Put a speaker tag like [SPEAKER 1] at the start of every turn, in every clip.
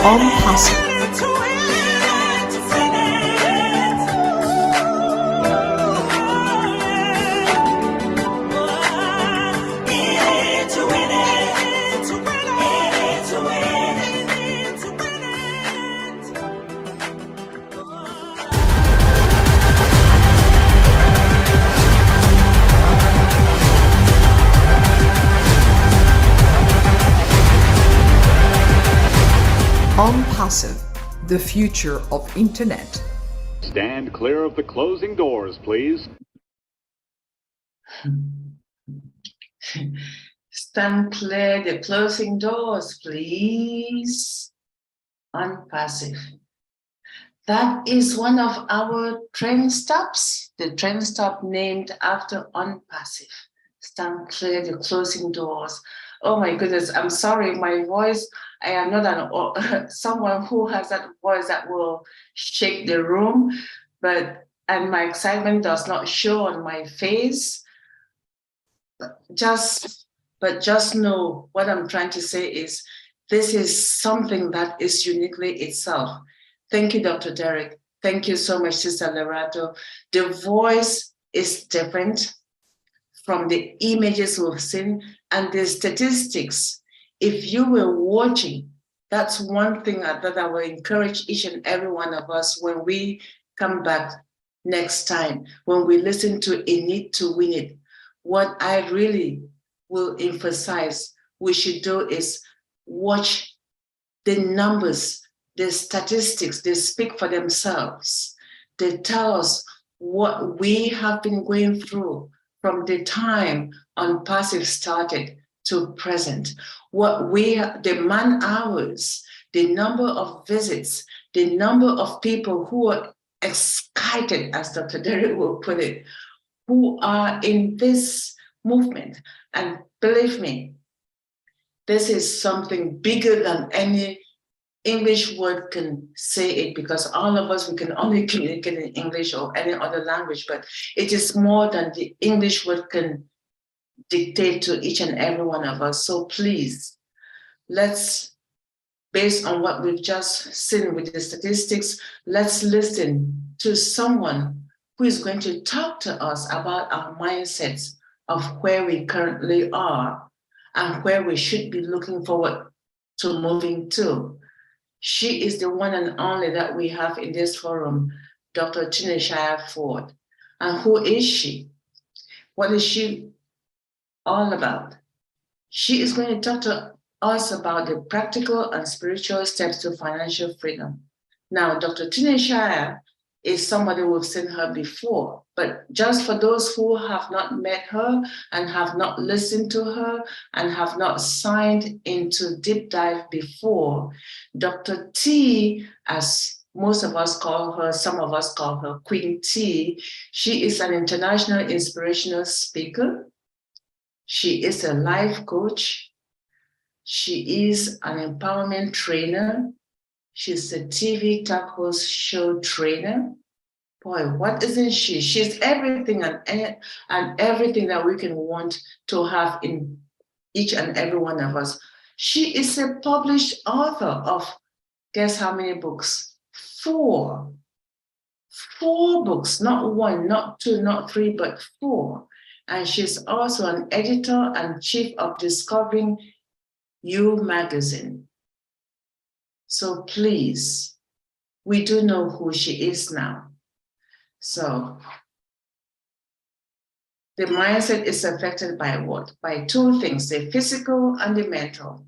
[SPEAKER 1] ONPASSIVE. ONPASSIVE, the future of internet.
[SPEAKER 2] Stand clear of the closing doors, please.
[SPEAKER 3] Stand clear the closing doors, please. ONPASSIVE. That is one of our train stops, the train stop named after ONPASSIVE. Stand clear the closing doors. Oh my goodness, I'm sorry, my voice, I am not someone who has that voice that will shake the room, and my excitement does not show on my face. But just know what I'm trying to say is, this is something that is uniquely itself. Thank you, Dr. Derek. Thank you so much, Sister Lerato. The voice is different from the images we've seen and the statistics. If you were watching, that's one thing that I will encourage each and every one of us when we come back next time, when we listen to A Need to Win It. What I really will emphasize we should do is watch the numbers, the statistics. They speak for themselves. They tell us what we have been going through from the time ONPASSIVE started to present. The man hours, the number of visits, the number of people who are excited, as Dr. Derek will put it, who are in this movement. And believe me, this is something bigger than any English word can say it, because all of us, we can only communicate in English or any other language, but it is more than the English word can dictate to each and every one of us. So please, based on what we've just seen with the statistics, let's listen to someone who is going to talk to us about our mindsets of where we currently are and where we should be looking forward to moving to. She is the one and only that we have in this forum, Dr. Tunishai A. And who is she? What is she all about? She is going to talk to us about the practical and spiritual steps to financial freedom. Now, Dr. Tunishai is somebody we've seen her before, but just for those who have not met her and have not listened to her and have not signed into deep dive before, Dr. T, as most of us call her, some of us call her Queen T, she is an international inspirational speaker. She is a life coach. She is an empowerment trainer. She's a TV talk host show trainer. Boy, what isn't she? She's everything and everything that we can want to have in each and every one of us. She is a published author of, guess how many books? 4. 4 books, not 1, not 2, not 3, but 4. And she's also an editor and chief of Discovering You magazine. So please, we do know who she is now. So the mindset is affected by what? By 2 things, the physical and the mental.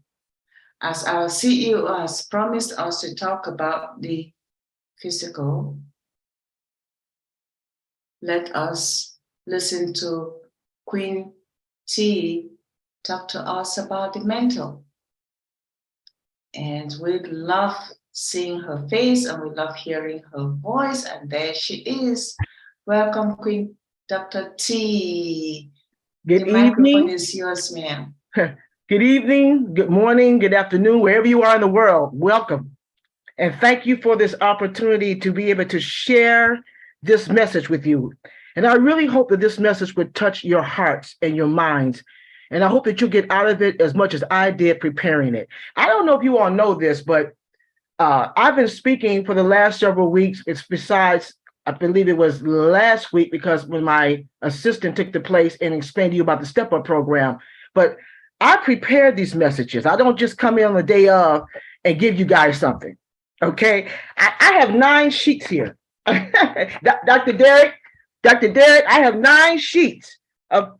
[SPEAKER 3] As our CEO has promised us to talk about the physical, let us listen to Queen T talk to us about the mental. And we love seeing her face and we love hearing her voice. And there she is. Welcome, Queen Dr. T.
[SPEAKER 4] Good
[SPEAKER 3] The microphone
[SPEAKER 4] evening.
[SPEAKER 3] is yours, ma'am.
[SPEAKER 4] Good evening, good morning, good afternoon, wherever you are in the world. Welcome. And thank you for this opportunity to be able to share this message with you. And I really hope that this message would touch your hearts and your minds. And I hope that you get out of it as much as I did preparing it. I don't know if you all know this, but I've been speaking for the last several weeks. It's besides, I believe it was last week, because when my assistant took the place and explained to you about the Step Up program. But I prepared these messages. I don't just come in on the day of and give you guys something. Okay. I have 9 sheets here. Dr. Derek, I have 9 sheets of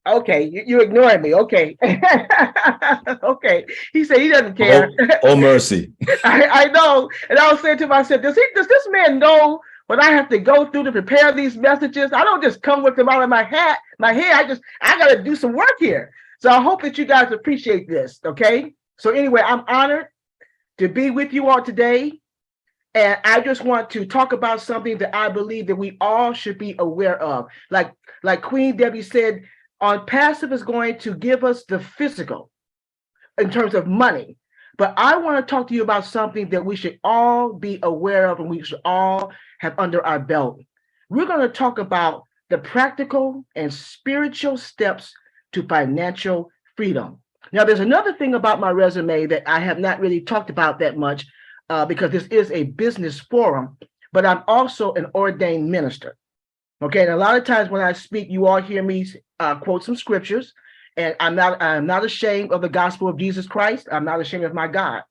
[SPEAKER 4] okay, you're ignoring me. Okay. Okay. He said he doesn't care.
[SPEAKER 5] Oh mercy.
[SPEAKER 4] I know. And I was saying to myself, does this man know what I have to go through to prepare these messages? I don't just come with them out of my head. I got to do some work here. So I hope that you guys appreciate this. Okay. So anyway, I'm honored to be with you all today. And I just want to talk about something that I believe that we all should be aware of. Like Queen Debbie said, ONPASSIVE is going to give us the physical in terms of money. But I want to talk to you about something that we should all be aware of and we should all have under our belt. We're going to talk about the practical and spiritual steps to financial freedom. Now, there's another thing about my resume that I have not really talked about that much because this is a business forum, but I'm also an ordained minister. Okay, and a lot of times when I speak, you all hear me quote some scriptures, and I'm not ashamed of the gospel of Jesus Christ. I'm not ashamed of my God,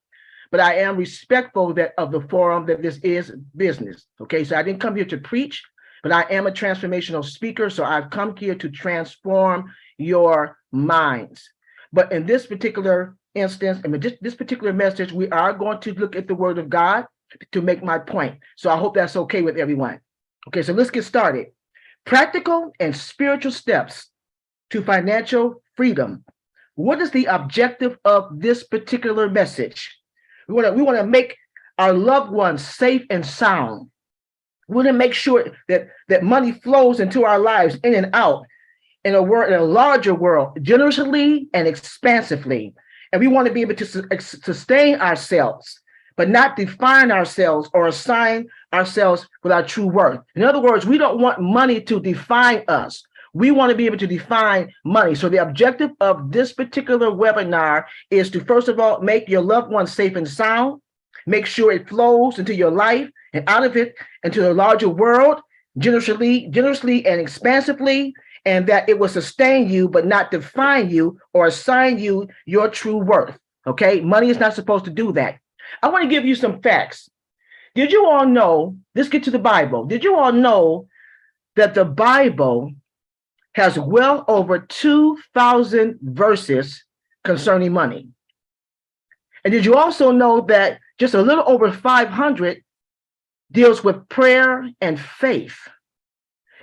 [SPEAKER 4] but I am respectful of the forum that this is business. Okay, so I didn't come here to preach, but I am a transformational speaker, so I've come here to transform your minds. But in this particular instance, in this particular message, we are going to look at the Word of God to make my point. So I hope that's okay with everyone. Okay, so let's get started. Practical and spiritual steps to financial freedom. What is the objective of this particular message? We want to make our loved ones safe and sound. We want to make sure that money flows into our lives in and out in a larger world, generously and expansively. And we want to be able to sustain ourselves, but not define ourselves or assign ourselves with our true worth. In other words, we don't want money to define us. We want to be able to define money. So the objective of this particular webinar is to, first of all, make your loved ones safe and sound, make sure it flows into your life and out of it into the larger world, generously and expansively, and that it will sustain you, but not define you or assign you your true worth. Okay, money is not supposed to do that. I want to give you some facts. Did you all know, let's get to the Bible. Did you all know that the Bible has well over 2,000 verses concerning money? And did you also know that just a little over 500 deals with prayer and faith?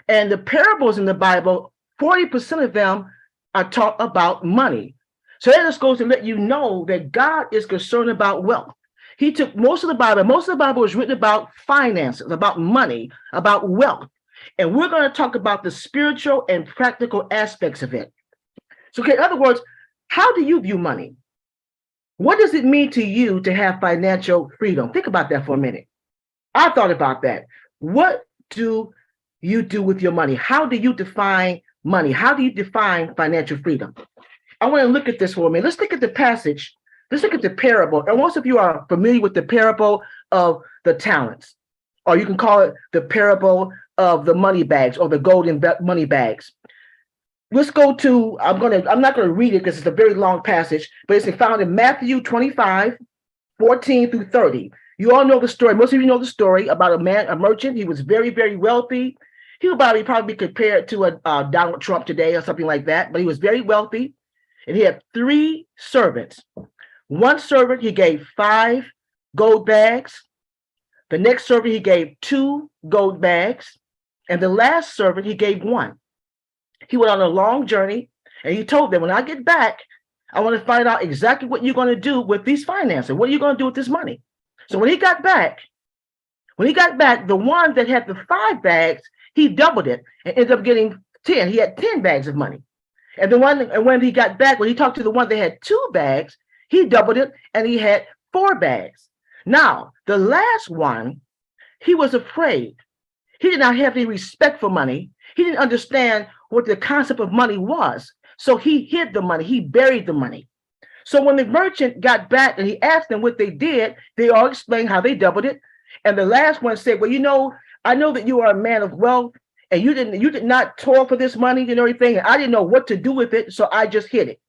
[SPEAKER 4] And the parables in the Bible, 40% of them are taught about money. So that just goes to let you know that God is concerned about wealth. He took most of the Bible is written about finances, about money, about wealth. And we're going to talk about the spiritual and practical aspects of it. So, okay, in other words, how do you view money? What does it mean to you to have financial freedom? Think about that for a minute. I thought about that. What do you do with your money? How do you define money? How do you define financial freedom? I want to look at this for a minute. Let's look at the passage. Let's look at the parable. And most of you are familiar with the parable of the talents, or you can call it the parable of the money bags or the golden money bags. Let's go to, I'm not going to read it because it's a very long passage, but it's found in Matthew 25, 14 through 30. You all know the story. Most of you know the story about a merchant. He was very, very wealthy. He would probably be compared to a Donald Trump today or something like that, but he was very wealthy. And he had 3 servants. One servant, he gave 5 gold bags. The next servant, he gave 2 gold bags. And the last servant, he gave 1. He went on a long journey, and he told them, when I get back, I want to find out exactly what you're going to do with these finances. What are you going to do with this money? So when he got back, the one that had the 5 bags, he doubled it and ended up getting 10. He had 10 bags of money. And when he got back, when he talked to the one that had 2 bags, he doubled it and he had 4 bags. Now, the last one, he was afraid. He did not have any respect for money. He didn't understand what the concept of money was. So he hid the money. He buried the money. So when the merchant got back and he asked them what they did, they all explained how they doubled it. And the last one said, well, I know that you are a man of wealth and you did not toil for this money and everything. And I didn't know what to do with it. So I just hid it.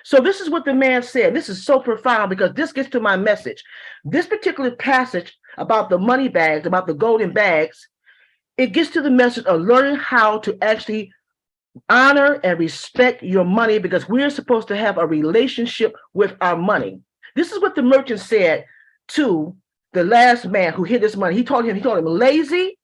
[SPEAKER 4] So this is what the man said. This is so profound because this gets to my message. This particular passage about the money bags, about the golden bags, it gets to the message of learning how to actually honor and respect your money, because we're supposed to have a relationship with our money. This is what the merchant said to the last man who hid his money. He told him lazy,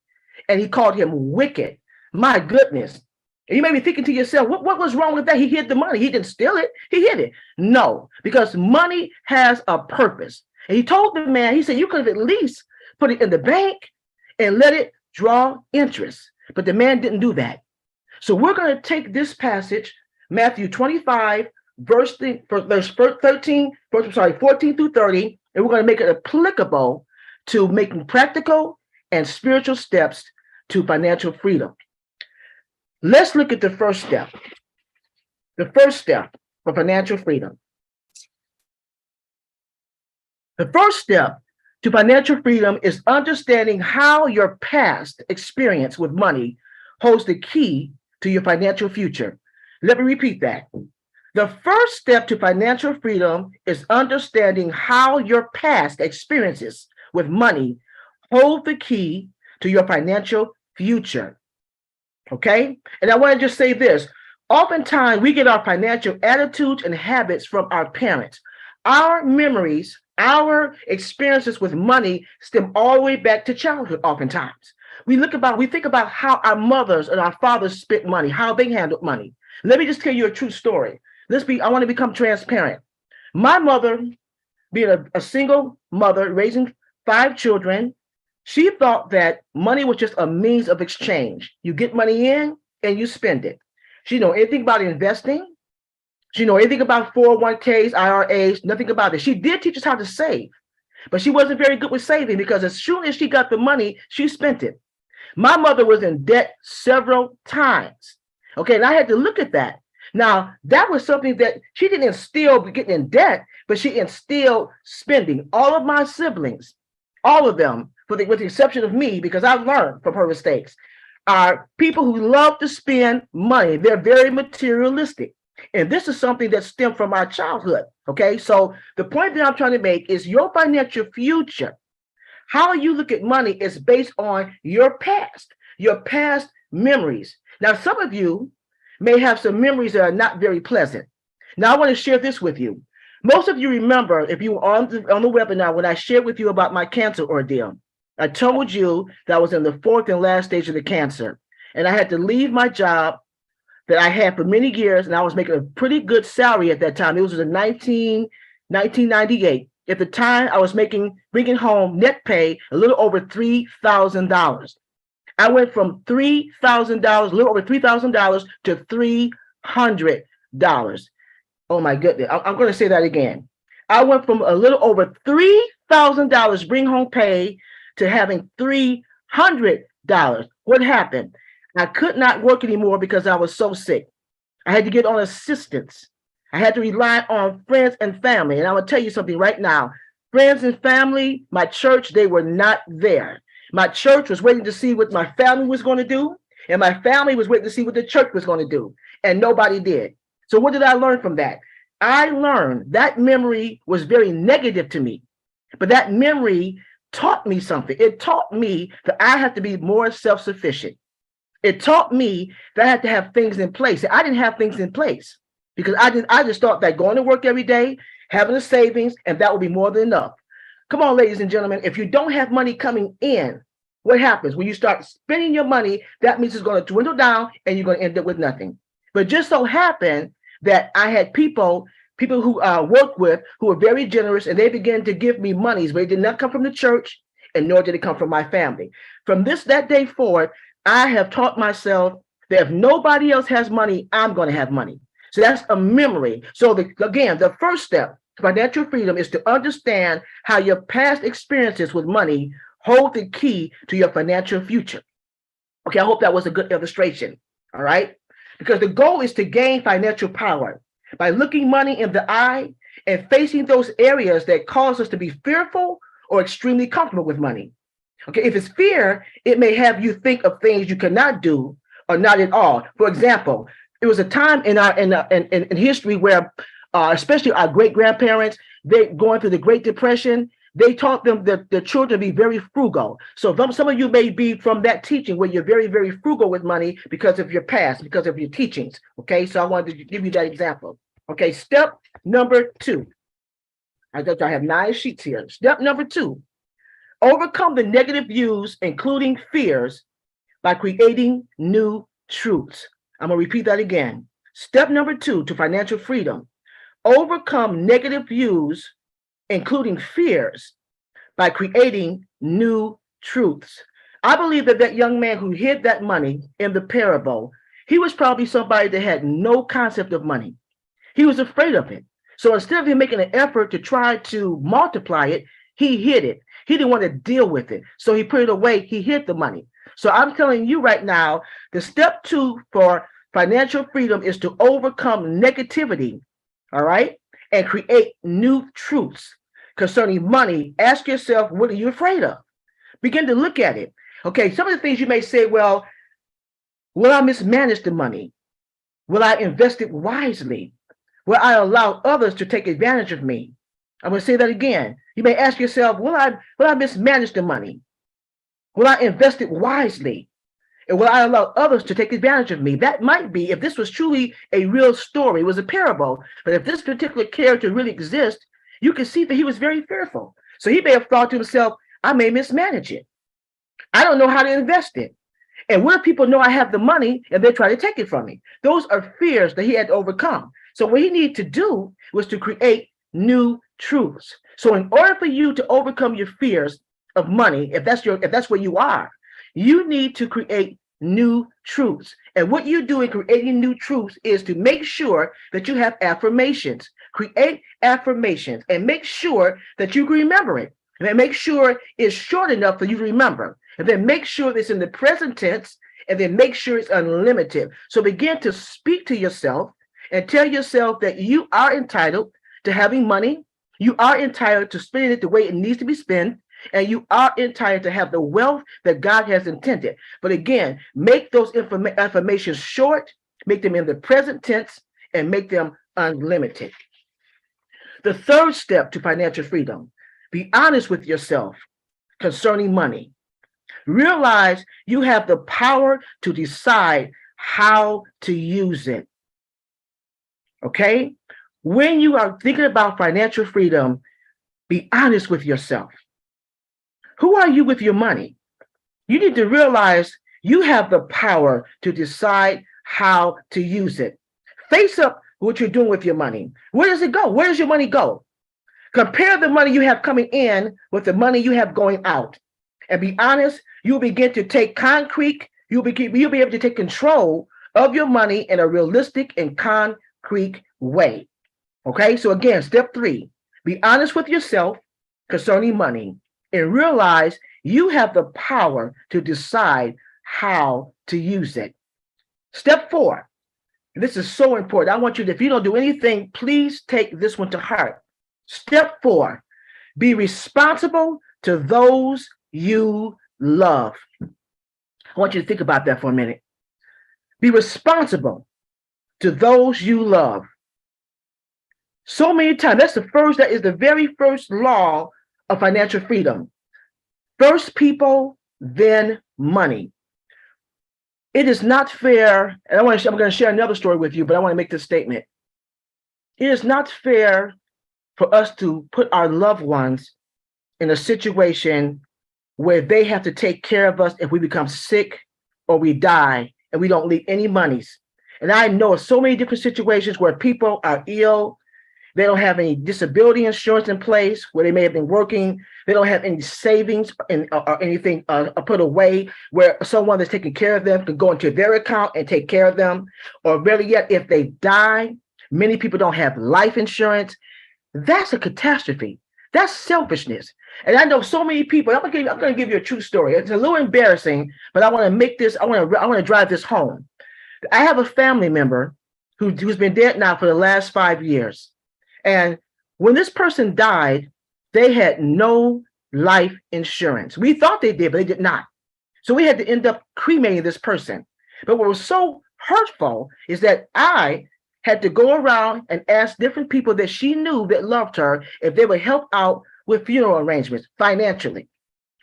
[SPEAKER 4] and he called him wicked. My goodness. And you may be thinking to yourself, what was wrong with that? He hid the money. He didn't steal it. He hid it. No, because money has a purpose. And he told the man, he said, you could have at least put it in the bank and let it draw interest. But the man didn't do that. So we're going to take this passage, Matthew 25, verse 14 through 30, and we're going to make it applicable to making practical and spiritual steps to financial freedom. Let's look at the first step. The first step for financial freedom. The first step to financial freedom is understanding how your past experience with money holds the key to your financial future. Let me repeat that. The first step to financial freedom is understanding how your past experiences with money hold the key to your financial future. Okay? And I want to just say this. Oftentimes, we get our financial attitudes and habits from our parents. Our memories, our experiences with money stem all the way back to childhood oftentimes. We think about how our mothers and our fathers spent money, how they handled money. Let me just tell you a true story. I want to become transparent. My mother, being a single mother, raising 5 children, she thought that money was just a means of exchange. You get money in and you spend it. She didn't know anything about investing. She didn't know anything about 401ks, IRAs, nothing about it. She did teach us how to save, but she wasn't very good with saving because as soon as she got the money, she spent it. My mother was in debt several times. Okay, and I had to look at that. Now, that was something that she didn't instill getting in debt, but she instilled spending. All of my siblings, all of them, with the exception of me, because I learned from her mistakes, are people who love to spend money. They're very materialistic. And this is something that stemmed from our childhood. Okay, so the point that I'm trying to make is your financial future. How you look at money is based on your past memories. Now, some of you may have some memories that are not very pleasant. Now, I want to share this with you. Most of you remember, if you were on the webinar, when I shared with you about my cancer ordeal, I told you that I was in the 4th and last stage of the cancer, and I had to leave my job that I had for many years, and I was making a pretty good salary at that time. It was in 1998. At the time, I was bringing home net pay a little over $3,000. I went from $3,000, a little over $3,000 to $300. Oh my goodness. I'm going to say that again. I went from a little over $3,000 bring home pay to having $300. What happened? I could not work anymore because I was so sick. I had to get on assistance. I had to rely on friends and family. And I'm going to tell you something right now. Friends and family, my church, they were not there. My church was waiting to see what my family was going to do. And my family was waiting to see what the church was going to do. And nobody did. So what did I learn from that? I learned that memory was very negative to me. But that memory taught me something. It taught me that I had to be more self-sufficient. It taught me that I had to have things in place. I didn't have things in place because I just thought that going to work every day, having a savings, and that would be more than enough. Come on, ladies and gentlemen, if you don't have money coming in, what happens? When you start spending your money, that means it's going to dwindle down and you're going to end up with nothing. But just so happened that I had people who I worked with who were very generous, and they began to give me monies, but it did not come from the church, and nor did it come from my family. From that day forward, I have taught myself that if nobody else has money, I'm going to have money. So that's a memory. So again, the first step to financial freedom is to understand how your past experiences with money hold the key to your financial future. Okay, I hope that was a good illustration. All right, because the goal is to gain financial power by looking money in the eye and facing those areas that cause us to be fearful or extremely comfortable with money. Okay, if it's fear, it may have you think of things you cannot do or not at all. For example, it was a time in history where, especially our great grandparents, they going through the Great Depression. They taught them that the children be very frugal. So some of you may be from that teaching where you're very, very frugal with money because of your past, because of your teachings. Okay, so I wanted to give you that example. Okay, step number 2. I have 9 sheets here. Step number 2. Overcome the negative views, including fears, by creating new truths. I'm going to repeat that again. Step number 2 to financial freedom. Overcome negative views, including fears, by creating new truths. I believe that young man who hid that money in the parable, he was probably somebody that had no concept of money. He was afraid of it. So instead of him making an effort to try to multiply it, he hid it. He didn't want to deal with it. So he put it away. He hid the money. So I'm telling you right now, the step 2 for financial freedom is to overcome negativity, all right, and create new truths concerning money. Ask yourself, what are you afraid of? Begin to look at it. Okay, some of the things you may say, well, will I mismanage the money? Will I invest it wisely? Will I allow others to take advantage of me? I'm going to say that again. You may ask yourself, will I mismanage the money? Will I invest it wisely? And will I allow others to take advantage of me? That might be if this was truly a real story, it was a parable. But if this particular character really exists, you can see that he was very fearful. So he may have thought to himself, I may mismanage it. I don't know how to invest it. And what if people know I have the money and they try to take it from me? Those are fears that he had to overcome. So what he needed to do was to create new truths. So in order for you to overcome your fears of money, if that's where you are, you need to create new truths. And what you do in creating new truths is to make sure that you have affirmations. Create affirmations and make sure that you can remember it. And then make sure it's short enough for you to remember. And then make sure it's in the present tense, and then make sure it's unlimited. So begin to speak to yourself and tell yourself that you are entitled to having money. You are entitled to spending it the way it needs to be spent. And you are entitled to have the wealth that God has intended. But again, make those affirmations short, make them in the present tense, and make them unlimited. The third step to financial freedom, be honest with yourself concerning money. Realize you have the power to decide how to use it. Okay? When you are thinking about financial freedom, be honest with yourself. Who are you with your money? You need to realize you have the power to decide how to use it. Face up what you're doing with your money. Where does it go? Where does your money go? Compare the money you have coming in with the money you have going out. And be honest, you'll begin to take you'll be able to take control of your money in a realistic and concrete way. Okay, so again, step 3, be honest with yourself concerning money and realize you have the power to decide how to use it. Step 4, and this is so important. I want you to, if you don't do anything, please take this one to heart. Step 4, be responsible to those you love. I want you to think about that for a minute. Be responsible to those you love. So many times, that is the very first law of financial freedom. First people, then money. It is not fair, and I'm going to share another story with you, but I want to make this statement. It is not fair for us to put our loved ones in a situation where they have to take care of us if we become sick or we die and we don't leave any monies. And I know of so many different situations where people are ill. They don't have any disability insurance in place where they may have been working. They don't have any savings or anything put away where someone that's taking care of them can go into their account and take care of them. Or better yet, if they die, many people don't have life insurance. That's a catastrophe. That's selfishness. And I know so many people. I'm going to give you a true story. It's a little embarrassing, but I want to make this. I want to drive this home. I have a family member who's been dead now for the last 5 years. And When this person died, they had no life insurance. We thought they did, but they did not. So we had to end up cremating this person. But what was so hurtful is that I had to go around and ask different people that she knew that loved her if they would help out with funeral arrangements financially.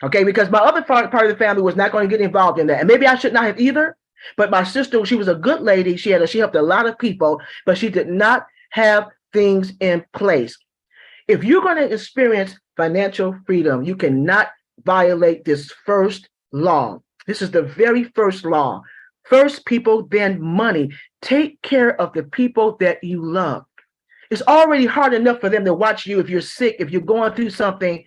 [SPEAKER 4] Okay, because my other part of the family was not going to get involved in that. And maybe I should not have either. But my sister, she was a good lady. She helped a lot of people, but she did not have things in place. If you're going to experience financial freedom, you cannot violate this first law. This is the very first law. First people, then money. Take care of the people that you love. It's already hard enough for them to watch you if you're sick, if you're going through something,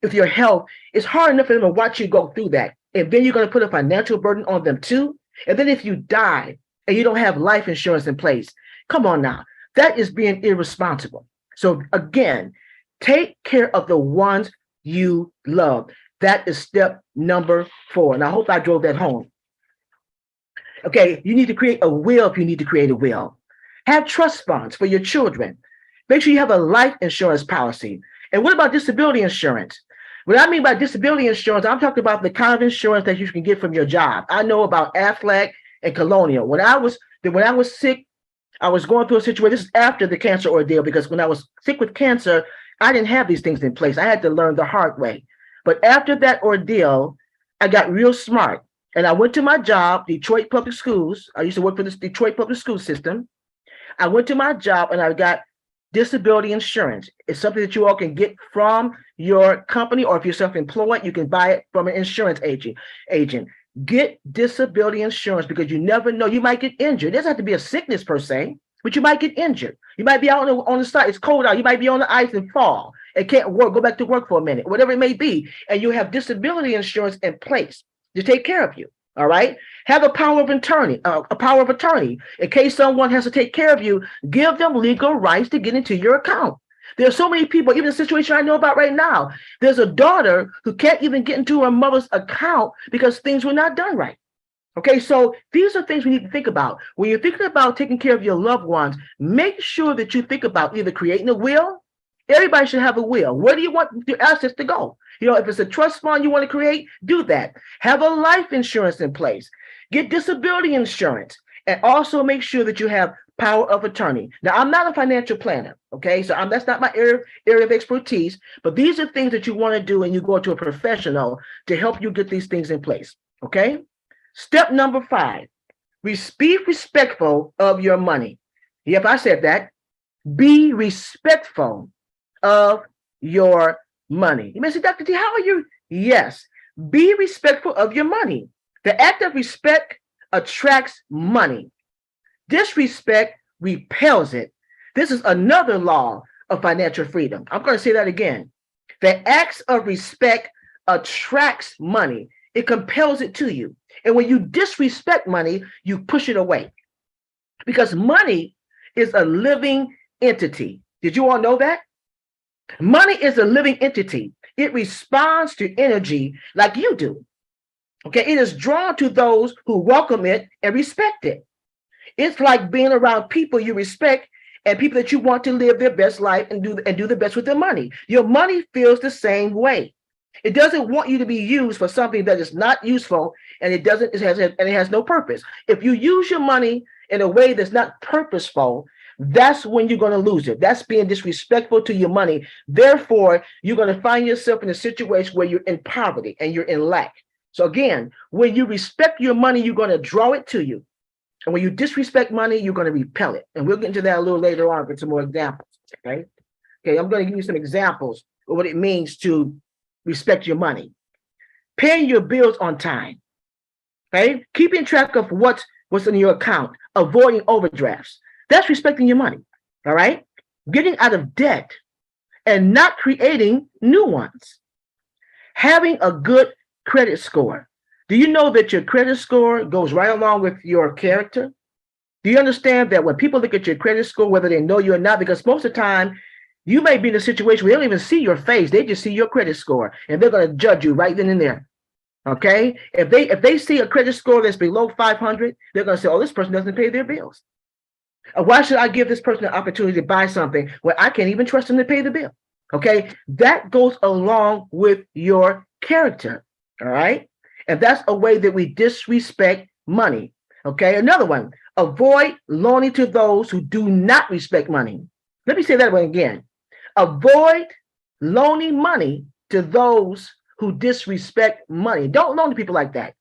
[SPEAKER 4] if your health. It's hard enough for them to watch you go through that. And then you're going to put a financial burden on them too. And then if you die and you don't have life insurance in place, come on now, that is being irresponsible. So again, take care of the ones you love. That is step number 4. And I hope I drove that home. Okay, you need to create a will if you need to create a will. Have trust funds for your children. Make sure you have a life insurance policy. And what about disability insurance? What I mean by disability insurance, I'm talking about the kind of insurance that you can get from your job. I know about Aflac and Colonial. When I was sick, I was going through a situation. This is after the cancer ordeal, because when I was sick with cancer, I didn't have these things in place. I had to learn the hard way. But after that ordeal, I got real smart. And I went to my job, Detroit Public Schools. I used to work for this Detroit Public School System. I went to my job and I got disability insurance. It's something that you all can get from your company, or if you're self-employed, you can buy it from an insurance agent. Get disability insurance, because you never know, you might get injured. It doesn't have to be a sickness per se, but you might get injured. You might be out on the side, it's cold out, you might be on the ice and fall and can't work, go back to work for a minute, whatever it may be, and you have disability insurance in place to take care of you. All right. Have a power of attorney, in case someone has to take care of you. Give them legal rights to get into your account. There are so many people, even the situation I know about right now. There's a daughter who can't even get into her mother's account because things were not done right. Okay, so these are things we need to think about. When you're thinking about taking care of your loved ones, make sure that you think about either creating a will. Everybody should have a will. Where do you want your assets to go? You know, if it's a trust fund you want to create, do that. Have a life insurance in place. Get disability insurance, and also make sure that you have power of attorney. Now, I'm not a financial planner, okay? So that's not my area of expertise, but these are things that you want to do, and you go to a professional to help you get these things in place, okay? Step number 5, be respectful of your money. Yep, I said that. Be respectful of your money. You may say, Dr. T, how are you? Yes, be respectful of your money. The act of respect attracts money. Disrespect repels it. This is another law of financial freedom. I'm going to say that again. The acts of respect attracts money. It compels it to you. And when you disrespect money, you push it away. Because money is a living entity. Did you all know that? Money is a living entity. It responds to energy like you do. Okay, it is drawn to those who welcome it and respect it. It's like being around people you respect and people that you want to live their best life and do the best with their money. Your money feels the same way. It doesn't want you to be used for something that is not useful, and it has no purpose. If you use your money in a way that's not purposeful, that's when you're going to lose it. That's being disrespectful to your money. Therefore, you're going to find yourself in a situation where you're in poverty and you're in lack. So again, when you respect your money, you're going to draw it to you. And when you disrespect money, you're going to repel it. And we'll get into that a little later on with some more examples. Okay, I'm going to give you some examples of what it means to respect your money. Paying your bills on time. Okay, keeping track of what's in your account, avoiding overdrafts. That's respecting your money. All right, getting out of debt and not creating new ones. Having a good credit score. Do you know that your credit score goes right along with your character? Do you understand that when people look at your credit score, whether they know you or not, because most of the time you may be in a situation where they don't even see your face, they just see your credit score, and they're going to judge you right then and there. Okay, if they see a credit score that's below 500, they're going to say, oh, this person doesn't pay their bills. Why should I give this person an opportunity to buy something when I can't even trust them to pay the bill? Okay, that goes along with your character. All right, and that's a way that we disrespect money. Okay, another one: avoid loaning to those who do not respect money. Let me say that one again. Avoid loaning money to those who disrespect money. Don't loan to people like that.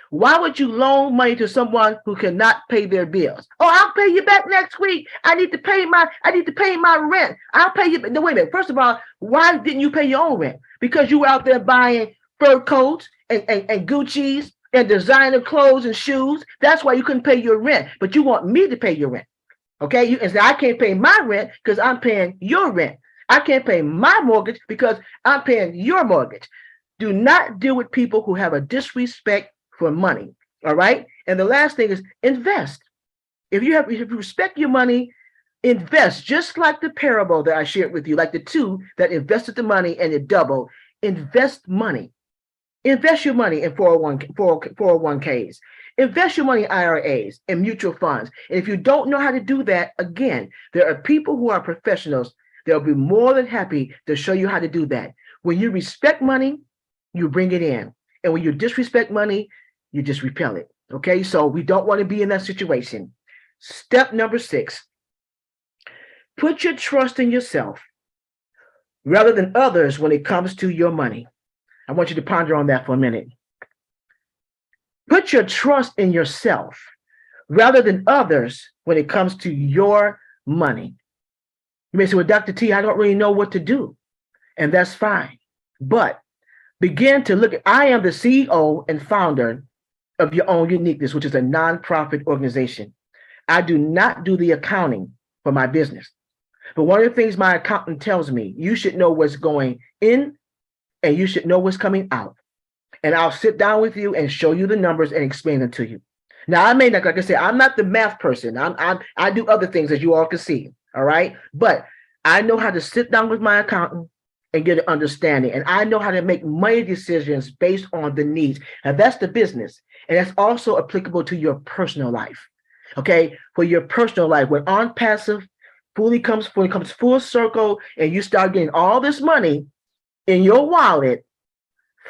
[SPEAKER 4] Why would you loan money to someone who cannot pay their bills? Oh, I'll pay you back next week. I need to pay my rent. I'll pay you. No, wait a minute. First of all, why didn't you pay your own rent? Because you were out there buying fur coats and Gucci's and designer clothes and shoes. That's why you couldn't pay your rent. But you want me to pay your rent. Okay? You and say, I can't pay my rent because I'm paying your rent. I can't pay my mortgage because I'm paying your mortgage. Do not deal with people who have a disrespect for money. All right. And the last thing is invest. If you respect your money, invest, just like the parable that I shared with you, like the two that invested the money and it doubled. Invest money. Invest your money in 401ks. Invest your money in IRAs and mutual funds. And if you don't know how to do that, again, there are people who are professionals. They'll be more than happy to show you how to do that. When you respect money, you bring it in. And when you disrespect money, you just repel it. Okay, so we don't want to be in that situation. Step number 6, put your trust in yourself rather than others when it comes to your money. I want you to ponder on that for a minute. Put your trust in yourself rather than others when it comes to your money. You may say, well, Dr. T, I don't really know what to do. And that's fine. But begin to look at, I am the CEO and founder of Your Own Uniqueness, which is a nonprofit organization. I do not do the accounting for my business. But one of the things my accountant tells me, you should know what's going in and you should know what's coming out. And I'll sit down with you and show you the numbers and explain them to you. Now, I may not, like I said, I'm not the math person. I do other things, as you all can see. All right. But I know how to sit down with my accountant and get an understanding. And I know how to make money decisions based on the needs. And that's the business. And that's also applicable to your personal life. Okay. For your personal life, when ONPASSIVE fully comes full circle and you start getting all this money in your wallet,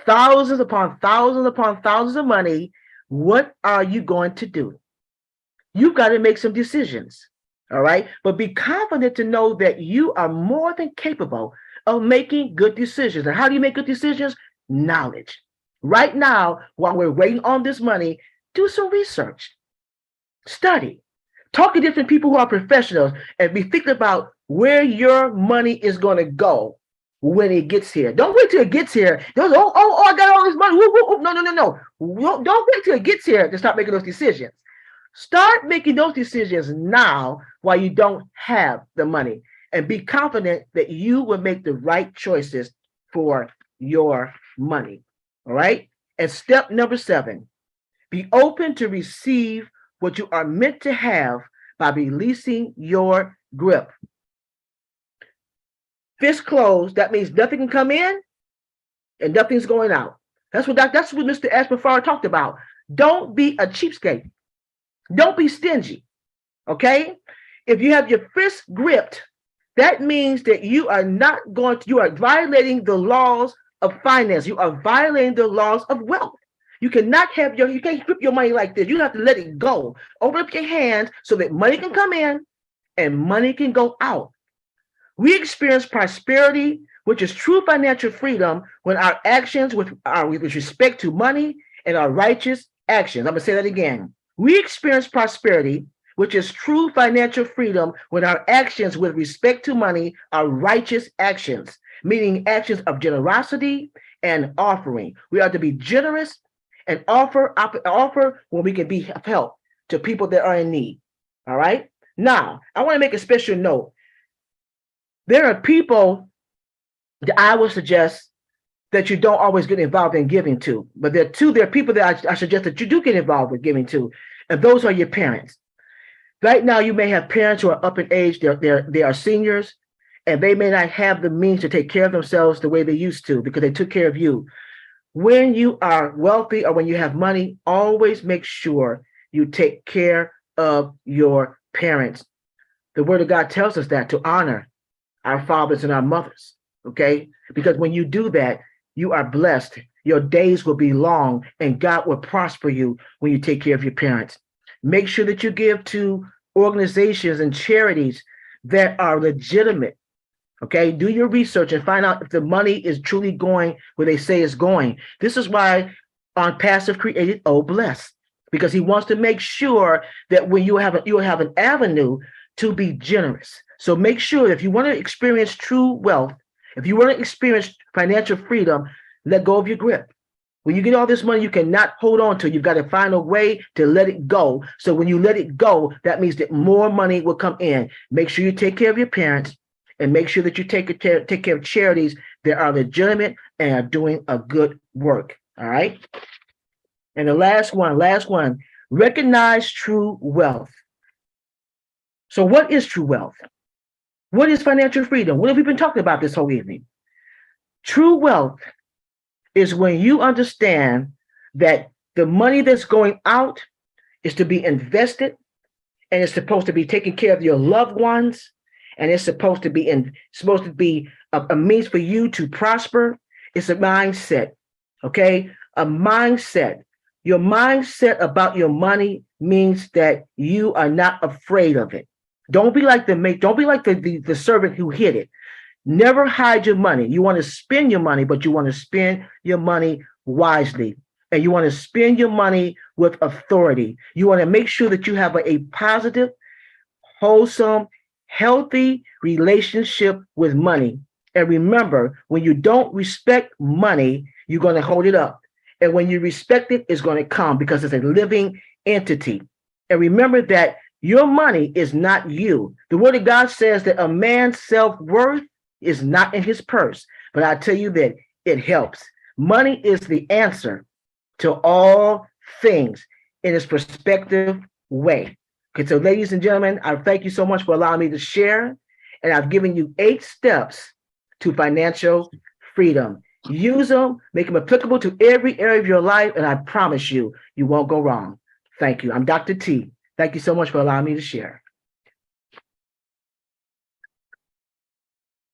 [SPEAKER 4] thousands upon thousands of money, what are you going to do? You've got to make some decisions. All right. But be confident to know that you are more than capable of making good decisions. And how do you make good decisions? Knowledge. Right now, while we're waiting on this money, do some research. Study. Talk to different people who are professionals and be thinking about where your money is going to go when it gets here. Don't wait till it gets here. Don't, I got all this money. Woo, woo, woo. No. Don't wait till it gets here to start making those decisions. Start making those decisions now while you don't have the money, and be confident that you will make the right choices for your money. All right. And step number 7, be open to receive what you are meant to have by releasing your grip. Fist closed, that means nothing can come in and nothing's going out. That's what Mr. Ashbafar talked about. Don't be a cheapskate. Don't be stingy. Okay? If you have your fist gripped, that means that you are violating the laws of finance. You are violating the laws of wealth. You cannot you can't grip your money like this. You have to let it go. Open up your hands so that money can come in and money can go out. We experience prosperity, which is true financial freedom, when our actions with respect to money and our righteous actions. I'm going to say that again. We experience prosperity, which is true financial freedom, when our actions with respect to money are righteous actions, meaning actions of generosity and offering. We are to be generous and offer when we can be of help to people that are in need. All right. Now, I want to make a special note. There are people that I would suggest that you don't always get involved in giving to, but there are people that I suggest that you do get involved with giving to, and those are your parents. Right now, you may have parents who are up in age, they are seniors, and they may not have the means to take care of themselves the way they used to because they took care of you. When you are wealthy or when you have money, always make sure you take care of your parents The word of God tells us that to honor our fathers and our mothers, okay? Because when you do that, you are blessed. Your days will be long, and God will prosper you when you take care of your parents. Make sure that you give to organizations and charities that are legitimate, okay? Do your research and find out if the money is truly going where they say it's going. This is why ONPASSIVE created O Bless, because he wants to make sure that when you have an avenue to be generous. So make sure if you want to experience true wealth, if you want to experience financial freedom, let go of your grip. When you get all this money, you cannot hold on to it. You've got to find a way to let it go. So when you let it go, that means that more money will come in. Make sure you take care of your parents, and make sure that you take care of charities that are legitimate and are doing a good work. All right. And the last one, recognize true wealth. So what is true wealth? What is financial freedom? What have we been talking about this whole evening? True wealth is when you understand that the money that's going out is to be invested, and it's supposed to be taking care of your loved ones, and it's supposed to be a means for you to prosper. It's a mindset, okay? A mindset. Your mindset about your money means that you are not afraid of it. Don't be like the servant who hid it. Never hide your money. You want to spend your money, but you want to spend your money wisely. And you want to spend your money with authority. You want to make sure that you have a positive, wholesome, healthy relationship with money. And remember, when you don't respect money, you're going to hold it up. And when you respect it, it's going to come because it's a living entity. And remember that your money is not you. The word of God says that a man's self-worth is not in his purse. But I tell you that it helps. Money is the answer to all things in its perspective way. Okay, so ladies and gentlemen, I thank you so much for allowing me to share. And I've given you 8 steps to financial freedom. Use them, make them applicable to every area of your life, and I promise you, you won't go wrong. Thank you. I'm Dr. T. Thank you so much for allowing me to share.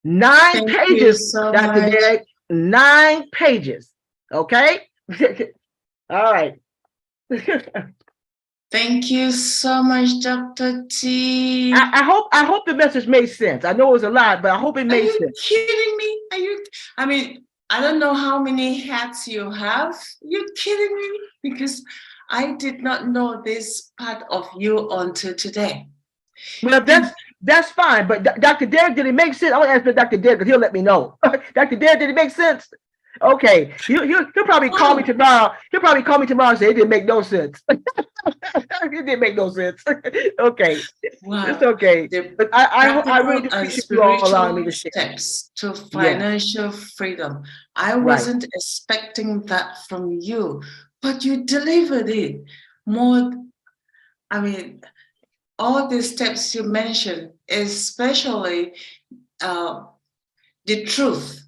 [SPEAKER 4] 9
[SPEAKER 3] Thank you
[SPEAKER 4] pages,
[SPEAKER 3] so
[SPEAKER 4] Dr.
[SPEAKER 3] much.
[SPEAKER 4] Derek. 9 pages. Okay? All right.
[SPEAKER 3] Thank you so much, Dr. T.
[SPEAKER 4] I hope the message made sense. I know it was a lot, but I hope it made sense.
[SPEAKER 3] Are you kidding me? I don't know how many hats you have. You're kidding me? Because I did not know this part of you until today.
[SPEAKER 4] Well, that's fine, but Dr. Derek, did it make sense? I want to ask Dr. Derek because he'll let me know. Dr. Derek, did it make sense? Okay, he'll probably call me tomorrow. He'll probably call me tomorrow and say it didn't make no sense. It didn't make no sense. Okay,
[SPEAKER 3] Wow.
[SPEAKER 4] It's okay. But I really
[SPEAKER 3] and
[SPEAKER 4] appreciate you all allowing me to
[SPEAKER 3] spiritual
[SPEAKER 4] share.
[SPEAKER 3] steps to financial freedom. I wasn't expecting that from you, but you delivered it. All the steps you mentioned, especially the truth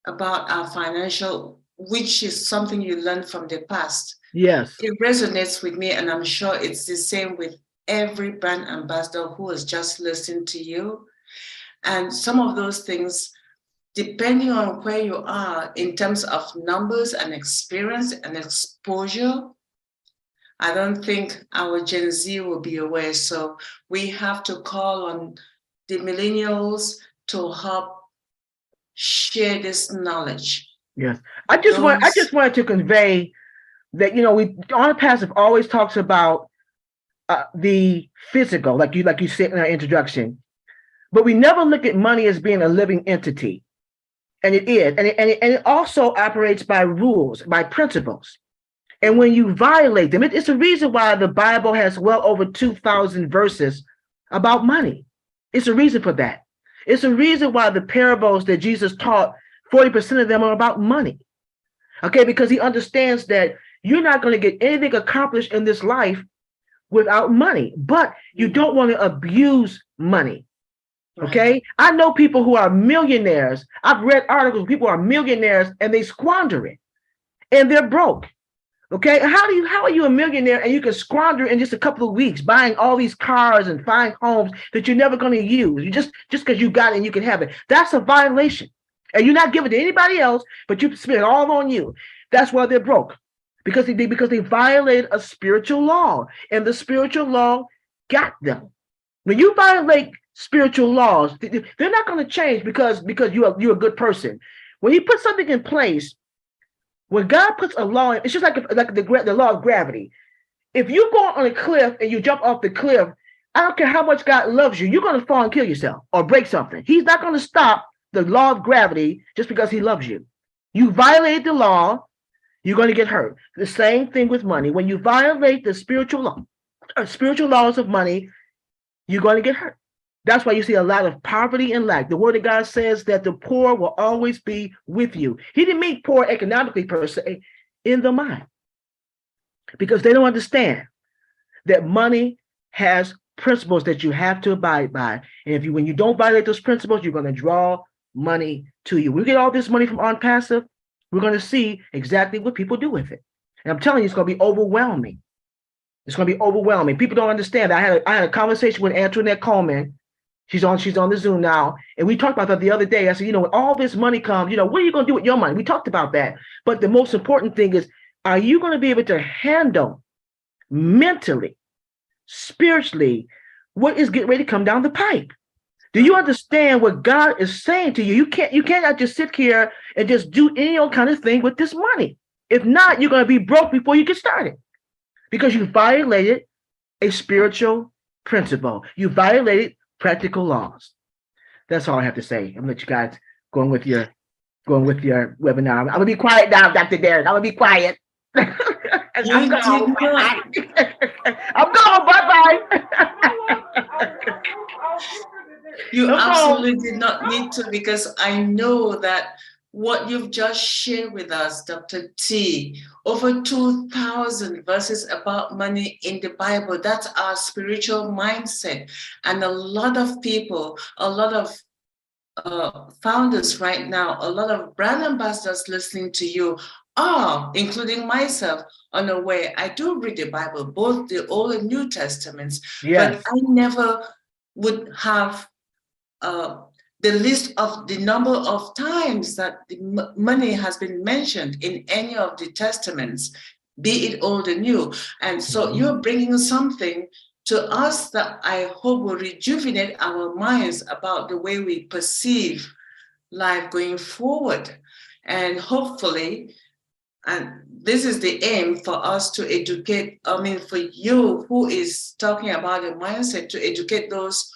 [SPEAKER 3] about our financial, which is something you learned from the past.
[SPEAKER 4] Yes.
[SPEAKER 3] It resonates with me, and I'm sure it's the same with every brand ambassador who has just listened to you. And some of those things, depending on where you are in terms of numbers and experience and exposure, I don't think our Gen Z will be aware. So we have to call on the millennials to help share this knowledge.
[SPEAKER 4] Yes. I just wanted to convey that, ONPASSIVE always talks about the physical, like you said in our introduction, but we never look at money as being a living entity. And it is, and it also operates by rules, by principles. And when you violate them, it's a reason why the Bible has well over 2,000 verses about money. It's a reason for that. It's a reason why the parables that Jesus taught, 40% of them are about money. Okay, because he understands that you're not going to get anything accomplished in this life without money, but you don't want to abuse money. Okay, right. I know people who are millionaires. I've read articles, people are millionaires and they squander it and they're broke. Okay, how are you a millionaire and you can squander in just a couple of weeks buying all these cars and buying homes that you're never going to use? You just because you got it and you can have it. That's a violation. And you're not giving it to anybody else, but you spend it all on you. That's why they're broke. Because they violate a spiritual law, and the spiritual law got them. When you violate spiritual laws, they're not going to change because you're a good person. When you put something in place, when God puts a law in, it's just like the law of gravity. If you go on a cliff and you jump off the cliff, I don't care how much God loves you, you're going to fall and kill yourself or break something. He's not going to stop the law of gravity just because he loves you. You violate the law, you're going to get hurt. The same thing with money. When you violate the spiritual laws of money, you're going to get hurt. That's why you see a lot of poverty and lack. The word of God says that the poor will always be with you. He didn't mean poor economically per se, in the mind, because they don't understand that money has principles that you have to abide by. And when you don't violate those principles, you're going to draw money to you. We get all this money from ONPASSIVE. We're going to see exactly what people do with it. And I'm telling you, it's going to be overwhelming. It's going to be overwhelming. People don't understand. I had a conversation with Antoinette Coleman. She's on the Zoom now. And we talked about that the other day. I said, when all this money comes, what are you going to do with your money? We talked about that. But the most important thing is, are you going to be able to handle mentally, spiritually, what is getting ready to come down the pipe? Do you understand what God is saying to you? You cannot just sit here and just do any old kind of thing with this money. If not, you're going to be broke before you get started because you violated a spiritual principle. You violated practical laws. That's all I have to say. I'm gonna let you guys go on with your webinar. I'm gonna be quiet now, Dr. Derek. I'm gonna be quiet. I'm gone. I'm gone. Bye-bye.
[SPEAKER 3] You absolutely did not need to, because I know that what you've just shared with us, Dr. T, over 2,000 verses about money in the Bible, that's our spiritual mindset. And a lot of people, a lot of founders right now, a lot of brand ambassadors listening to you are, including myself, unaware. I do read the Bible, both the Old and New Testaments,
[SPEAKER 4] Yes.
[SPEAKER 3] but I never would have the list of the number of times that the money has been mentioned in any of the testaments, be it old or new. And so you're bringing something to us that I hope will rejuvenate our minds about the way we perceive life going forward. And hopefully, and this is the aim for us to educate, for you who is talking about the mindset, to educate those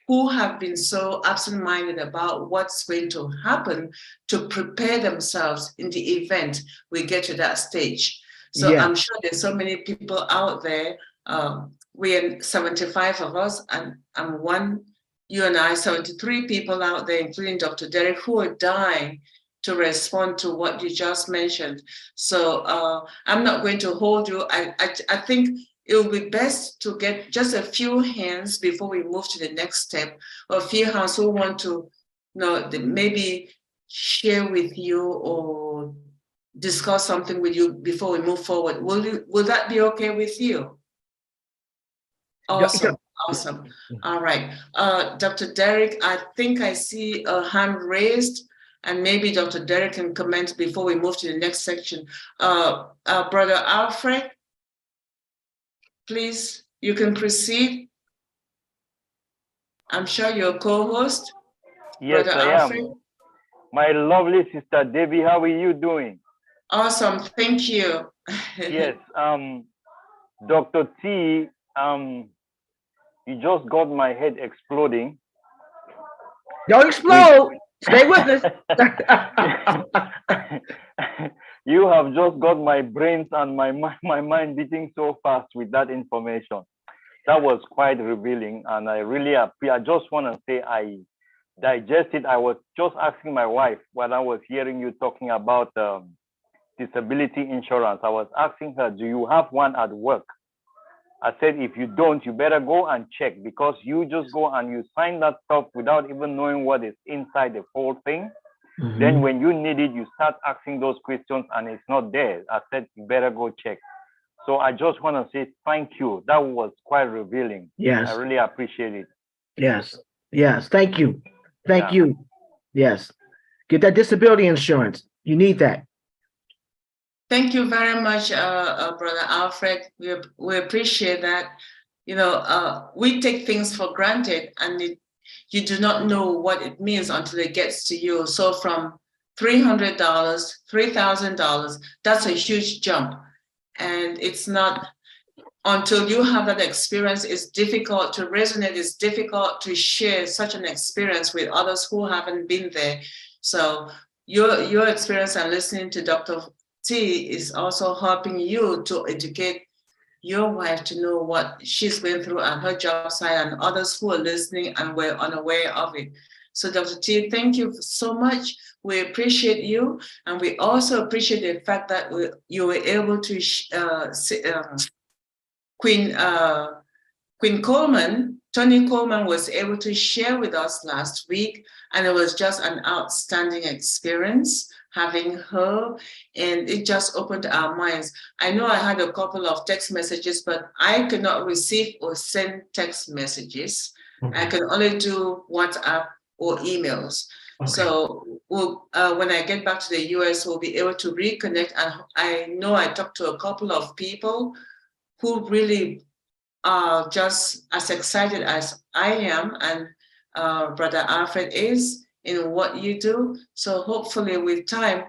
[SPEAKER 3] who have been so absent-minded about what's going to happen, to prepare themselves in the event we get to that stage. So yeah. I'm sure there's so many people out there. We're 75 of us, and I'm one, you and I, 73 people out there, including Dr. Derek, who are dying to respond to what you just mentioned. So I'm not going to hold you. I think it will be best to get just a few hands before we move to the next step, or a few hands who want to maybe share with you or discuss something with you before we move forward. Will that be okay with you? Awesome. Awesome. All right. Dr. Derek, I think I see a hand raised, and maybe Dr. Derek can comment before we move to the next section. Brother Alfred, please, you can proceed. I'm sure you're a co-host.
[SPEAKER 5] Yes,
[SPEAKER 3] Brother
[SPEAKER 5] I
[SPEAKER 3] Alfred.
[SPEAKER 5] am. My lovely sister Debbie, how are you doing?
[SPEAKER 3] Awesome, thank you.
[SPEAKER 5] Yes, Dr. T, you just got my head exploding.
[SPEAKER 4] Don't explode. Stay with us.
[SPEAKER 5] You have just got my brains and my mind beating so fast with that information. That was quite revealing, and I really appreciate. I just want to say I digested. I was just asking my wife when I was hearing you talking about disability insurance. I was asking her, do you have one at work? I said, if you don't, you better go and check, because you just go and you sign that stuff without even knowing what is inside the whole thing. Then when you need it, you start asking those questions and it's not there. I said, you better go check. So I just want to say thank you. That was quite revealing.
[SPEAKER 4] Yes.
[SPEAKER 5] I really appreciate it.
[SPEAKER 4] Yes. Yes. Thank you. Thank
[SPEAKER 5] Yeah.
[SPEAKER 4] you. Yes. Get that disability insurance. You need that.
[SPEAKER 3] Thank you very much, Brother Alfred. We appreciate that. You know, we take things for granted, and you do not know what it means until it gets to you. So from $300, $3,000, that's a huge jump. And it's not until you have that experience, it's difficult to resonate, it's difficult to share such an experience with others who haven't been there. So your experience and listening to Dr. T is also helping you to educate your wife to know what she's going through at her job site, and others who are listening and were unaware of it. So Dr. T, thank you so much. We appreciate you. And we also appreciate the fact that you were able to, Queen Coleman, Tony Coleman was able to share with us last week, and it was just an outstanding experience having her, and it just opened our minds. I know I had a couple of text messages, but I could not receive or send text messages. Okay. I can only do WhatsApp or emails. Okay. So when I get back to the US, we'll be able to reconnect. And I know I talked to a couple of people who really are just as excited as I am, and Brother Alfred is, in what you do. So hopefully with time,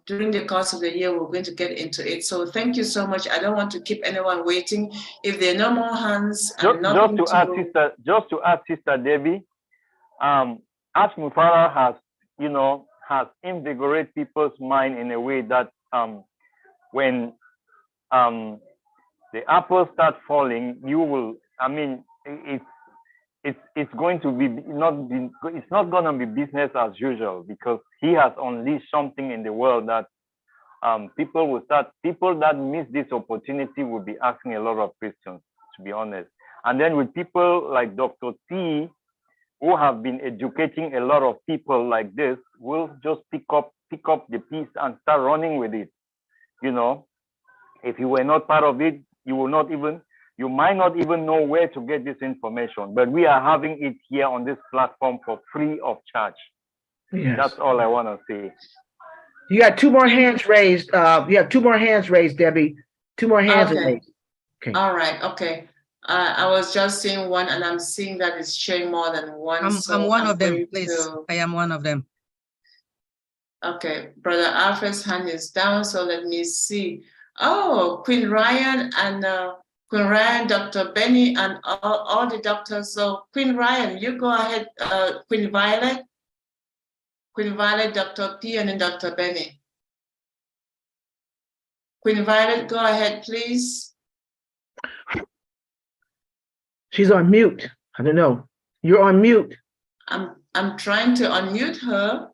[SPEAKER 3] during the course of the year, we're going to get into it. So thank you so much. I don't want to keep anyone waiting. If there are no more hands, and
[SPEAKER 5] just to add, Sister Debbie, Ask Mufara has invigorated people's mind in a way that when the apples start falling, you will. I mean, it's going to be it's not going to be business as usual, because he has unleashed something in the world that people that miss this opportunity will be asking a lot of questions, to be honest. And then with people like Dr. T, who have been educating a lot of people like this, will just pick up the piece and start running with it. If you were not part of it, you might not even know where to get this information, but we are having it here on this platform for free of charge. Yes. That's all I want to say.
[SPEAKER 4] You got two more hands raised. You have two more hands raised, Debbie. Two more hands raised.
[SPEAKER 3] Okay. All right. Okay. I was just seeing one, and I'm seeing that it's showing more than one.
[SPEAKER 6] I'm one of them, please. I am one of them.
[SPEAKER 3] Okay. Brother Alfred's hand is down, so let me see. Oh, Queen Ryan and Queen Ryan, Dr. Benny, and all the doctors. So Queen Ryan, you go ahead. Queen Violet, Dr. P, and then Dr. Benny. Queen Violet, go ahead, please.
[SPEAKER 4] She's on mute. I don't know. You're on mute.
[SPEAKER 3] I'm trying to unmute her.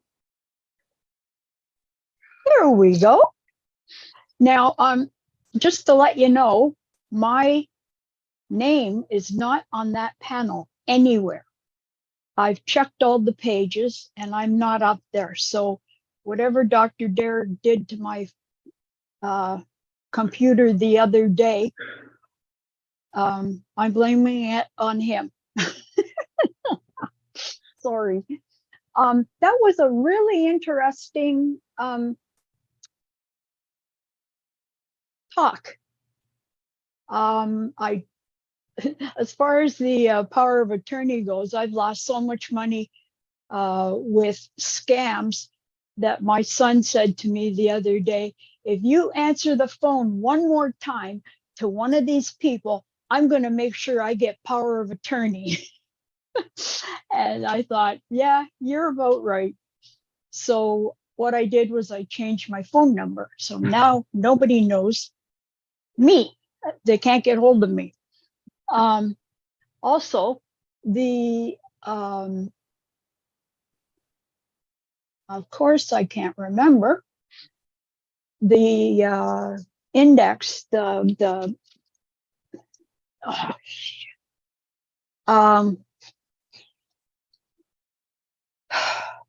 [SPEAKER 7] There we go. Now, just to let you know, my name is not on that panel anywhere. I've checked all the pages and I'm not up there. So whatever Dr. Derek did to my computer the other day, I'm blaming it on him. Sorry. That was a really interesting talk. As far as the power of attorney goes, I've lost so much money with scams that my son said to me the other day, if you answer the phone one more time to one of these people, I'm going to make sure I get power of attorney. And I thought, yeah, you're about right. So what I did was I changed my phone number. So now nobody knows me. They can't get hold of me. Also, the of course I can't remember the index,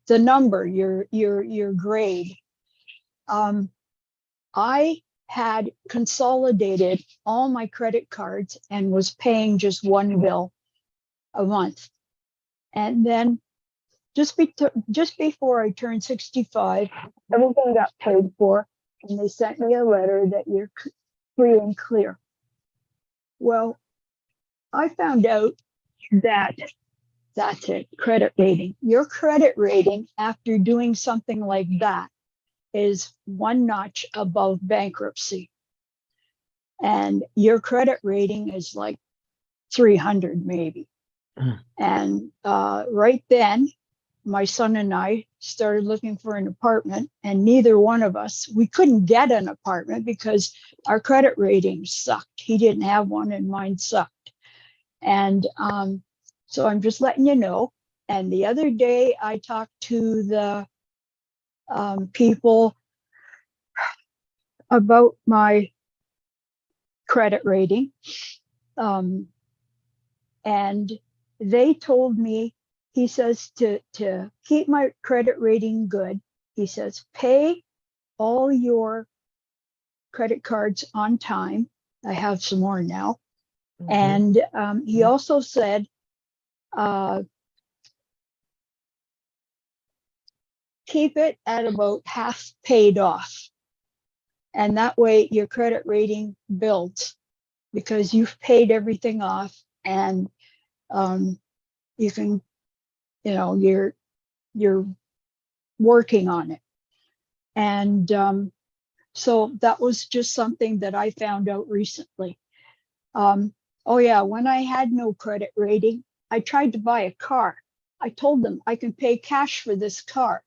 [SPEAKER 7] the number, your grade. I had consolidated all my credit cards and was paying just one bill a month. And then just before I turned 65, everything got paid for, and they sent me a letter that you're free and clear. Well, I found out that that's it, credit rating. Your credit rating after doing something like that is one notch above bankruptcy. And your credit rating is like 300 maybe. And right then, my son and I started looking for an apartment, and neither one of us, we couldn't get an apartment because our credit rating sucked. He didn't have one and mine sucked. And so I'm just letting you know. And the other day I talked to the people about my credit rating. And they told me, he says, to keep my credit rating good, he says, pay all your credit cards on time. I have some more now. And he also said, keep it at about half paid off. And that way your credit rating builds because you've paid everything off, and you can, you're working on it. And so that was just something that I found out recently. Oh yeah, when I had no credit rating, I tried to buy a car. I told them I can pay cash for this car,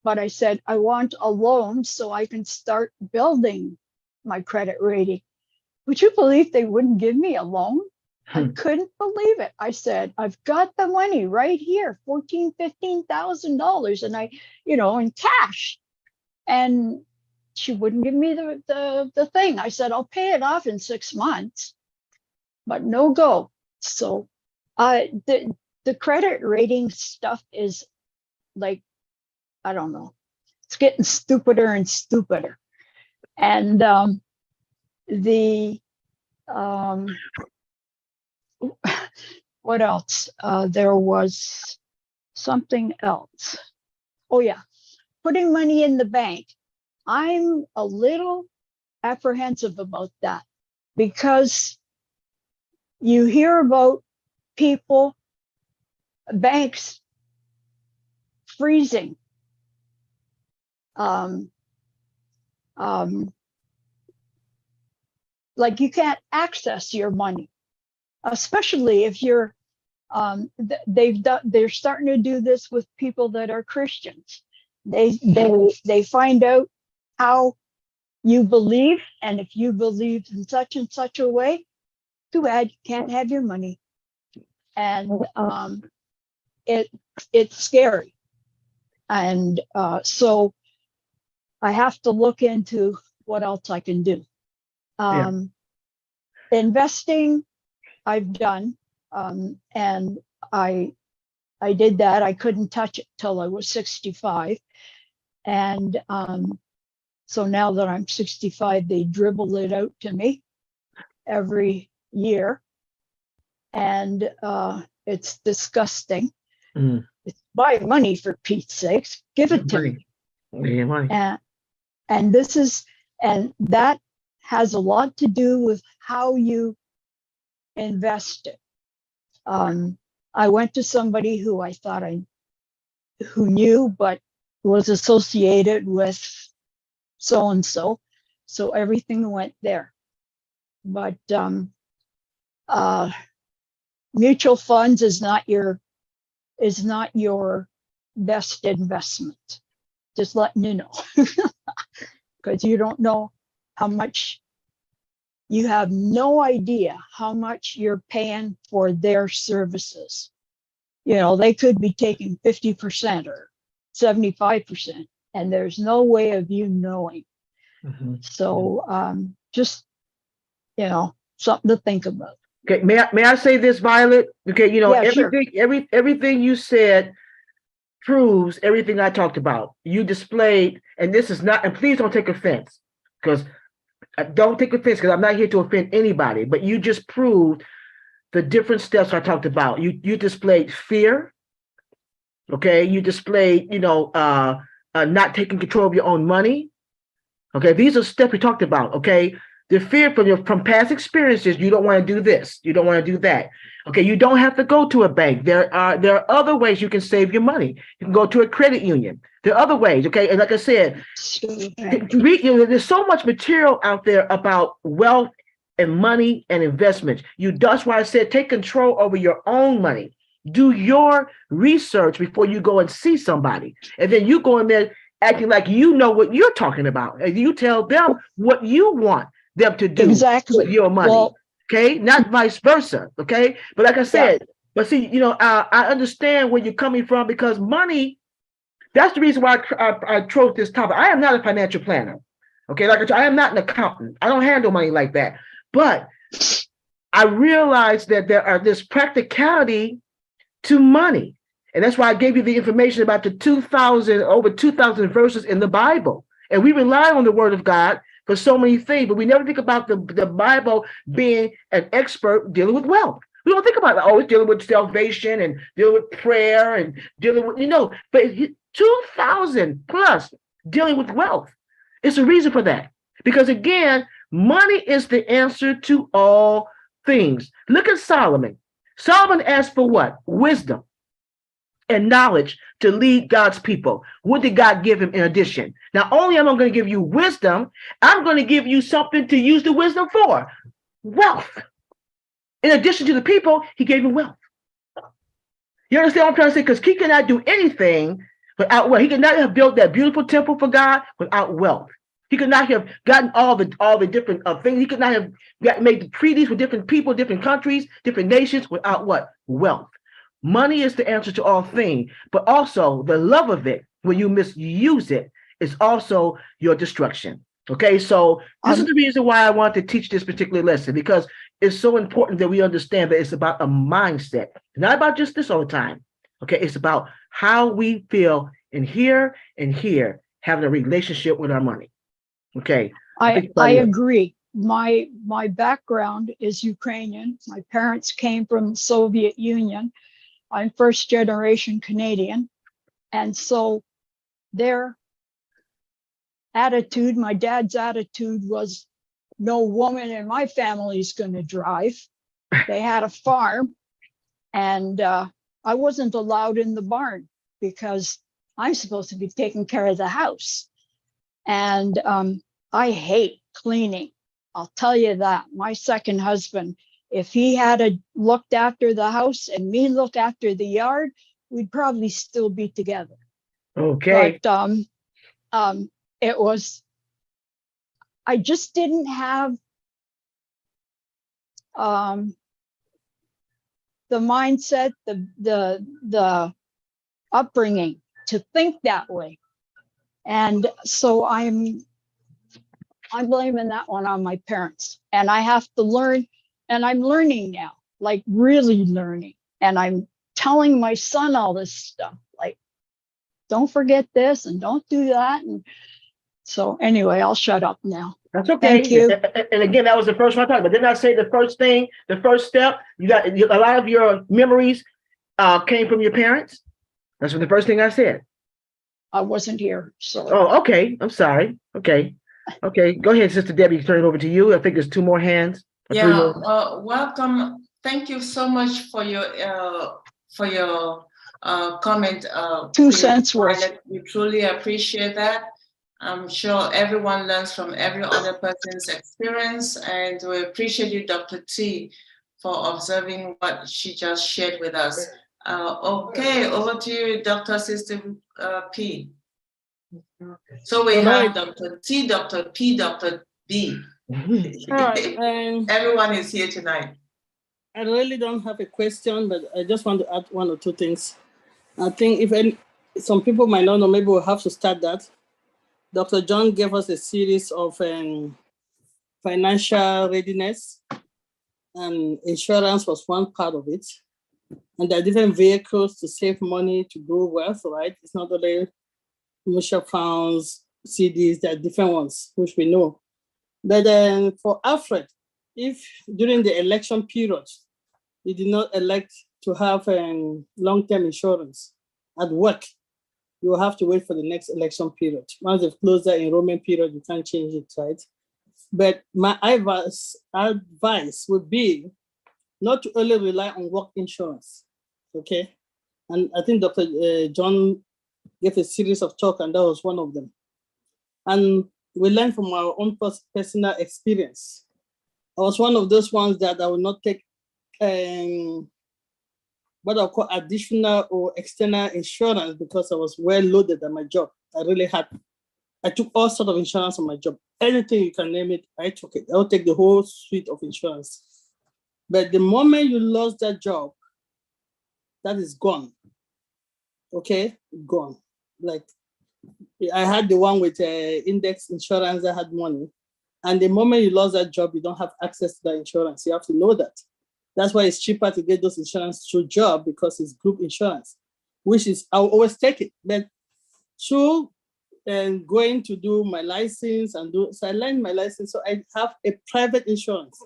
[SPEAKER 7] but I said I want a loan so I can start building my credit rating. Would you believe they wouldn't give me a loan? I couldn't believe it. I said, I've got the money right here, $15,000, and I, in cash. And she wouldn't give me the thing. I said, I'll pay it off in 6 months, but no go. So the credit rating stuff is like, I don't know, it's getting stupider and stupider. And what else? There was something else. Oh yeah, putting money in the bank. I'm a little apprehensive about that because you hear about people, banks freezing. Like you can't access your money, especially if you're, they're starting to do this with people that are Christians. They find out how you believe, and if you believe in such and such a way, too bad, you can't have your money. And it's scary. And so I have to look into what else I can do. Investing, I've done, and I did that. I couldn't touch it till I was 65. And so now that I'm 65, they dribble it out to me every year. And it's disgusting. It's my money, for Pete's sakes. Give it to me. And this is, and that has a lot to do with how you invest it. I went to somebody who I thought who knew, but was associated with so-and-so. So everything went there. But mutual funds is not your best investment. Just letting you know, because you don't know how much, you have no idea how much you're paying for their services. They could be taking 50% or 75%, and there's no way of you knowing. So just, something to think about.
[SPEAKER 4] Okay, may I say this, Violet? Okay,
[SPEAKER 7] Yeah,
[SPEAKER 4] everything you said proves everything I talked about. You displayed, and this is not, and please don't take offense, because don't take offense, because I'm not here to offend anybody, but you just proved the different steps I talked about. You displayed fear, okay? You displayed, not taking control of your own money. Okay, these are steps we talked about, okay? The fear from past experiences, you don't want to do this, you don't want to do that. Okay, you don't have to go to a bank. There are other ways you can save your money. You can go to a credit union. There are other ways, okay? And like I said, there's so much material out there about wealth and money and investments. That's why I said take control over your own money. Do your research before you go and see somebody. And then you go in there acting like you know what you're talking about. And you tell them what you want them to do with your money. Well, okay, not vice versa. Okay, but like I said, but see, I understand where you're coming from, because money, that's the reason why I chose this topic. I am not a financial planner. Okay, like I am not an accountant. I don't handle money like that. But I realize that there's practicality to money. And that's why I gave you the information about the over 2,000 verses in the Bible. And we rely on the word of God for so many things, but we never think about the Bible being an expert dealing with wealth. We don't think about it's dealing with salvation and dealing with prayer and dealing with, but 2,000 plus dealing with wealth. It's a reason for that. Because again, money is the answer to all things. Look at Solomon. Solomon asked for what? Wisdom and knowledge to lead God's people. What did God give him in addition? Not only am I going to give you wisdom, I'm going to give you something to use the wisdom for. Wealth. In addition to the people, he gave him wealth. You understand what I'm trying to say? Because he cannot do anything without wealth. He could not have built that beautiful temple for God without wealth. He could not have gotten all the different things. He could not have made the treaties with different people, different countries, different nations without what? Wealth. Money is the answer to all things, but also the love of it, when you misuse it, is also your destruction. Okay, so this is the reason why I want to teach this particular lesson, because it's so important that we understand that it's about a mindset, not about just this all the time. Okay, it's about how we feel in here and here, having a relationship with our money. Okay,
[SPEAKER 7] I agree. My background is Ukrainian. My parents came from the Soviet Union. I'm first generation Canadian. And so their attitude, my dad's attitude was, no woman in my family is going to drive. They had a farm, and I wasn't allowed in the barn because I'm supposed to be taking care of the house. And I hate cleaning. I'll tell you that. My second husband, if he had looked after the house and me look after the yard, we'd probably still be together.
[SPEAKER 4] Okay.
[SPEAKER 7] But it was, I just didn't have the mindset, the upbringing to think that way. And so I'm blaming that one on my parents, and I have to learn, and I'm learning now, like really learning. And I'm telling my son all this stuff, like, don't forget this and don't do that. And so anyway, I'll shut up now.
[SPEAKER 4] That's okay.
[SPEAKER 7] Thank you.
[SPEAKER 4] And again, that was the first one I talked about. Didn't I say the first thing, the first step, you got a lot of your memories came from your parents? That's what the first thing I said.
[SPEAKER 7] I wasn't here, so.
[SPEAKER 4] Oh, okay. I'm sorry. Okay. Go ahead, Sister Debbie. Turn it over to you. I think there's two more hands.
[SPEAKER 3] Yeah. Welcome. Thank you so much for your comment.
[SPEAKER 7] 2 cents worth.
[SPEAKER 3] We truly appreciate that. I'm sure everyone learns from every other person's experience, and we appreciate you, Dr. T, for observing what she just shared with us. Okay, over to you, Dr. Sister P. So we have Dr. T, Dr. P, Dr. B.
[SPEAKER 8] Right,
[SPEAKER 3] Everyone is here tonight.
[SPEAKER 8] I really don't have a question, but I just want to add 1 or 2 things. I think some people might not know, maybe we'll have to start that. Dr. John gave us a series of financial readiness, and insurance was one part of it. And there are different vehicles to save money, to grow wealth, right? It's not only mutual funds, CDs, there are different ones, which we know. But then for Alfred, if during the election period, you did not elect to have long-term insurance at work, you will have to wait for the next election period. Once they've closed that enrollment period, you can't change it, right? But my advice would be not to only rely on work insurance, okay? And I think Dr. John gave a series of talk, and that was one of them. And we learned from our own personal experience. I was one of those ones that I would not take what I call additional or external insurance because I was well loaded at my job. I took all sorts of insurance on my job. Anything you can name it, I took it. I'll take the whole suite of insurance. But the moment you lost that job, that is gone. Okay, gone. Like I had the one with index insurance that had money. And the moment you lost that job, you don't have access to that insurance. You have to know that. That's why it's cheaper to get those insurance through job because it's group insurance, which is, I'll always take it. But through going to do my license so I learned my license. So I have a private insurance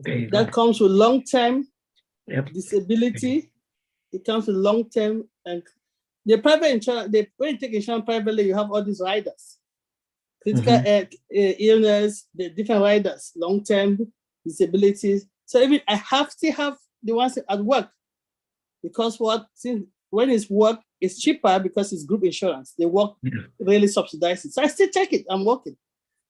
[SPEAKER 8] that comes with long-term disability. It comes with long-term, and the private insurance, when you take insurance privately, you have all these riders. Critical illness, the different riders, long-term disabilities. So even I still have the ones at work because when it's work, it's cheaper because it's group insurance. They work really subsidize it. So I still take it, I'm working.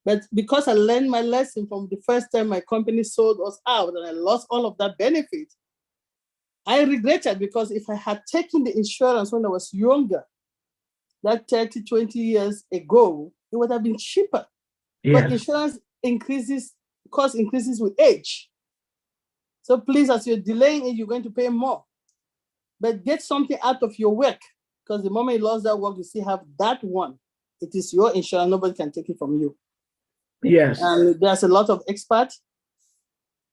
[SPEAKER 8] But because I learned my lesson from the first time my company sold us out and I lost all of that benefit, I regretted because if I had taken the insurance when I was younger, that 30, 20 years ago, it would have been cheaper. But insurance cost increases with age. So please, as you're delaying it, you're going to pay more. But get something out of your work, because the moment you lost that work, you still have that one. It is your insurance. Nobody can take it from you.
[SPEAKER 4] Yes.
[SPEAKER 8] And there's a lot of experts.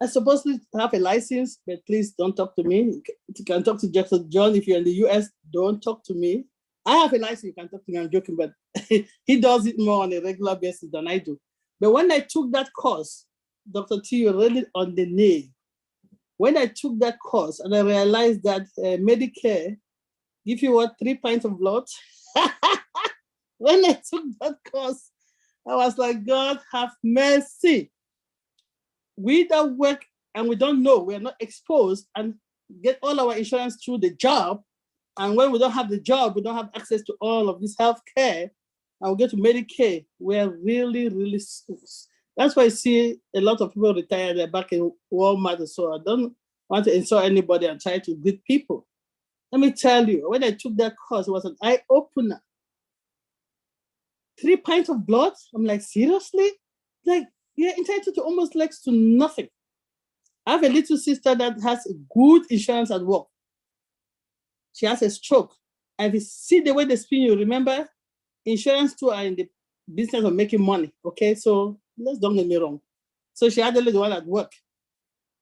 [SPEAKER 8] I supposedly have a license, but please don't talk to me. You can talk to Dr. John. If you're in the US, don't talk to me. I have a license, you can talk to me, I'm joking, but he does it more on a regular basis than I do. But when I took that course, Dr. T, you're really on the nail. When I took that course and I realized that Medicare give you 3 pints of blood. When I took that course, I was like, God have mercy. We that work and we don't know, we're not exposed and get all our insurance through the job. And when we don't have the job, we don't have access to all of this health care. And we get to Medicaid, we're really, really, that's why I see a lot of people retire, they're back in Walmart. So I don't want to insult anybody and try to greet people. Let me tell you, when I took that course, it was an eye-opener. 3 pints of blood? I'm like, seriously? Like, you're entitled to almost next to nothing. I have a little sister that has good insurance at work. She has a stroke. And if you see the way they spin you, remember, insurance too are in the business of making money, okay? So let's don't get me wrong. So she had a little one at work.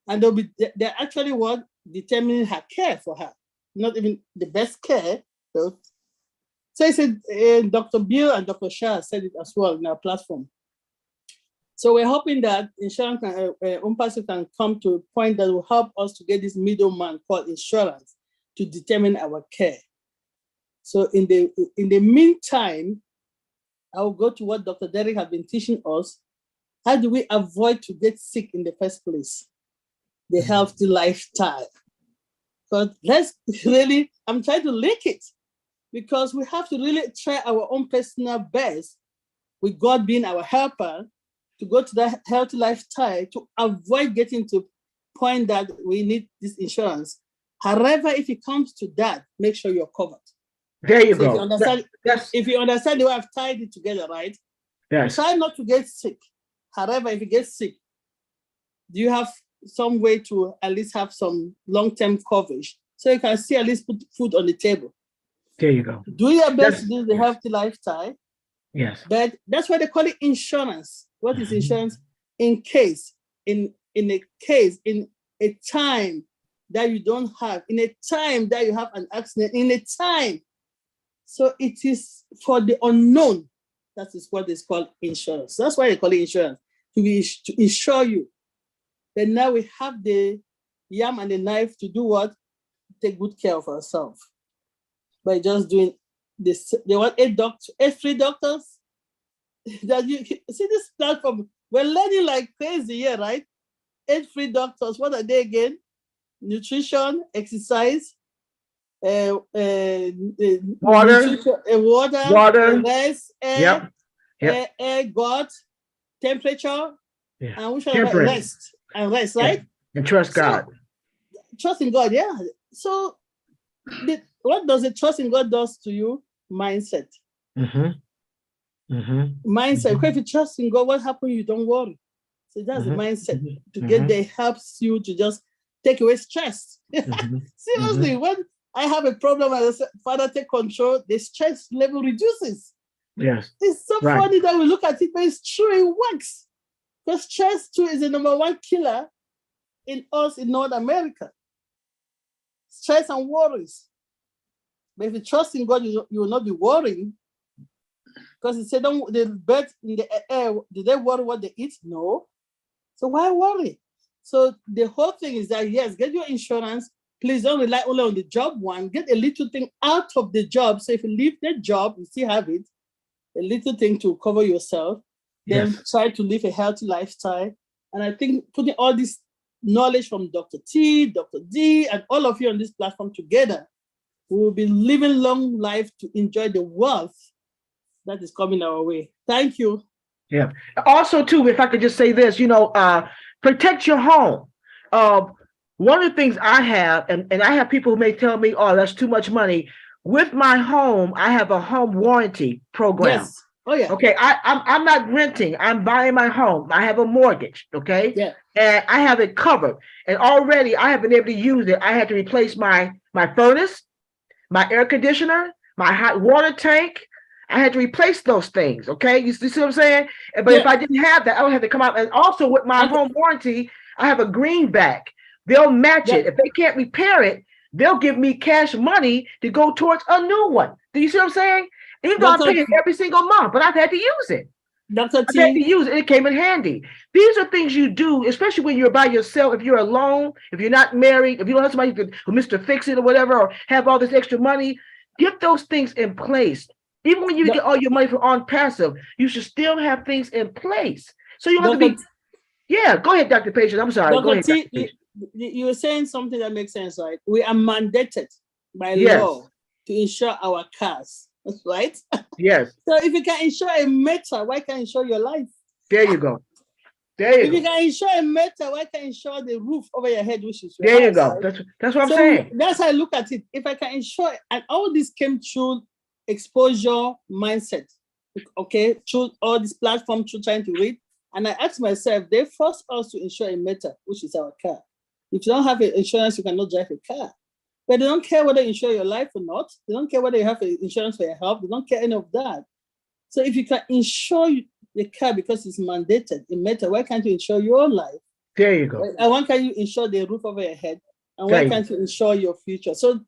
[SPEAKER 8] And they're actually determining her care for her. Not even the best care. So I said, Dr. Bill and Dr. Shah said it as well in our platform. So we're hoping that insurance ONPASSIVE can come to a point that will help us to get this middleman called insurance to determine our care. So in the meantime, I will go to what Dr. Derek has been teaching us. How do we avoid to get sick in the first place? The healthy lifestyle. But I'm trying to link it because we have to really try our own personal best with God being our helper to go to that healthy lifestyle to avoid getting to the point that we need this insurance. However, if it comes to that, make sure you're covered.
[SPEAKER 4] There you go.
[SPEAKER 8] If you understand the way I've tied it together, right?
[SPEAKER 4] Yes.
[SPEAKER 8] Try not to get sick. However, if you get sick, do you have some way to at least have some long-term coverage so you can still at least put food on the table?
[SPEAKER 4] There you go.
[SPEAKER 8] Do your best to do the healthy lifestyle.
[SPEAKER 4] Yes.
[SPEAKER 8] But that's why they call it insurance. What is insurance? In a time that you don't have, in a time that you have an accident, in a time. So it is for the unknown. That is what is called insurance. That's why they call it insurance, to insure you. But now we have the yam and the knife to do what? Take good care of ourselves. By just doing this, they want 8 free doctors. That you see this platform, we're learning like crazy here, right? 8 free doctors. What are they again? Nutrition, exercise, water, rest, air, air, God, temperature, and we should rest, right?
[SPEAKER 4] And trust God.
[SPEAKER 8] Trust in God, yeah. So what does the trust in God does to you? Mindset. Mindset. Okay, if you trust in God, what happens? You don't worry. So that's the mindset. To get there helps you to just take away stress. Seriously, when I have a problem and I say, Father, take control, the stress level reduces.
[SPEAKER 4] Yes.
[SPEAKER 8] It's so funny that we look at it, but it's true, it works. Because stress too is the #1 killer in us in North America. Stress and worries. But if you trust in God, you will not be worrying. Because he said, the birds in the air, do they worry what they eat? No. So why worry? So the whole thing is that, yes, get your insurance. Please don't rely only on the job one. Get a little thing out of the job. So if you leave the job, you still have it. A little thing to cover yourself. Then try to live a healthy lifestyle. And I think putting all this knowledge from Dr. T, Dr. D, and all of you on this platform together, we will be living long life to enjoy the wealth that is coming our way. Thank you.
[SPEAKER 4] Yeah. Also, too, if I could just say this, protect your home. One of the things I have, and I have people who may tell me, oh, that's too much money. With my home, I have a home warranty program.
[SPEAKER 8] Yes. Oh, yeah.
[SPEAKER 4] Okay. I'm not renting. I'm buying my home. I have a mortgage. Okay.
[SPEAKER 8] Yeah.
[SPEAKER 4] And I have it covered. And already I have been able to use it. I had to replace my furnace, my air conditioner, my hot water tank. I had to replace those things. Okay. You see what I'm saying? But if I didn't have that, I would have to come out. And also with my home warranty, I have a greenback. They'll match it. If they can't repair it, they'll give me cash money to go towards a new one. Do you see what I'm saying? Even though I'm paying every single month, but I've had to use it.
[SPEAKER 8] Dr. T.
[SPEAKER 4] I've had to use it. It came in handy. These are things you do, especially when you're by yourself, if you're alone, if you're not married, if you don't have somebody who Mr. Fix It or whatever, or have all this extra money, get those things in place. Even when you get all your money from ONPASSIVE, you should still have things in place. So you don't have to be. Yeah, go ahead, Dr. Patience. I'm sorry. Go ahead, Dr. Patience.
[SPEAKER 8] You were saying something that makes sense, right? We are mandated by law to insure our cars, right?
[SPEAKER 4] Yes.
[SPEAKER 8] So if you can insure a meter, why can't you insure your life?
[SPEAKER 4] There you go. If
[SPEAKER 8] you can insure a meter, why can't you insure the roof over your head, which is your
[SPEAKER 4] there
[SPEAKER 8] house,
[SPEAKER 4] you go.
[SPEAKER 8] Right?
[SPEAKER 4] That's what I'm saying.
[SPEAKER 8] That's how I look at it. If I can insure, and all this came through exposure mindset, okay, through all this platform, through trying to read. And I asked myself, they forced us to insure a meter, which is our car. If you don't have insurance, you cannot drive a car. But they don't care whether you insure your life or not. They don't care whether you have insurance for your health. They don't care any of that. So if you can insure the car because it's mandated, a meter, why can't you insure your life?
[SPEAKER 4] There you go.
[SPEAKER 8] And why can't you insure the roof over your head? And why can't you insure your future? So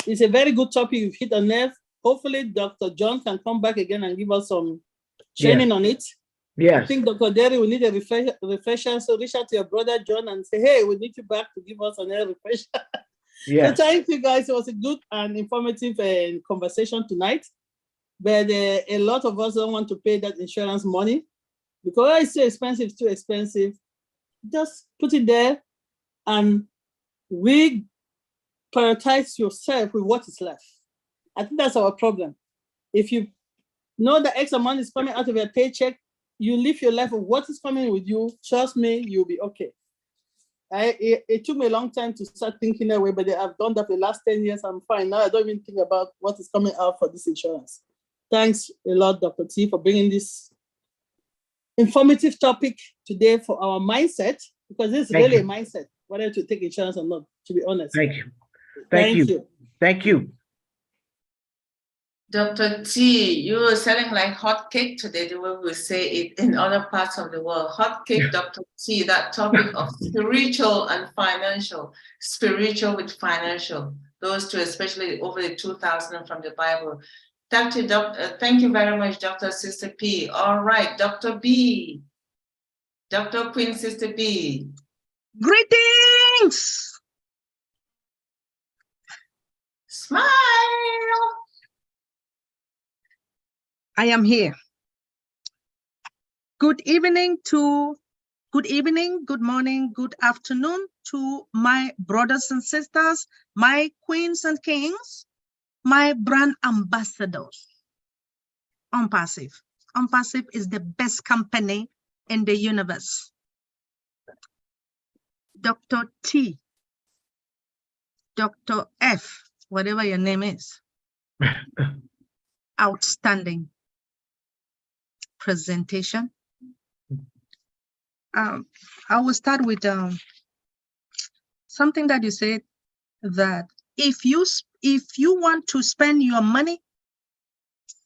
[SPEAKER 8] it's a very good topic. You've hit a nerve. Hopefully, Dr. John can come back again and give us some training on it.
[SPEAKER 4] Yes.
[SPEAKER 8] I think, Dr. Derry, we need a refresher. So reach out to your brother, John, and say, hey, we need you back to give us another refresher.
[SPEAKER 4] Yes.
[SPEAKER 8] So thank you, guys. It was a good and informative conversation tonight. But a lot of us don't want to pay that insurance money because it's too expensive. Just put it there and prioritize yourself with what is left. I think that's our problem. If you know that X amount is coming out of your paycheck, you live your life with what is coming with you. Trust me, you'll be okay. It took me a long time to start thinking that way, but I've done that for the last 10 years. I'm fine. Now I don't even think about what is coming out for this insurance. Thanks a lot, Dr. T, for bringing this informative topic today for our mindset, because this is really a mindset, whether to take insurance or not, to be honest.
[SPEAKER 4] Thank you. Thank you. Thank you.
[SPEAKER 3] Dr. T, you were selling like hot cake today, the way we say it in other parts of the world. Hot cake, Dr. T, that topic of spiritual and financial, spiritual with financial, those two, especially over the 2000 from the Bible. Thank you very much, Dr. Sister P. All right, Dr. B. Dr. Queen Sister B.
[SPEAKER 6] Greetings.
[SPEAKER 3] Smile.
[SPEAKER 6] I am here. Good evening, good morning, good afternoon to my brothers and sisters, my queens and kings, my brand ambassadors. ONPASSIVE. ONPASSIVE is the best company in the universe. Dr. T, Dr. F, whatever your name is. Outstanding presentation. I will start with something that you said, that if you want to spend your money,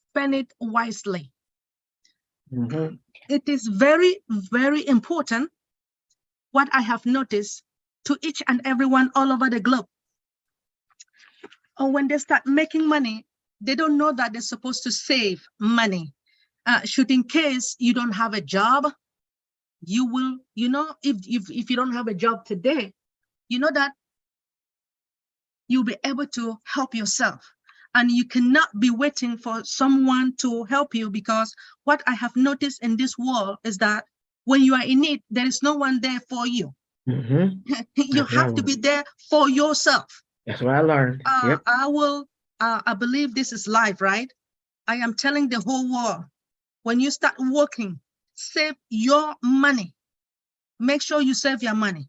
[SPEAKER 6] spend it wisely.
[SPEAKER 4] Mm-hmm.
[SPEAKER 6] It is very, very important what I have noticed to each and everyone all over the globe. Or when they start making money, they don't know that they're supposed to save money. Should in case you don't have a job, you will, if you don't have a job today, you know that you'll be able to help yourself. And you cannot be waiting for someone to help you, because what I have noticed in this world is that when you are in need, there is no one there for you.
[SPEAKER 4] Mm-hmm.
[SPEAKER 6] You have to be there for yourself.
[SPEAKER 4] That's what I learned. Yep.
[SPEAKER 6] I believe this is live, right? I am telling the whole world, when you start working, save your money. Make sure you save your money.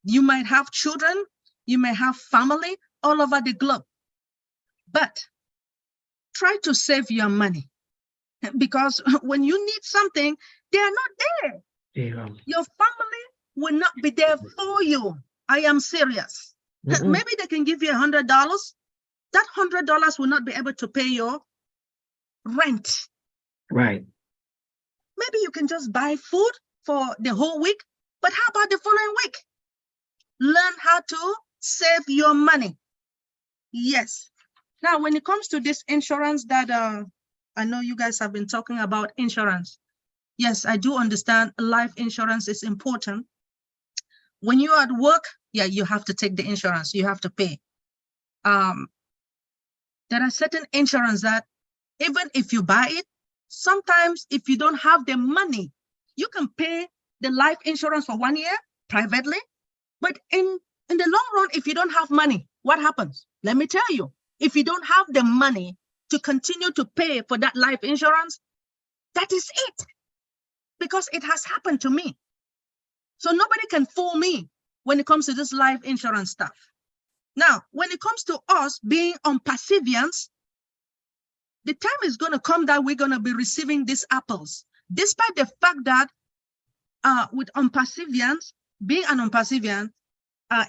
[SPEAKER 6] You might have children, you may have family all over the globe, but try to save your money, because when you need something, they are not there.
[SPEAKER 4] Yeah.
[SPEAKER 6] Your family will not be there for you. I am serious.
[SPEAKER 4] Mm-mm.
[SPEAKER 6] Maybe they can give you $100. That $100 will not be able to pay your rent.
[SPEAKER 4] Right.
[SPEAKER 6] Maybe you can just buy food for the whole week, but how about the following week? Learn how to save your money. Yes. Now, when it comes to this insurance that I know you guys have been talking about insurance. Yes, I do understand life insurance is important. When you're at work, yeah, you have to take the insurance, you have to pay. There are certain insurance that even if you buy it, sometimes if you don't have the money, you can pay the life insurance for 1 year privately. But in the long run, if you don't have money, what happens? Let me tell you, if you don't have the money to continue to pay for that life insurance, that is it. Because it has happened to me. So nobody can fool me when it comes to this life insurance stuff. Now, when it comes to us being on passivians, the time is going to come that we're going to be receiving these apples, despite the fact that with unpassivians, being an unpassivian,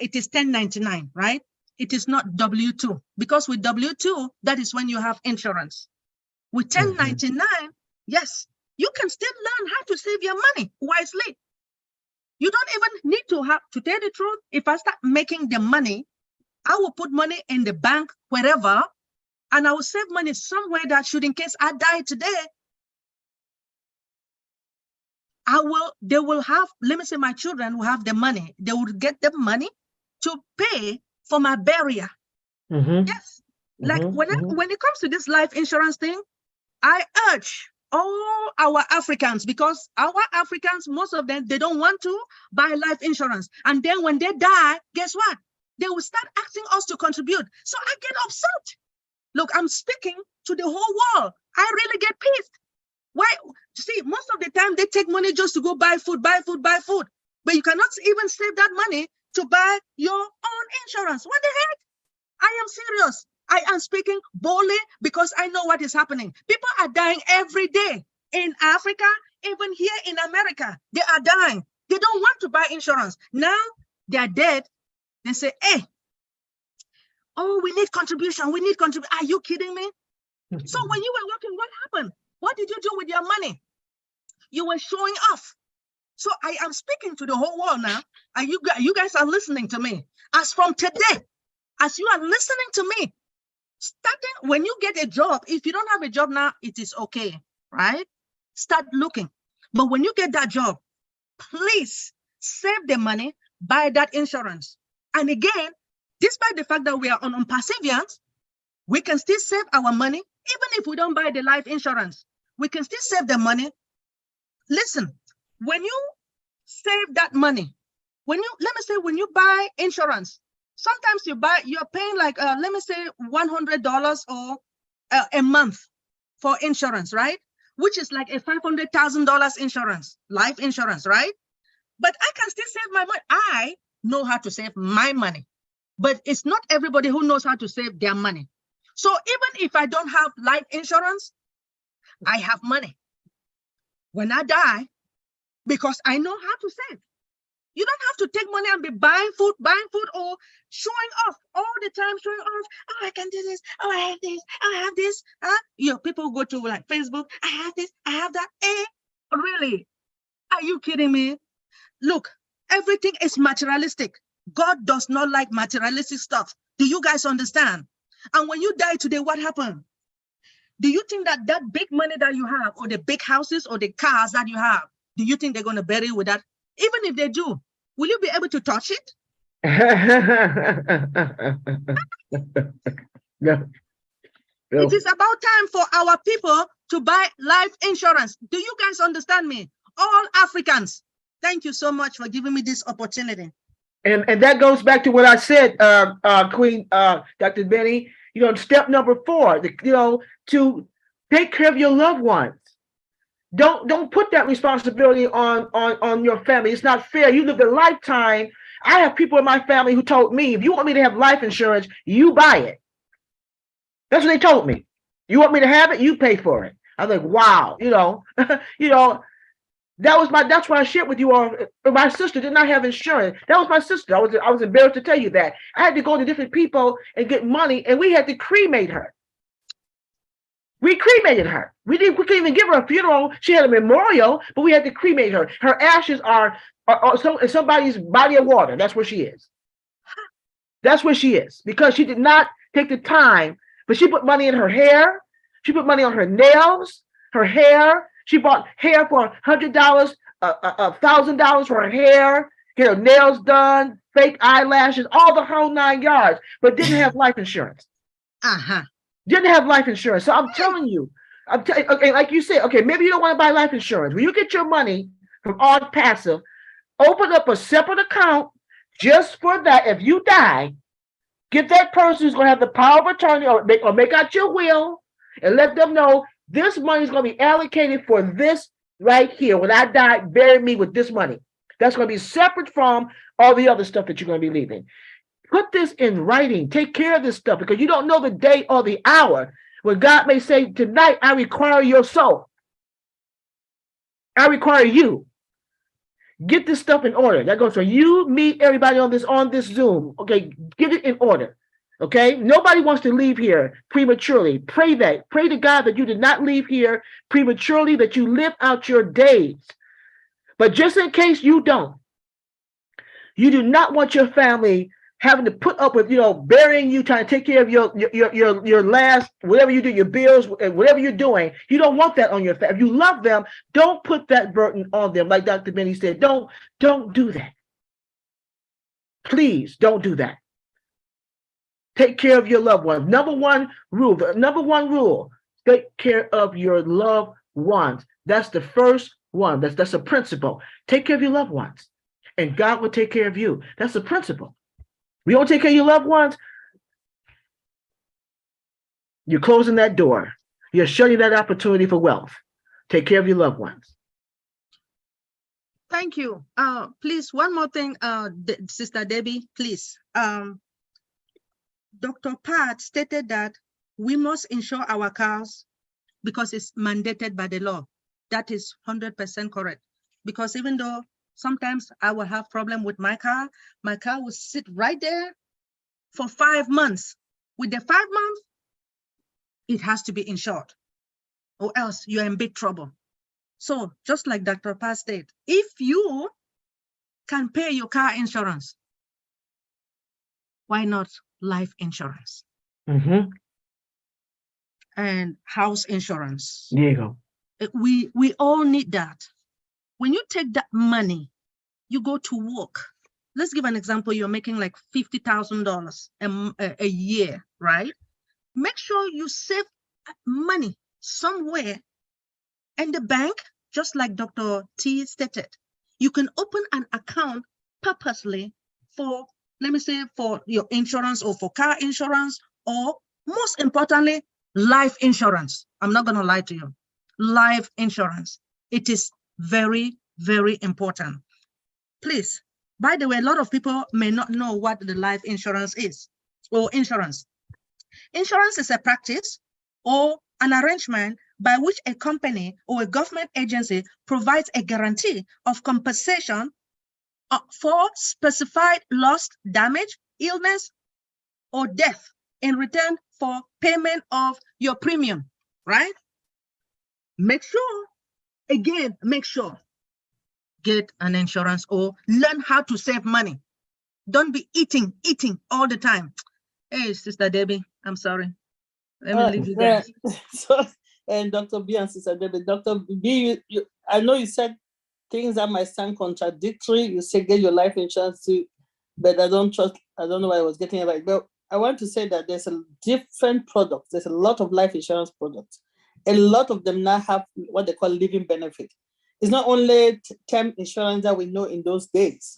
[SPEAKER 6] it is 1099, right? It is not W-2, because with W-2, that is when you have insurance. With 1099, yes, you can still learn how to save your money wisely. You don't even need to have, to tell the truth, if I start making the money, I will put money in the bank, wherever, and I will save money somewhere that should, in case I die today, they will have, let me say my children will have the money. They will get the money to pay for my burial. Yes. Like when it comes to this life insurance thing, I urge all our Africans, because our Africans, most of them, they don't want to buy life insurance. And then when they die, guess what? They will start asking us to contribute. So I get upset. Look, I'm speaking to the whole world. I really get pissed. Why? See, most of the time they take money just to go buy food. But you cannot even save that money to buy your own insurance. What the heck? I am serious. I am speaking boldly because I know what is happening. People are dying every day in Africa, even here in America. They are dying. They don't want to buy insurance. Now they are dead. They say, hey, oh, we need contribution. We need contribution. Are you kidding me? So when you were working, what happened? What did you do with your money? You were showing off. So I am speaking to the whole world now. And you guys are listening to me. As from today, as you are listening to me, starting when you get a job, if you don't have a job now, it is okay, right? Start looking. But when you get that job, please save the money, buy that insurance. And again, despite the fact that we are on ONPASSIVE, we can still save our money, even if we don't buy the life insurance. We can still save the money. Listen, when you save that money, let me say, when you buy insurance, sometimes you're paying like, let me say $100 or a month for insurance, right? Which is like a $500,000 insurance, life insurance, right? But I can still save my money. I know how to save my money, but it's not everybody who knows how to save their money. So even if I don't have life insurance, I have money when I die, because I know how to save. You don't have to take money and be buying food or showing off all the time, showing off. Oh, I can do this. Oh, I have this. Oh, I have this. People go to like Facebook. I have this. I have that. Really? Are you kidding me? Look, everything is materialistic. God does not like materialistic stuff. Do you guys understand? And when you die today, what happened? Do you think that that big money that you have, or the big houses or the cars that you have, do you think they're going to bury you with that? Even if they do, will you be able to touch it?
[SPEAKER 4] No.
[SPEAKER 6] It is about time for our people to buy life insurance. Do you guys understand me? All Africans. Thank you so much for giving me this opportunity.
[SPEAKER 4] And that goes back to what I said, Queen Dr. Benny. Step number 4, to take care of your loved ones. Don't put that responsibility on your family. It's not fair. You lived a lifetime. I have people in my family who told me, if you want me to have life insurance, you buy it. That's what they told me. You want me to have it, you pay for it. I was like, wow, that's why I shared with you all. My sister did not have insurance. That was my sister. I was embarrassed to tell you that. I had to go to different people and get money, and we had to cremate her. We cremated her. We couldn't even give her a funeral. She had a memorial, but we had to cremate her. Her ashes are in somebody's body of water. That's where she is. That's where she is, because she did not take the time, but she put money in her hair. She put money on her nails, her hair. She bought hair for $100, $1,000 for her hair, get her nails done, fake eyelashes, all the whole 9 yards, but didn't have life insurance. Didn't have life insurance. So I'm telling you, okay, like you said, okay, maybe you don't want to buy life insurance. When you get your money from ONPASSIVE, open up a separate account just for that. If you die, get that person who's going to have the power of attorney, or make out your will and let them know this money is going to be allocated for this right here. When I die, bury me with this money. That's going to be separate from all the other stuff that you're going to be leaving. Put this in writing. Take care of this stuff, because you don't know the day or the hour when God may say, tonight, I require your soul. I require you. Get this stuff in order. That goes for you, me, everybody on this Zoom. Okay, get it in order. Okay, nobody wants to leave here prematurely. Pray to God that you did not leave here prematurely, that you live out your days. But just in case you don't, you do not want your family having to put up with, burying you, trying to take care of your last, whatever you do, your bills, whatever you're doing. You don't want that on your family. If you love them, don't put that burden on them. Like Dr. Benny said, don't do that. Please don't do that. Take care of your loved ones. Number one rule, take care of your loved ones. That's the first one. That's a principle. Take care of your loved ones, and God will take care of you. That's a principle. We don't take care of your loved ones, you're closing that door. You're shutting that opportunity for wealth. Take care of your loved ones.
[SPEAKER 6] Thank you. Please, one more thing, Sister Debbie, please. Dr. Pat stated that we must insure our cars because it's mandated by the law. That is 100% correct. Because even though sometimes I will have problem with my car will sit right there for 5 months. With the 5 months, it has to be insured, or else you're in big trouble. So just like Dr. Paz said, if you can pay your car insurance, why not life insurance and house insurance?
[SPEAKER 4] There you go.
[SPEAKER 6] We all need that. When you take that money, you go to work. Let's give an example. You're making like $50,000 a year, right? Make sure you save money somewhere in the bank, just like Dr. T stated. You can open an account purposely for, let me say, for your insurance or for car insurance, or most importantly, life insurance. I'm not going to lie to you. Life insurance. It is very, very important. Please, by the way, a lot of people may not know what the life insurance is, or insurance. Insurance is a practice or an arrangement by which a company or a government agency provides a guarantee of compensation for specified loss, damage, illness, or death in return for payment of your premium, right? Make sure, again, make sure, get an insurance or learn how to save money. Don't be eating all the time. Hey, Sister Debbie, I'm sorry. Let me leave you guys.
[SPEAKER 8] So, and Dr. B and Sister Debbie, Dr. B, I know you said things that might sound contradictory. You say get your life insurance too, but I don't know why I was getting it right. But I want to say that there's a different products. There's a lot of life insurance products. A lot of them now have what they call living benefit. It's not only term insurance that we know in those days.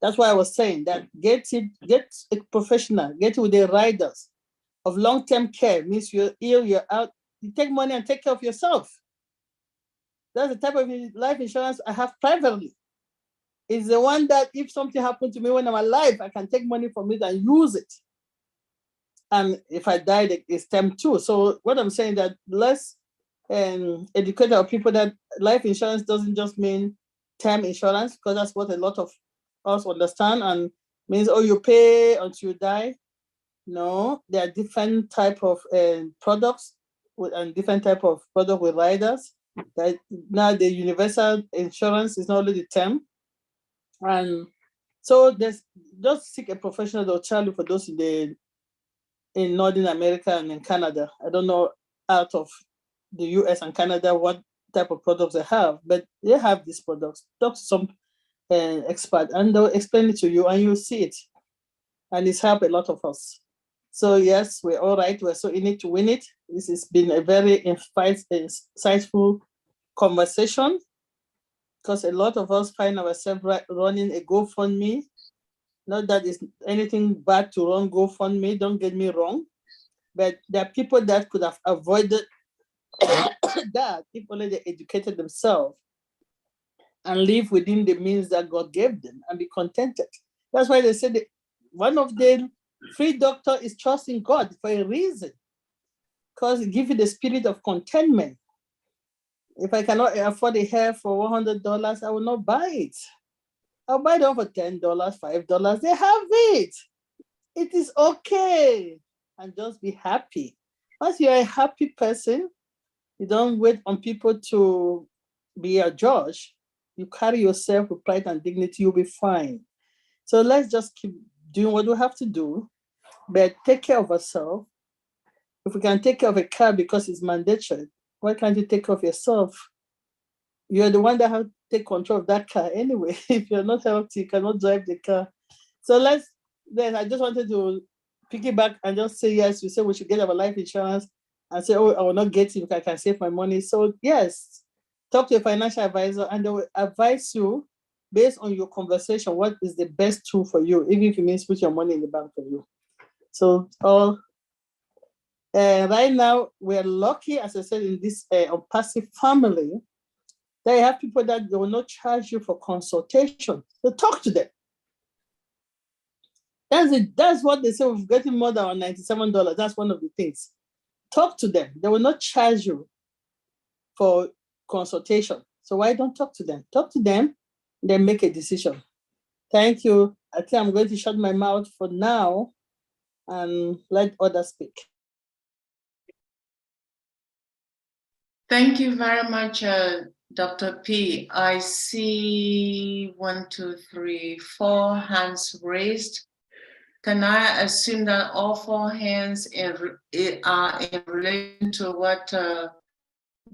[SPEAKER 8] That's why I was saying that get a professional, get with the riders of long-term care. Means you're ill, you're out, you take money and take care of yourself. That's the type of life insurance I have privately. It's the one that if something happened to me when I'm alive, I can take money from it and use it. And if I die, it's term too. So what I'm saying that let's educate our people that life insurance doesn't just mean term insurance, because that's what a lot of us understand and means, oh, you pay until you die. No, there are different type of products and different type of product with riders. That now the universal insurance is not only the term. And so there's just seek a professional or Charlie for those in Northern America and in Canada. I don't know out of the US and Canada what type of products they have, but they have these products. Talk to some expert and they'll explain it to you and you'll see it. And it's helped a lot of us. So yes, we're all right. We're so in it to win it. This has been a very insightful conversation, because a lot of us find ourselves running a GoFundMe. Not that it's anything bad to run GoFundMe, don't get me wrong, but there are people that could have avoided that if only they educated themselves and live within the means that God gave them and be contented. That's why they say that one of the free doctor is trusting God for a reason, because it gives you the spirit of contentment. If I cannot afford a hair for $100, I will not buy it. I'll buy them for $10, $5. They have it. It is okay. And just be happy. Once you're a happy person, you don't wait on people to be a judge. You carry yourself with pride and dignity, you'll be fine. So let's just keep doing what we have to do, but take care of ourselves. If we can take care of a car because it's mandatory, why can't you take care of yourself? You're the one that has to take control of that car anyway. If you're not healthy, you cannot drive the car. So I just wanted to piggyback and just say, yes, you say we should get our life insurance and say, oh, I will not get it if I can save my money. So yes, talk to a financial advisor and they will advise you based on your conversation, what is the best tool for you, even if it means put your money in the bank for you. So right now, we're lucky, as I said, in this ONPASSIVE family, they have people that they will not charge you for consultation. So talk to them. That's it. That's what they say. We're getting more than $97. That's one of the things. Talk to them. They will not charge you for consultation. So why don't talk to them? Talk to them, then make a decision. Thank you. I think I'm going to shut my mouth for now and let others speak.
[SPEAKER 3] Thank you very much, Dr. P. I see 1, 2, 3, 4 hands raised. Can I assume that all 4 hands are in relation to what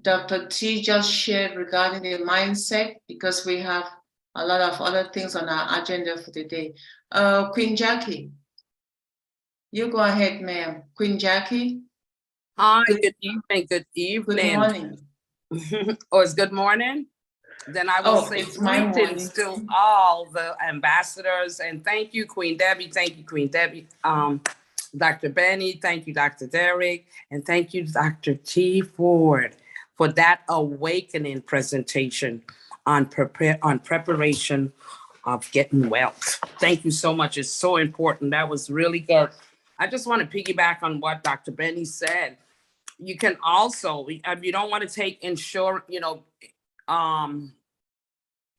[SPEAKER 3] Dr. T just shared regarding the mindset? Because we have a lot of other things on our agenda for today. Queen Jackie, you go ahead, ma'am. Queen Jackie.
[SPEAKER 9] Hi, good evening, good evening.
[SPEAKER 3] Good morning.
[SPEAKER 9] Oh, it's good morning? Then I will say
[SPEAKER 3] it's my
[SPEAKER 9] greetings to all the ambassadors, and thank you, Queen Debbie. Thank you, Queen Debbie. Dr. Benny, thank you, Dr. Derek, and thank you, Dr. T. Ford, for that awakening presentation on preparation of getting wealth. Thank you so much. It's so important. That was really good. I just want to piggyback on what Dr. Benny said. You can also, if you don't want to take insurance,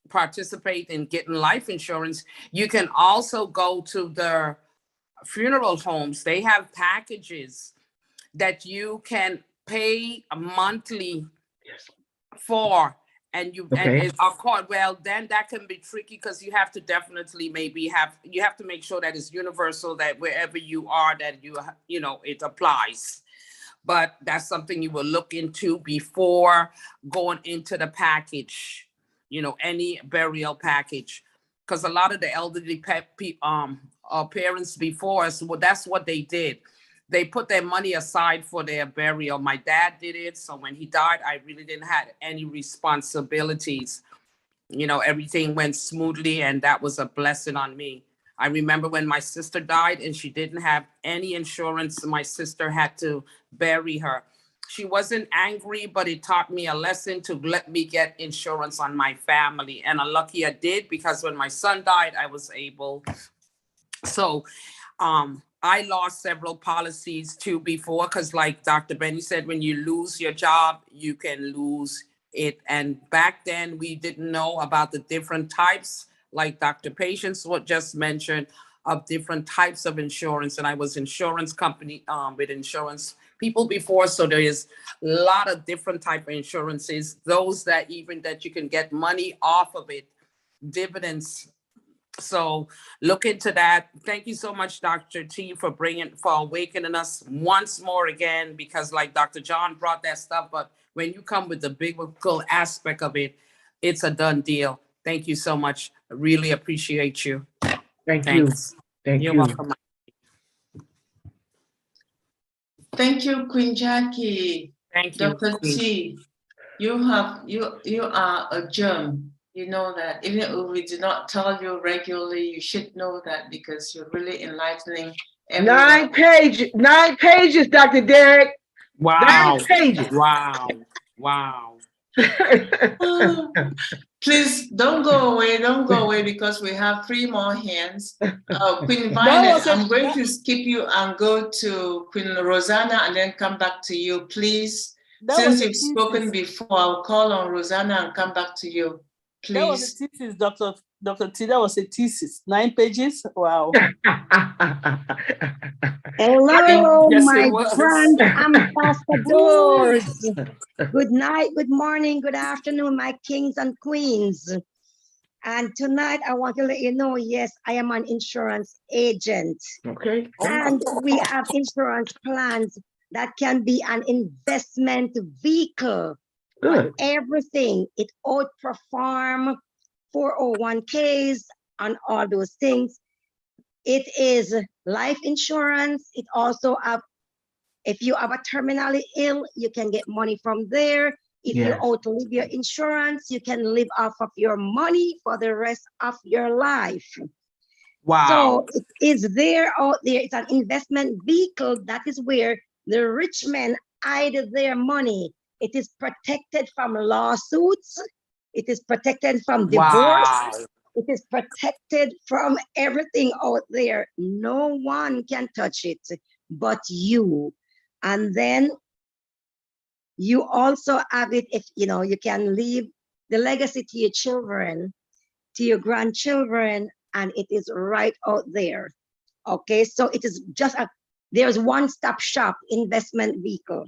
[SPEAKER 9] participate in getting life insurance, you can also go to the funeral homes. They have packages that you can pay monthly for, and of course, well, then that can be tricky because you have to definitely you have to make sure that it's universal, that wherever you are, that it applies. But that's something you will look into before going into the package, any burial package. Because a lot of the elderly parents before us, well, that's what they did. They put their money aside for their burial. My dad did it. So when he died, I really didn't have any responsibilities. Everything went smoothly, and that was a blessing on me. I remember when my sister died and she didn't have any insurance, my sister had to bury her. She wasn't angry, but it taught me a lesson to let me get insurance on my family. And I'm lucky I did, because when my son died, I was able. So I lost several policies too before, because like Dr. Benny said, when you lose your job, you can lose it. And back then we didn't know about the different types, like Dr. Patience just mentioned, of different types of insurance. And I was insurance company with insurance people before. So there is a lot of different type of insurances, those that you can get money off of it, dividends. So look into that. Thank you so much, Dr. T, for awakening us once more again, because like Dr. John brought that stuff, but when you come with the biblical aspect of it, it's a done deal. Thank you so much. I really appreciate you.
[SPEAKER 4] Thanks.
[SPEAKER 9] You're welcome.
[SPEAKER 3] Thank you, Queen Jackie.
[SPEAKER 9] Thank you,
[SPEAKER 3] Dr. T, you are a gem. You know that. Even if we do not tell you regularly, you should know that, because you're really enlightening everyone.
[SPEAKER 4] 9 pages, Dr. Derek.
[SPEAKER 9] Wow.
[SPEAKER 4] 9 pages.
[SPEAKER 9] Wow.
[SPEAKER 3] Please don't go away, because we have 3 more hands. Queen Violet, I'm going to skip you and go to Queen Rosanna and then come back to you, please. Since you've spoken before, I'll call on Rosanna and come back to you, please.
[SPEAKER 8] That was a thesis, Dr. T. That was a thesis. 9 pages. Wow.
[SPEAKER 10] Hello,
[SPEAKER 9] Yes,
[SPEAKER 10] my
[SPEAKER 9] it was.
[SPEAKER 10] grand ambassadors. Good night, good morning, good afternoon, my kings and queens. And tonight I want to let you know, yes, I am an insurance agent.
[SPEAKER 4] Okay.
[SPEAKER 10] And we have insurance plans that can be an investment vehicle.
[SPEAKER 4] Good.
[SPEAKER 10] Everything. It outperforms 401ks and all those things. It is life insurance. It also if you have a terminally ill, you can get money from there. If you outlive your insurance, you can live off of your money for the rest of your life.
[SPEAKER 9] Wow.
[SPEAKER 10] So it is there out there. It's an investment vehicle. That is where the rich men hide their money. It is protected from lawsuits. It is protected from divorce.
[SPEAKER 9] Wow.
[SPEAKER 10] It is protected from everything out there. No one can touch it but you. And then you also have it, if you can leave the legacy to your children, to your grandchildren, and it is right out there. Okay, so it is just there's one-stop shop investment vehicle.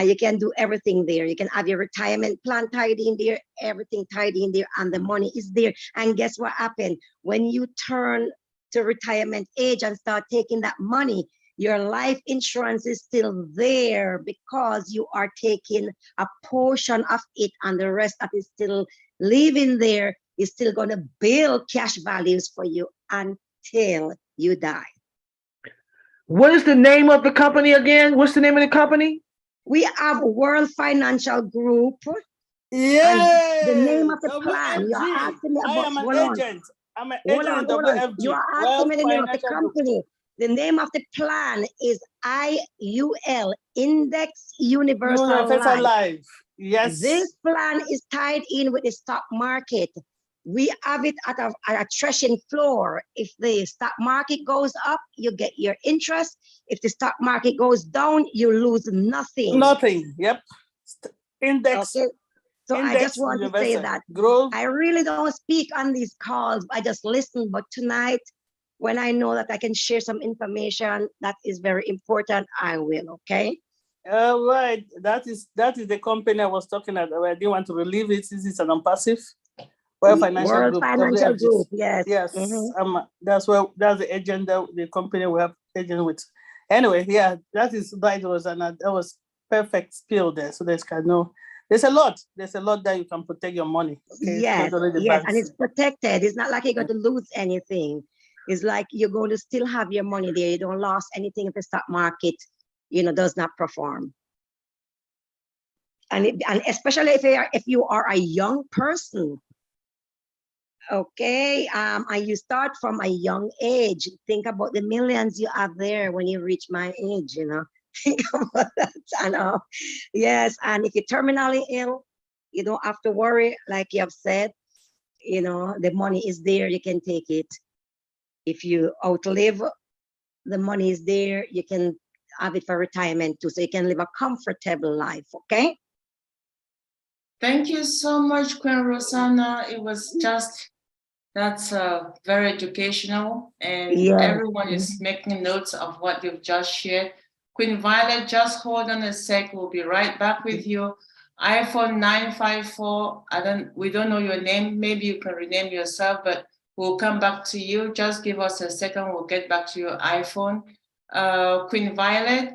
[SPEAKER 10] You can do everything there. You can have your retirement plan tied in there, everything tied in there, and the money is there. And guess what happened? When you turn to retirement age and start taking that money, your life insurance is still there because you are taking a portion of it, and the rest of it still living there is still going to build cash values for you until you die.
[SPEAKER 4] What is the name of the company again? What's the name of the company?
[SPEAKER 10] We have World Financial Group.
[SPEAKER 8] Yeah.
[SPEAKER 10] The name of the plan. You are asking me
[SPEAKER 8] I
[SPEAKER 10] about.
[SPEAKER 8] am an
[SPEAKER 10] Hold on.
[SPEAKER 8] agent. I'm an
[SPEAKER 10] Hold
[SPEAKER 8] agent
[SPEAKER 10] on,
[SPEAKER 8] in
[SPEAKER 10] hold on.
[SPEAKER 8] WFG.
[SPEAKER 10] You are asking
[SPEAKER 8] Wealth
[SPEAKER 10] me the name of the
[SPEAKER 8] Financial Group.
[SPEAKER 10] company. The name of the plan is IUL, Index Universal
[SPEAKER 8] Universal
[SPEAKER 10] Life.
[SPEAKER 8] Life. Yes.
[SPEAKER 10] This plan is tied in with the stock market. We have it at a threshing floor. If the stock market goes up, you get your interest. If the stock market goes down, you lose nothing.
[SPEAKER 8] Nothing. Yep. Index.
[SPEAKER 10] Okay. So I just
[SPEAKER 8] Index
[SPEAKER 10] want to say
[SPEAKER 8] Universal.
[SPEAKER 10] that
[SPEAKER 8] Growth.
[SPEAKER 10] I really don't speak on these calls. I just listen. But tonight, when I know that I can share some information that is very important, I will. Okay.
[SPEAKER 8] All right. That is the company I was talking about. I didn't want to relieve it since it's an unpassive. World Financial
[SPEAKER 10] World
[SPEAKER 8] Group.
[SPEAKER 10] Financial
[SPEAKER 8] WFG.
[SPEAKER 10] Group. Yes.
[SPEAKER 8] Yes.
[SPEAKER 10] Mhm.
[SPEAKER 8] That's the agenda, the company we have agent with. Anyway, yeah, that is right. That was perfect skill there. So there's a lot that you can protect your money. Okay.
[SPEAKER 10] Yes,
[SPEAKER 8] Not only the
[SPEAKER 10] yes, and
[SPEAKER 8] banks.
[SPEAKER 10] it's protected. It's not like you're going to lose anything. It's like you're going to still have your money there. You don't lose anything if the stock market, does not perform. And especially if you are a young person, okay, and you start from a young age. Think about the millions you have there when you reach my age. Think about that. I know. Yes, and if you're terminally ill, you don't have to worry, like you have said. The money is there, you can take it. If you outlive, the money is there, you can have it for retirement too, so you can live a comfortable life. Okay.
[SPEAKER 3] Thank you so much, Queen Rosanna. It was that's very educational, and
[SPEAKER 10] Yeah.
[SPEAKER 3] everyone is making notes of what you've just shared. Queen Violet, just hold on a sec. We'll be right back with you. iPhone 954. We don't know your name. Maybe you can rename yourself, but we'll come back to you. Just give us a second. We'll get back to your iPhone. Queen Violet,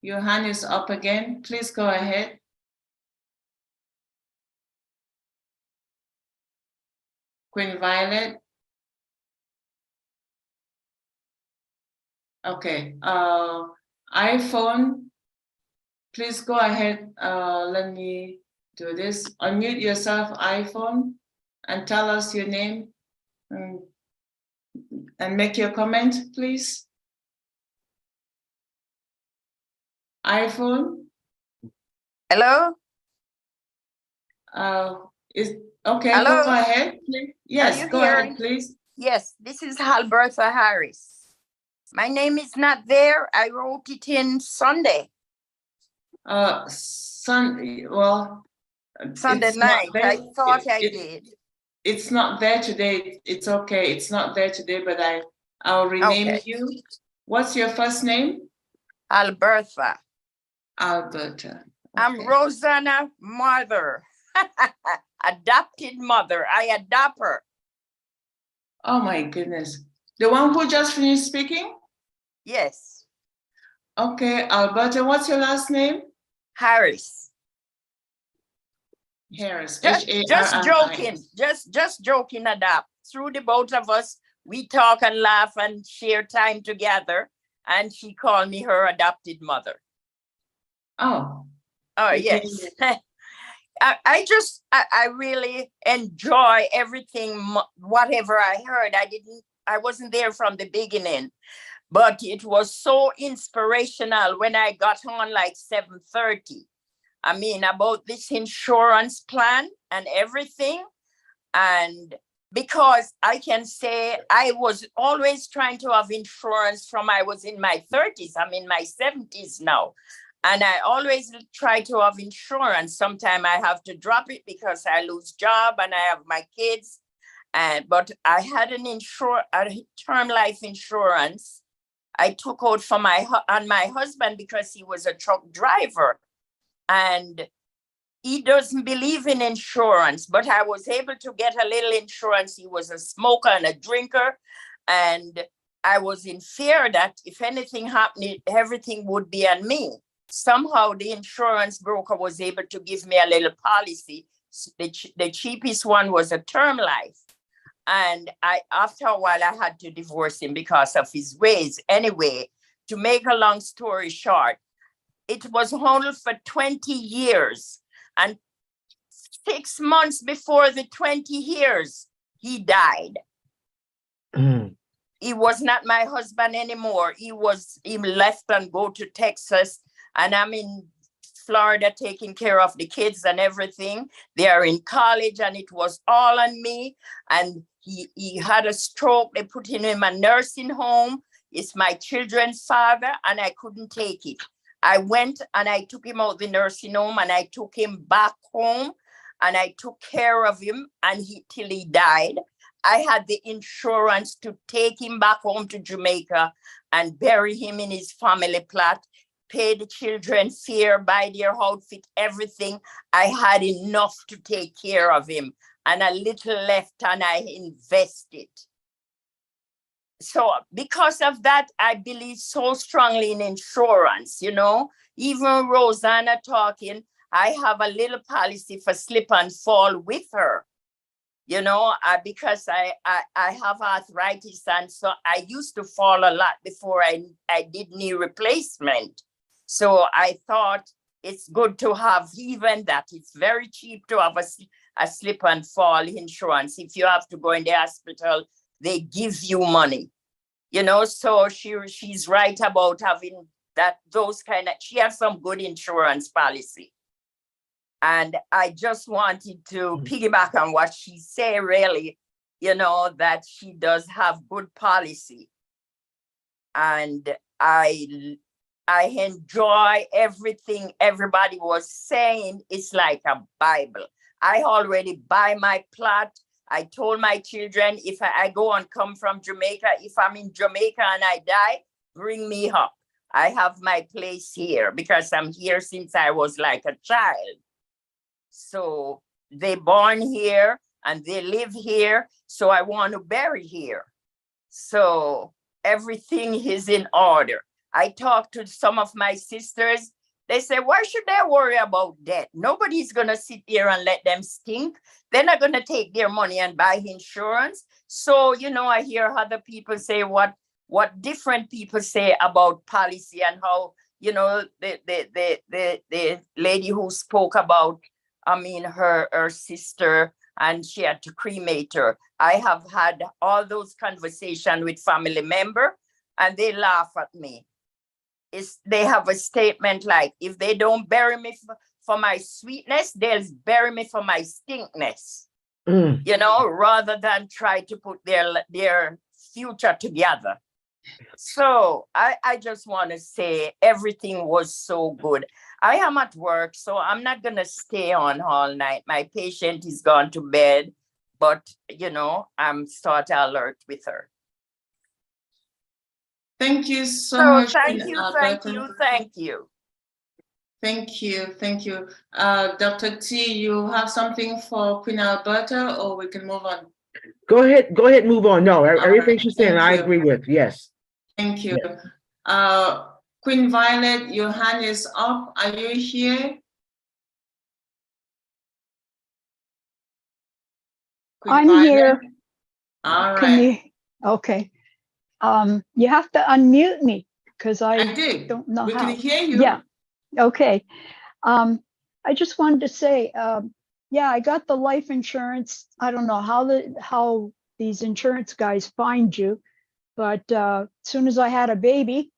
[SPEAKER 3] your hand is up again. Please go ahead. Queen Violet. Okay. iPhone, please go ahead. Let me do this. Unmute yourself, iPhone, and tell us your name and make your comment, please. iPhone.
[SPEAKER 11] Hello?
[SPEAKER 3] Okay,
[SPEAKER 11] Hello?
[SPEAKER 3] go ahead, please. Yes, go ahead, please.
[SPEAKER 11] Yes, this is Albertha Harris. My name is not there. I wrote it in Sunday.
[SPEAKER 3] Sunday, well,
[SPEAKER 11] Sunday night. I thought I did.
[SPEAKER 3] It's not there today. It's okay. It's not there today, but I'll rename you. What's your first name?
[SPEAKER 11] Albertha.
[SPEAKER 3] Alberta. Okay.
[SPEAKER 11] I'm Rosanna mother. Adopted mother. I adopt her.
[SPEAKER 3] Oh my goodness. The one who just finished speaking?
[SPEAKER 11] Yes.
[SPEAKER 3] Okay, Alberta, what's your last name?
[SPEAKER 11] Harris.
[SPEAKER 3] Harris.
[SPEAKER 11] Just joking. Just joking, adopt. Through the both of us, we talk and laugh and share time together. And she called me her adopted mother. Oh, yes. I really enjoy everything, whatever I heard. I wasn't there from the beginning, but it was so inspirational when I got on like 7:30. I mean, about this insurance plan and everything. And because I can say I was always trying to have insurance from I was in my 30s. I'm in my 70s now. And I always try to have insurance. Sometimes I have to drop it because I lose job and I have my kids. But I had a term life insurance. I took out for my husband because he was a truck driver. and he doesn't believe in insurance, but I was able to get a little insurance. He was a smoker and a drinker, and I was in fear that if anything happened, everything would be on me. Somehow the insurance broker was able to give me a little policy. The cheapest one was a term life. And after a while, I had to divorce him because of his ways. Anyway, to make a long story short, it was only for 20 years. And 6 months before the 20 years, he died. He was not my husband anymore. He left and go to Texas, and I'm in Florida taking care of the kids and everything. They are in college, and it was all on me. And he had a stroke. They put him in a nursing home. It's my children's father, and I couldn't take it. I went and I took him out the nursing home, and I took him back home, and I took care of him till he died. I had the insurance to take him back home to Jamaica and bury him in his family plot, pay the children fare, buy their outfit, everything. I had enough to take care of him, and a little left, and I invested. So because of that, I believe so strongly in insurance, Even Rosanna talking, I have a little policy for slip and fall with her, because I have arthritis, and so I used to fall a lot before I did knee replacement. So I thought it's good to have even that. It's very cheap to have a slip and fall insurance. If you have to go in the hospital, they give you money, so she's right about having she has some good insurance policy. And I just wanted to piggyback on what she said, really, that she does have good policy. And I enjoy everything everybody was saying. It's like a Bible. I already buy my plot. I told my children, if I go and come from Jamaica, if I'm in Jamaica and I die, bring me up. I have my place here because I'm here since I was like a child. So they born here and they live here. So I want to bury here. So everything is in order. I talked to some of my sisters. They say, why should they worry about debt? Nobody's going to sit there and let them stink. They're not going to take their money and buy insurance. So, I hear other people say what different people say about policy and how, the lady who spoke about, her sister, and she had to cremate her. I have had all those conversations with family members, and they laugh at me. They have a statement like, if they don't bury me for my sweetness, they'll bury me for my stinkness, rather than try to put their future together. So I just want to say everything was so good. I am at work, so I'm not going to stay on all night. My patient is gone to bed, but, I'm sort of alert with her.
[SPEAKER 3] Thank you so much.
[SPEAKER 11] Thank you.
[SPEAKER 3] Thank you. Dr. T, you have something for Queen Alberta, or we can move on?
[SPEAKER 4] Go ahead, move on. No, everything she's saying, I agree with, yes.
[SPEAKER 3] Thank you. Yes. Queen Violet, your hand is up. Are you here? Queen
[SPEAKER 7] I'm
[SPEAKER 3] Violet?
[SPEAKER 7] here.
[SPEAKER 3] All right.
[SPEAKER 7] Okay. You have to unmute me because I don't know
[SPEAKER 3] we
[SPEAKER 7] how.
[SPEAKER 3] can hear you.
[SPEAKER 7] Yeah. Okay. I just wanted to say, I got the life insurance. I don't know how these insurance guys find you, but as soon as I had a baby,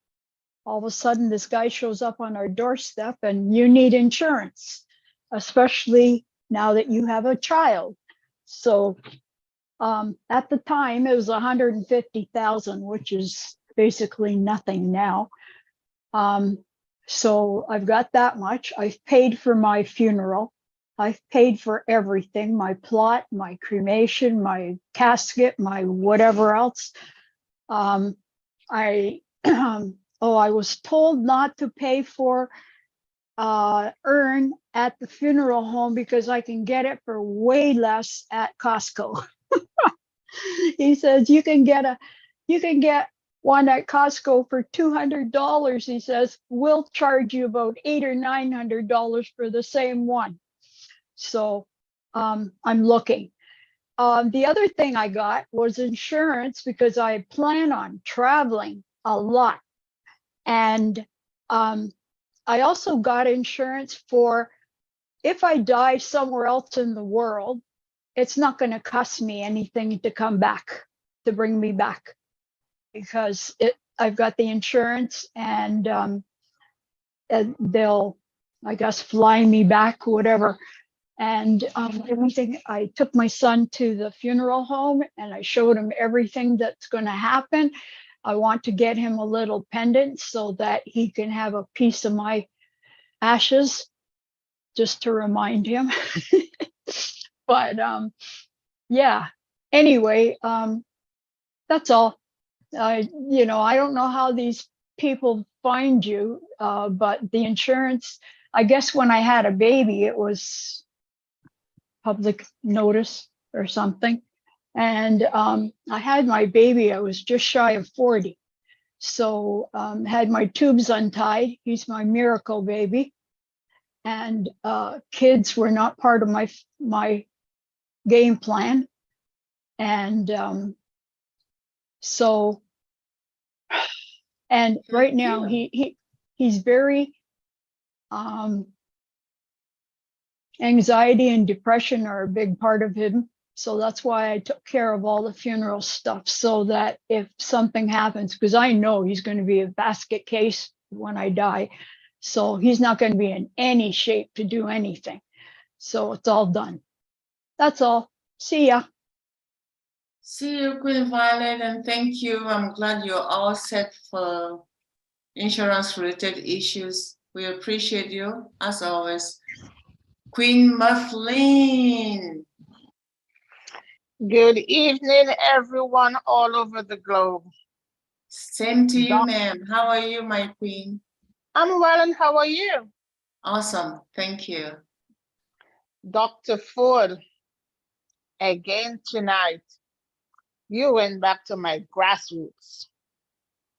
[SPEAKER 7] all of a sudden this guy shows up on our doorstep and you need insurance, especially now that you have a child. So at the time it was 150,000, which is basically nothing now. So I've got that much. I've paid for my funeral. I've paid for everything, my plot, my cremation, my casket, my whatever else. I was told not to pay for earn at the funeral home because I can get it for way less at Costco. He says you can get one at Costco for $200. He says we'll charge you about $800 or $900 for the same one. So I'm looking. The other thing I got was insurance because I plan on traveling a lot. And I also got insurance for if I die somewhere else in the world, it's not going to cost me anything to come back, to bring me back, because I've got the insurance, and they'll, I guess, fly me back, whatever. And everything, I took my son to the funeral home and I showed him everything that's going to happen. I want to get him a little pendant so that he can have a piece of my ashes, just to remind him. But yeah, anyway, that's all. I don't know how these people find you, but the insurance, I guess when I had a baby, it was public notice or something. And I had my baby, I was just shy of 40. So had my tubes untied. He's my miracle baby. And kids were not part of my game plan. And so, and right now he's very, anxiety and depression are a big part of him. So that's why I took care of all the funeral stuff, so that if something happens, because I know he's going to be a basket case when I die. So he's not going to be in any shape to do anything. So it's all done. That's all. See ya.
[SPEAKER 3] See you, Queen Violet, and thank you. I'm glad you're all set for insurance-related issues. We appreciate you, as always. Queen Mufflin.
[SPEAKER 12] Good evening, everyone all over the globe.
[SPEAKER 3] Same to you, ma'am. How are you, my queen?
[SPEAKER 12] I'm well, and how are you?
[SPEAKER 3] Awesome, thank you.
[SPEAKER 12] Dr. Ford, again tonight, you went back to my grassroots,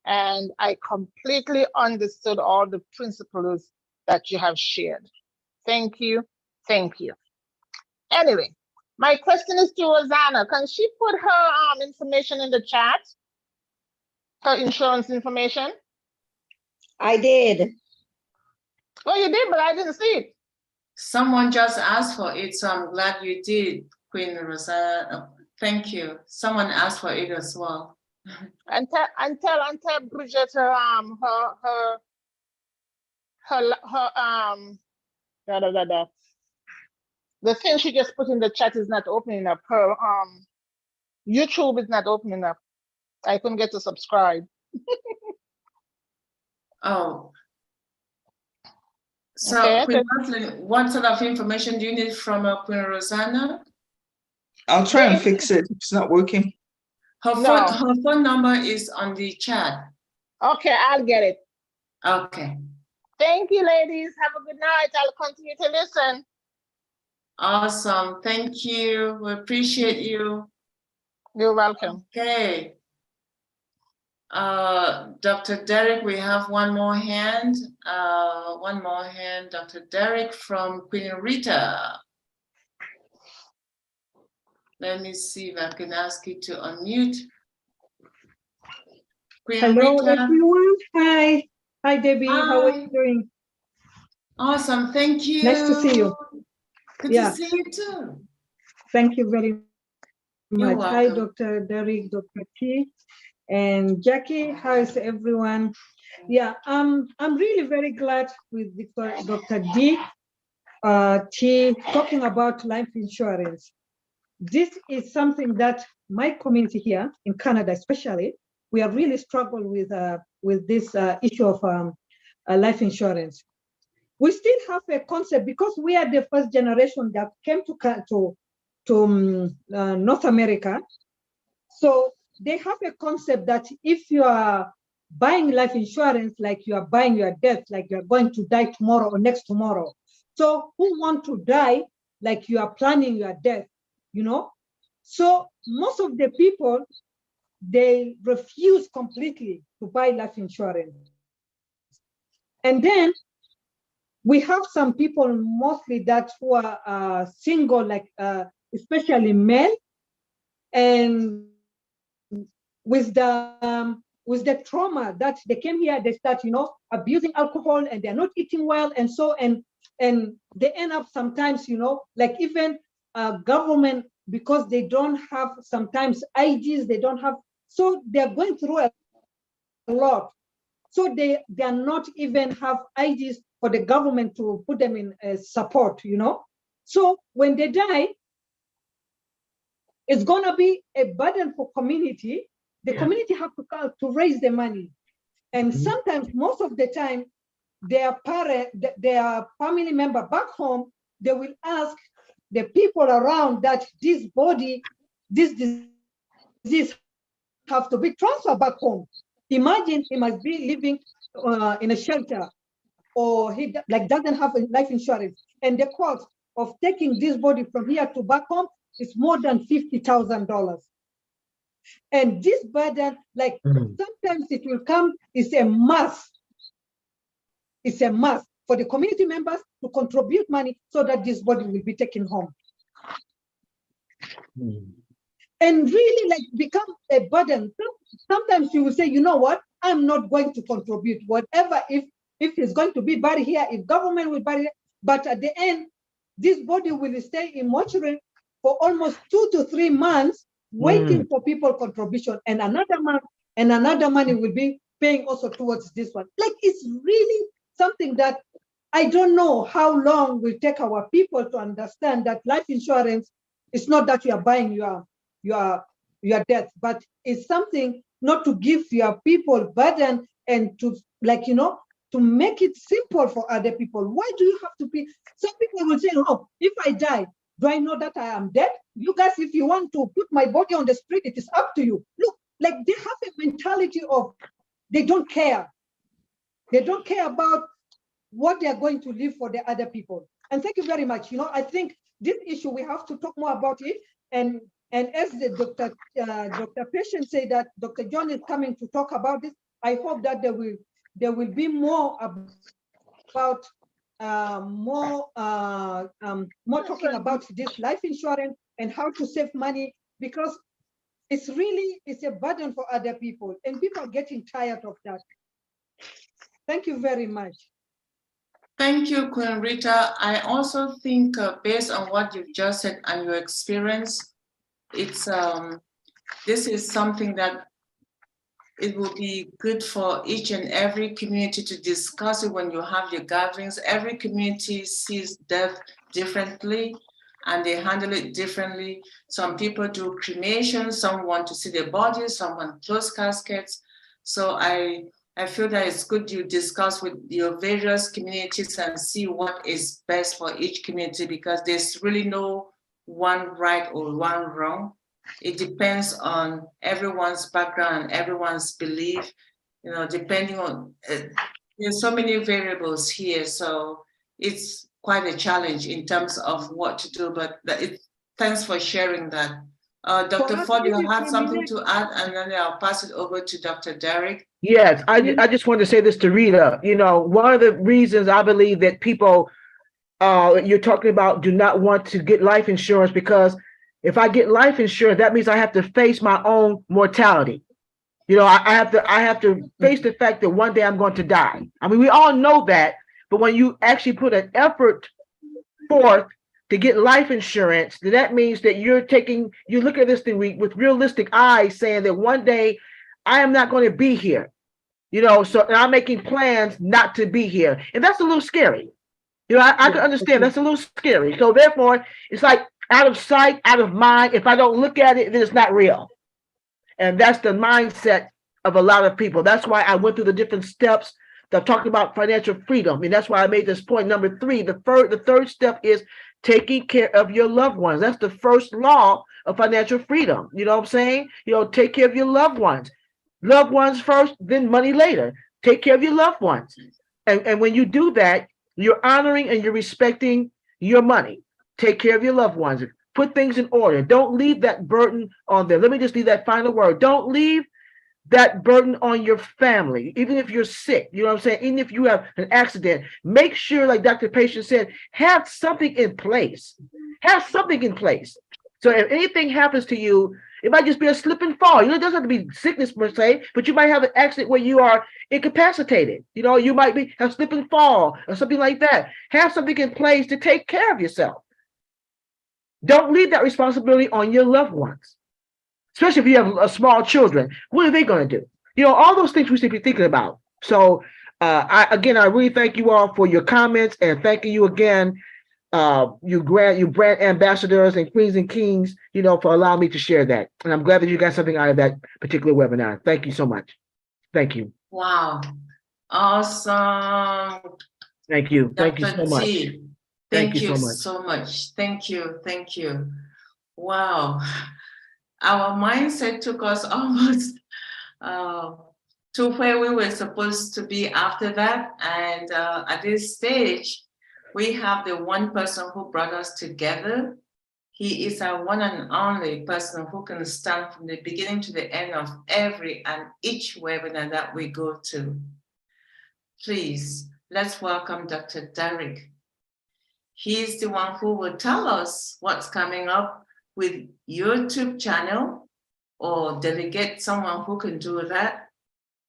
[SPEAKER 12] and I completely understood all the principles that you have shared. Thank you, thank you. Anyway, my question is to Rosanna. Can she put her information in the chat? Her insurance information?
[SPEAKER 10] I did.
[SPEAKER 12] Oh, you did, but I didn't see it.
[SPEAKER 3] Someone just asked for it, so I'm glad you did, Queen Rosanna. Thank you. Someone asked for it as well.
[SPEAKER 12] And tell Bridget the thing she just put in the chat is not opening up. Her YouTube is not opening up. I couldn't get to subscribe.
[SPEAKER 3] Oh. So,
[SPEAKER 12] okay,
[SPEAKER 3] Queen Mufflin, what sort of information do you need from Queen Rosanna?
[SPEAKER 13] I'll try and fix it. It's not working.
[SPEAKER 3] Her phone number is on the chat.
[SPEAKER 12] Okay, I'll get it.
[SPEAKER 3] Okay.
[SPEAKER 12] Thank you, ladies. Have a good night. I'll continue to listen.
[SPEAKER 3] Awesome. Thank you. We appreciate you.
[SPEAKER 12] You're welcome.
[SPEAKER 3] Okay. Dr. Derek, we have one more hand. Dr. Derek from Queen Rita. Let me see if I can ask you to unmute. Queen
[SPEAKER 14] Hello,
[SPEAKER 3] Rita.
[SPEAKER 14] everyone. Hi. Hi, Debbie.
[SPEAKER 3] Hi.
[SPEAKER 14] How are you doing?
[SPEAKER 3] Awesome. Thank you.
[SPEAKER 14] Nice to see you.
[SPEAKER 3] Good to see you too.
[SPEAKER 14] Thank you very
[SPEAKER 3] You're
[SPEAKER 14] much. Hi,
[SPEAKER 3] welcome.
[SPEAKER 14] Dr. Derek, Dr. T, and Jackie. How is everyone? Yeah, I'm really very glad with Dr. D T talking about life insurance. This is something that my community here in Canada, especially, we are really struggle with this issue of life insurance. We still have a concept because we are the first generation that came to North America. So they have a concept that if you are buying life insurance like you are buying your death, like you're going to die tomorrow or next tomorrow. So who want to die like you are planning your death, you know? So most of the people, they refuse completely to buy life insurance. And then we have some people mostly that who are single, like especially men, and with the trauma that they came here, they start, abusing alcohol, and they're not eating well, and so and they end up sometimes, like even government, because they don't have sometimes IDs, they don't have, so they're going through a lot. So they are not even have IDs for the government to put them in support, So when they die, it's gonna be a burden for community. The community have to raise the money. And sometimes, most of the time, their family member back home, they will ask the people around that this disease have to be transferred back home. Imagine he must be living in a shelter, or he doesn't have life insurance, and the cost of taking this body from here to back home is more than $50,000. And this burden, sometimes it will come, it's a must. It's a must for the community members to contribute money so that this body will be taken home. And really become a burden. Sometimes you will say, you know what, I'm not going to contribute whatever, if it's going to be buried here, if government will bury it, but at the end, this body will stay in mortuary for almost 2 to 3 months, waiting for people contribution, and another month, and another money will be paying also towards this one. It's really something that I don't know how long will take our people to understand that life insurance is not that you are buying your death, but it's something not to give your people burden, and to to make it simple for other people. Why do you have to be? Some people will say, oh, if I die, do I know that I am dead? You guys, if you want to put my body on the street, it is up to you. Look, they have a mentality of they don't care. They don't care about what they are going to leave for the other people. And thank you very much. I think this issue, we have to talk more about it. And as the Dr. Patient said that Dr. John is coming to talk about this, I hope that there will be more about more talking about this life insurance and how to save money, because it's a burden for other people, and people are getting tired of that. Thank you very much.
[SPEAKER 3] Thank you, Queen Rita. I also think based on what you've just said and your experience, it's this is something that it will be good for each and every community to discuss it when you have your gatherings. Every community sees death differently and they handle it differently. Some people do cremation, some want to see their bodies, some want closed caskets. So I feel that it's good you discuss with your various communities and see what is best for each community, because there's really no one right or one wrong. It depends on everyone's background, everyone's belief, depending on, there's so many variables here. So it's quite a challenge in terms of what to do, but thanks for sharing that. Dr. Ford, you have something to add, and then I'll pass it over to Dr. Derek.
[SPEAKER 4] Yes, I just wanted to say this to Rita. One of the reasons I believe that people you're talking about do not want to get life insurance, because if I get life insurance, that means I have to face my own mortality. I have to face the fact that one day I'm going to die. I mean, we all know that, but when you actually put an effort forth to get life insurance, then that means that you look at this thing with realistic eyes, saying that one day I am not going to be here. So I'm making plans not to be here. And that's a little scary. I can understand that's a little scary. So therefore, it's like out of sight, out of mind. If I don't look at it, then it's not real. And that's the mindset of a lot of people. That's why I went through the different steps that talked about financial freedom. And that's why I made this point number 3. The third step is taking care of your loved ones. That's the first law of financial freedom. You know what I'm saying? Take care of your loved ones. Loved ones first, then money later. Take care of your loved ones. And when you do that, you're honoring and you're respecting your money. Take care of your loved ones. Put things in order. Don't leave that burden on them. Let me just leave that final word. Don't leave that burden on your family, even if you're sick. You know what I'm saying? Even if you have an accident, make sure, like Dr. Patient said, have something in place. Have something in place. So if anything happens to you, it might just be a slip and fall. You know, it doesn't have to be sickness per se, but you might have an accident where you are incapacitated. You know, you might be a slip and fall or something like that. Have something in place to take care of yourself. Don't leave that responsibility on your loved ones, especially if you have small children. What are they going to do? You know, all those things we should be thinking about. So, I really thank you all for your comments, and thanking you again, you brand ambassadors and queens and kings, you know, for allowing me to share that. And I'm glad that you got something out of that particular webinar. Thank you so much. Thank you.
[SPEAKER 3] Wow. Awesome.
[SPEAKER 4] Thank you. Thank you so much.
[SPEAKER 3] Thank you so much. Thank you. Thank you. Wow. Our mindset took us almost to where we were supposed to be after that. And at this stage, we have the one person who brought us together. He is our one and only person who can stand from the beginning to the end of every and each webinar that we go to. Please, let's welcome Dr. Derek. He's the one who will tell us what's coming up with YouTube channel, or delegate someone who can do that.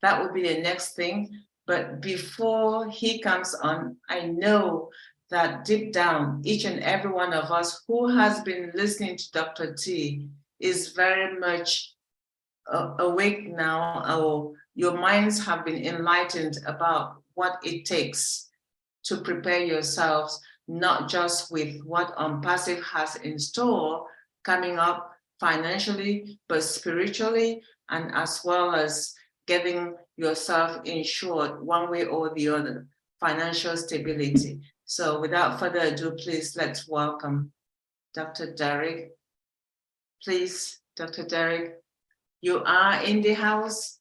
[SPEAKER 3] That would be the next thing. But before he comes on, I know that deep down, each and every one of us who has been listening to Dr. T is very much awake now, or your minds have been enlightened about what it takes to prepare yourselves, not just with what ONPASSIVE has in store coming up financially, but spiritually, and as well as getting yourself insured one way or the other, financial stability. So without further ado, please let's welcome Dr. Derek. Please, Dr. Derek, you are in the house.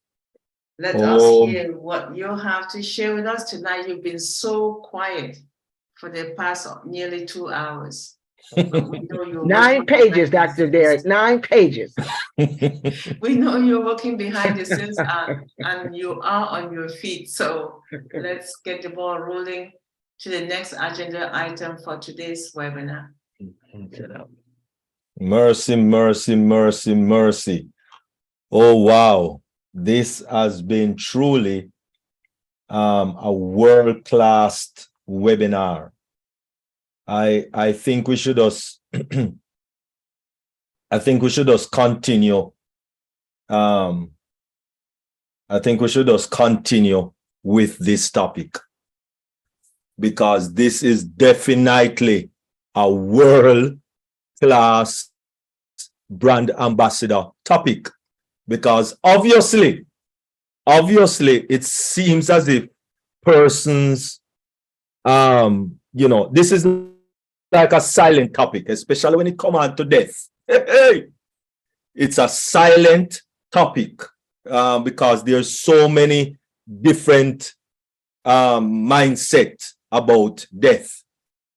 [SPEAKER 3] Let us hear what you have to share with us tonight. You've been so quiet for the past nearly 2 hours.
[SPEAKER 4] 9 pages, Dr. Derek, 9 pages.
[SPEAKER 3] We know you're working behind the scenes and you are on your feet. So let's get the ball rolling to the next agenda item for today's webinar.
[SPEAKER 15] Mercy, mercy, mercy, mercy. Oh, wow. This has been truly a world-class webinar. I think we should just I think we should just continue. I think we should just continue with this topic, because this is definitely a world-class brand ambassador topic. Because obviously, it seems as if persons, you know, this is like a silent topic, especially when it comes on to death. It's a silent topic because there's so many different mindset about death.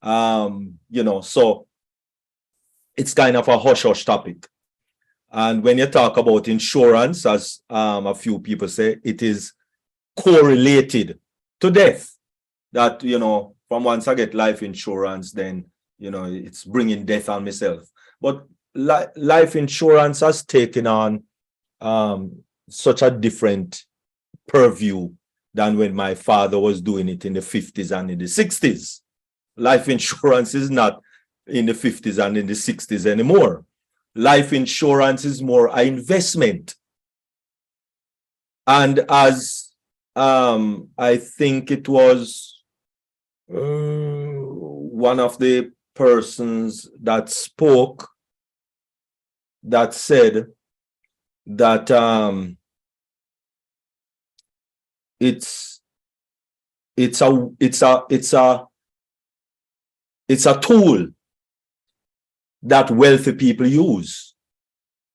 [SPEAKER 15] You know, so it's kind of a hush-hush topic. And when you talk about insurance, as a few people say, it is correlated to death. That, you know, from once I get life insurance, then, you know, it's bringing death on myself. But life insurance has taken on such a different purview than when my father was doing it in the 50s and in the 60s. Life insurance is not in the 50s and in the 60s anymore. Life insurance is more an investment. And as I think it was one of the persons that spoke that said that it's a tool that wealthy people use.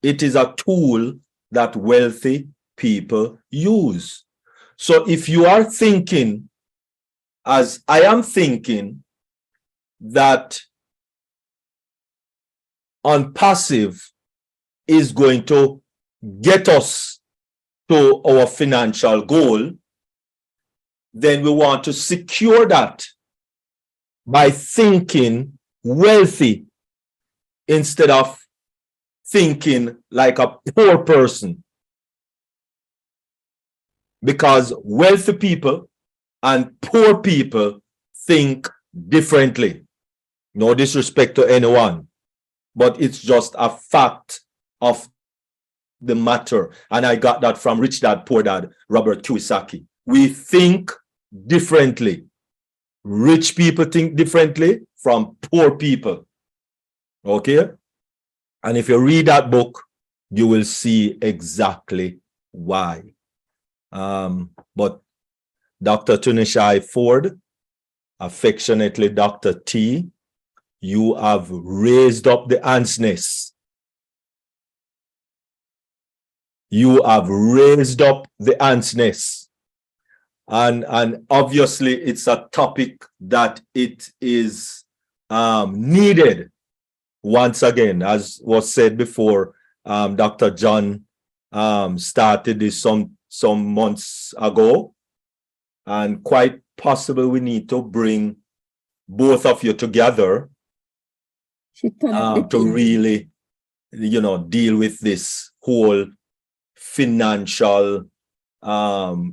[SPEAKER 15] It is a tool that wealthy people use. So if you are thinking, as I am thinking, that ONPASSIVE is going to get us to our financial goal, then we want to secure that by thinking wealthy instead of thinking like a poor person. Because wealthy people and poor people think differently. No disrespect to anyone, but it's just a fact of the matter. And I got that from Rich Dad, Poor Dad, Robert Kiyosaki. We think differently. Rich people think differently from poor people. Okay? And if you read that book, you will see exactly why. But Dr. Tunishai Ford, affectionately Dr. T, you have raised up the antsness. You have raised up the antsness. And obviously it's a topic that it is needed. Once again, as was said before, Dr. John started this some months ago, and quite possible we need to bring both of you together to really, deal with this whole financial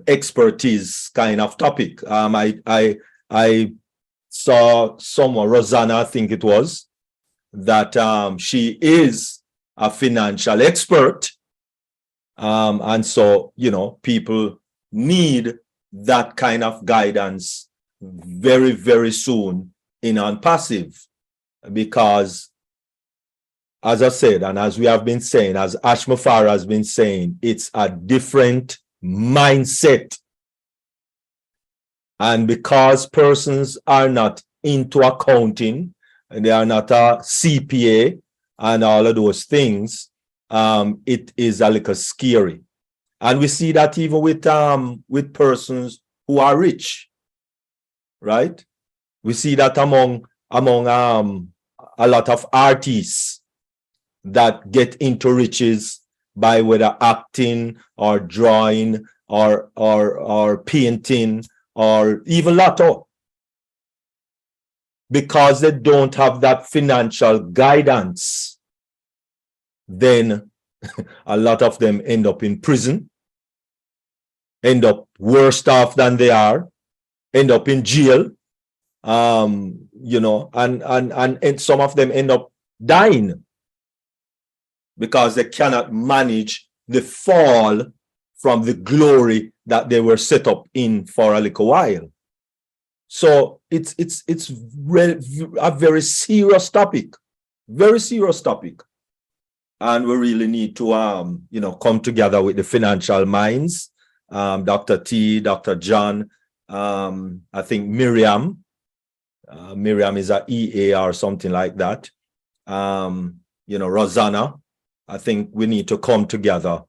[SPEAKER 15] expertise kind of topic. I saw someone, Rosanna, I think it was, that she is a financial expert. And so, people need that kind of guidance very, very soon in ONPASSIVE, because as I said, and as we have been saying, as Ashmafara has been saying, it's a different mindset. And because persons are not into accounting, and they are not a CPA and all of those things, it is a little scary. And we see that even with persons who are rich, right? We see that among a lot of artists that get into riches by whether acting or drawing or painting or even lotto, because they don't have that financial guidance. Then a lot of them end up in prison, end up worse off than they are, end up in jail, and some of them end up dying because they cannot manage the fall from the glory that they were set up in for a little while. So it's a very serious topic, very serious topic. And we really need to, come together with the financial minds, Dr. T, Dr. John, I think Miriam is a EA or something like that. Rosanna, I think we need to come together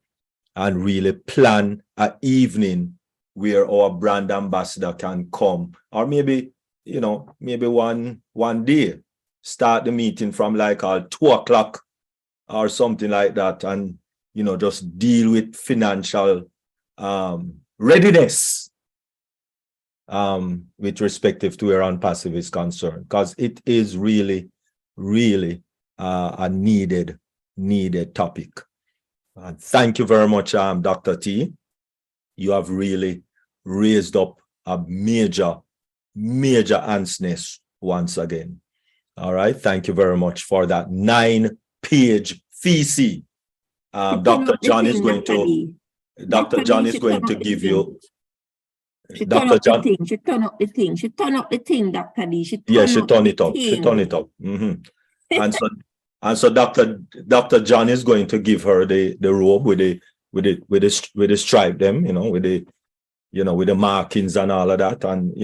[SPEAKER 15] and really plan an evening where our brand ambassador can come, or maybe one day, start the meeting from like 2 o'clock or something like that, and just deal with financial readiness with respective to where ONPASSIVE is concerned, because it is really, really a needed topic. Thank you very much, Dr. T. You have really raised up a major antsness once again. All right, thank you very much for that 9-page thesis. Dr. John is going to give you. Dr. John, she turn up the thing, Dr. D. She turn it up. Mm-hmm. And so Dr. John is going to give her the robe with the stripe, them, with the markings and all of that, and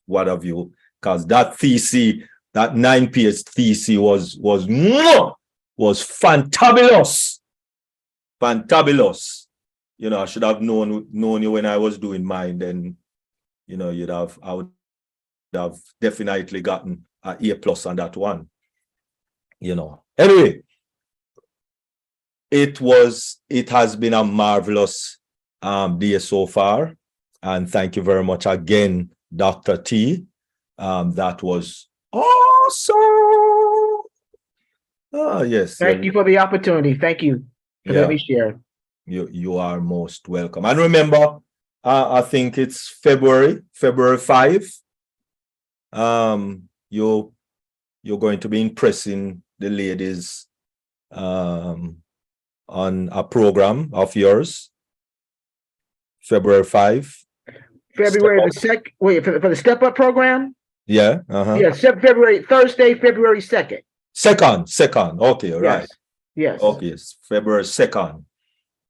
[SPEAKER 15] what have you, because that thesis, that 9-page thesis was fantabulous. I should have known you when I was doing mine, then, I would have definitely gotten an A+ on that one. Anyway, it has been a marvelous day so far. And thank you very much again, Dr. T. That was awesome. Oh, yes.
[SPEAKER 4] Thank you for the opportunity. Thank you for letting me share.
[SPEAKER 15] You are most welcome. And remember, I think it's February 5. You're going to be impressing the ladies on a program of yours. February 5.
[SPEAKER 4] February the 2nd. Wait, for the Step Up program?
[SPEAKER 15] Yeah.
[SPEAKER 4] Yeah, Thursday, February 2nd.
[SPEAKER 15] Second. Okay, right.
[SPEAKER 4] Yes.
[SPEAKER 15] Okay, February 2nd.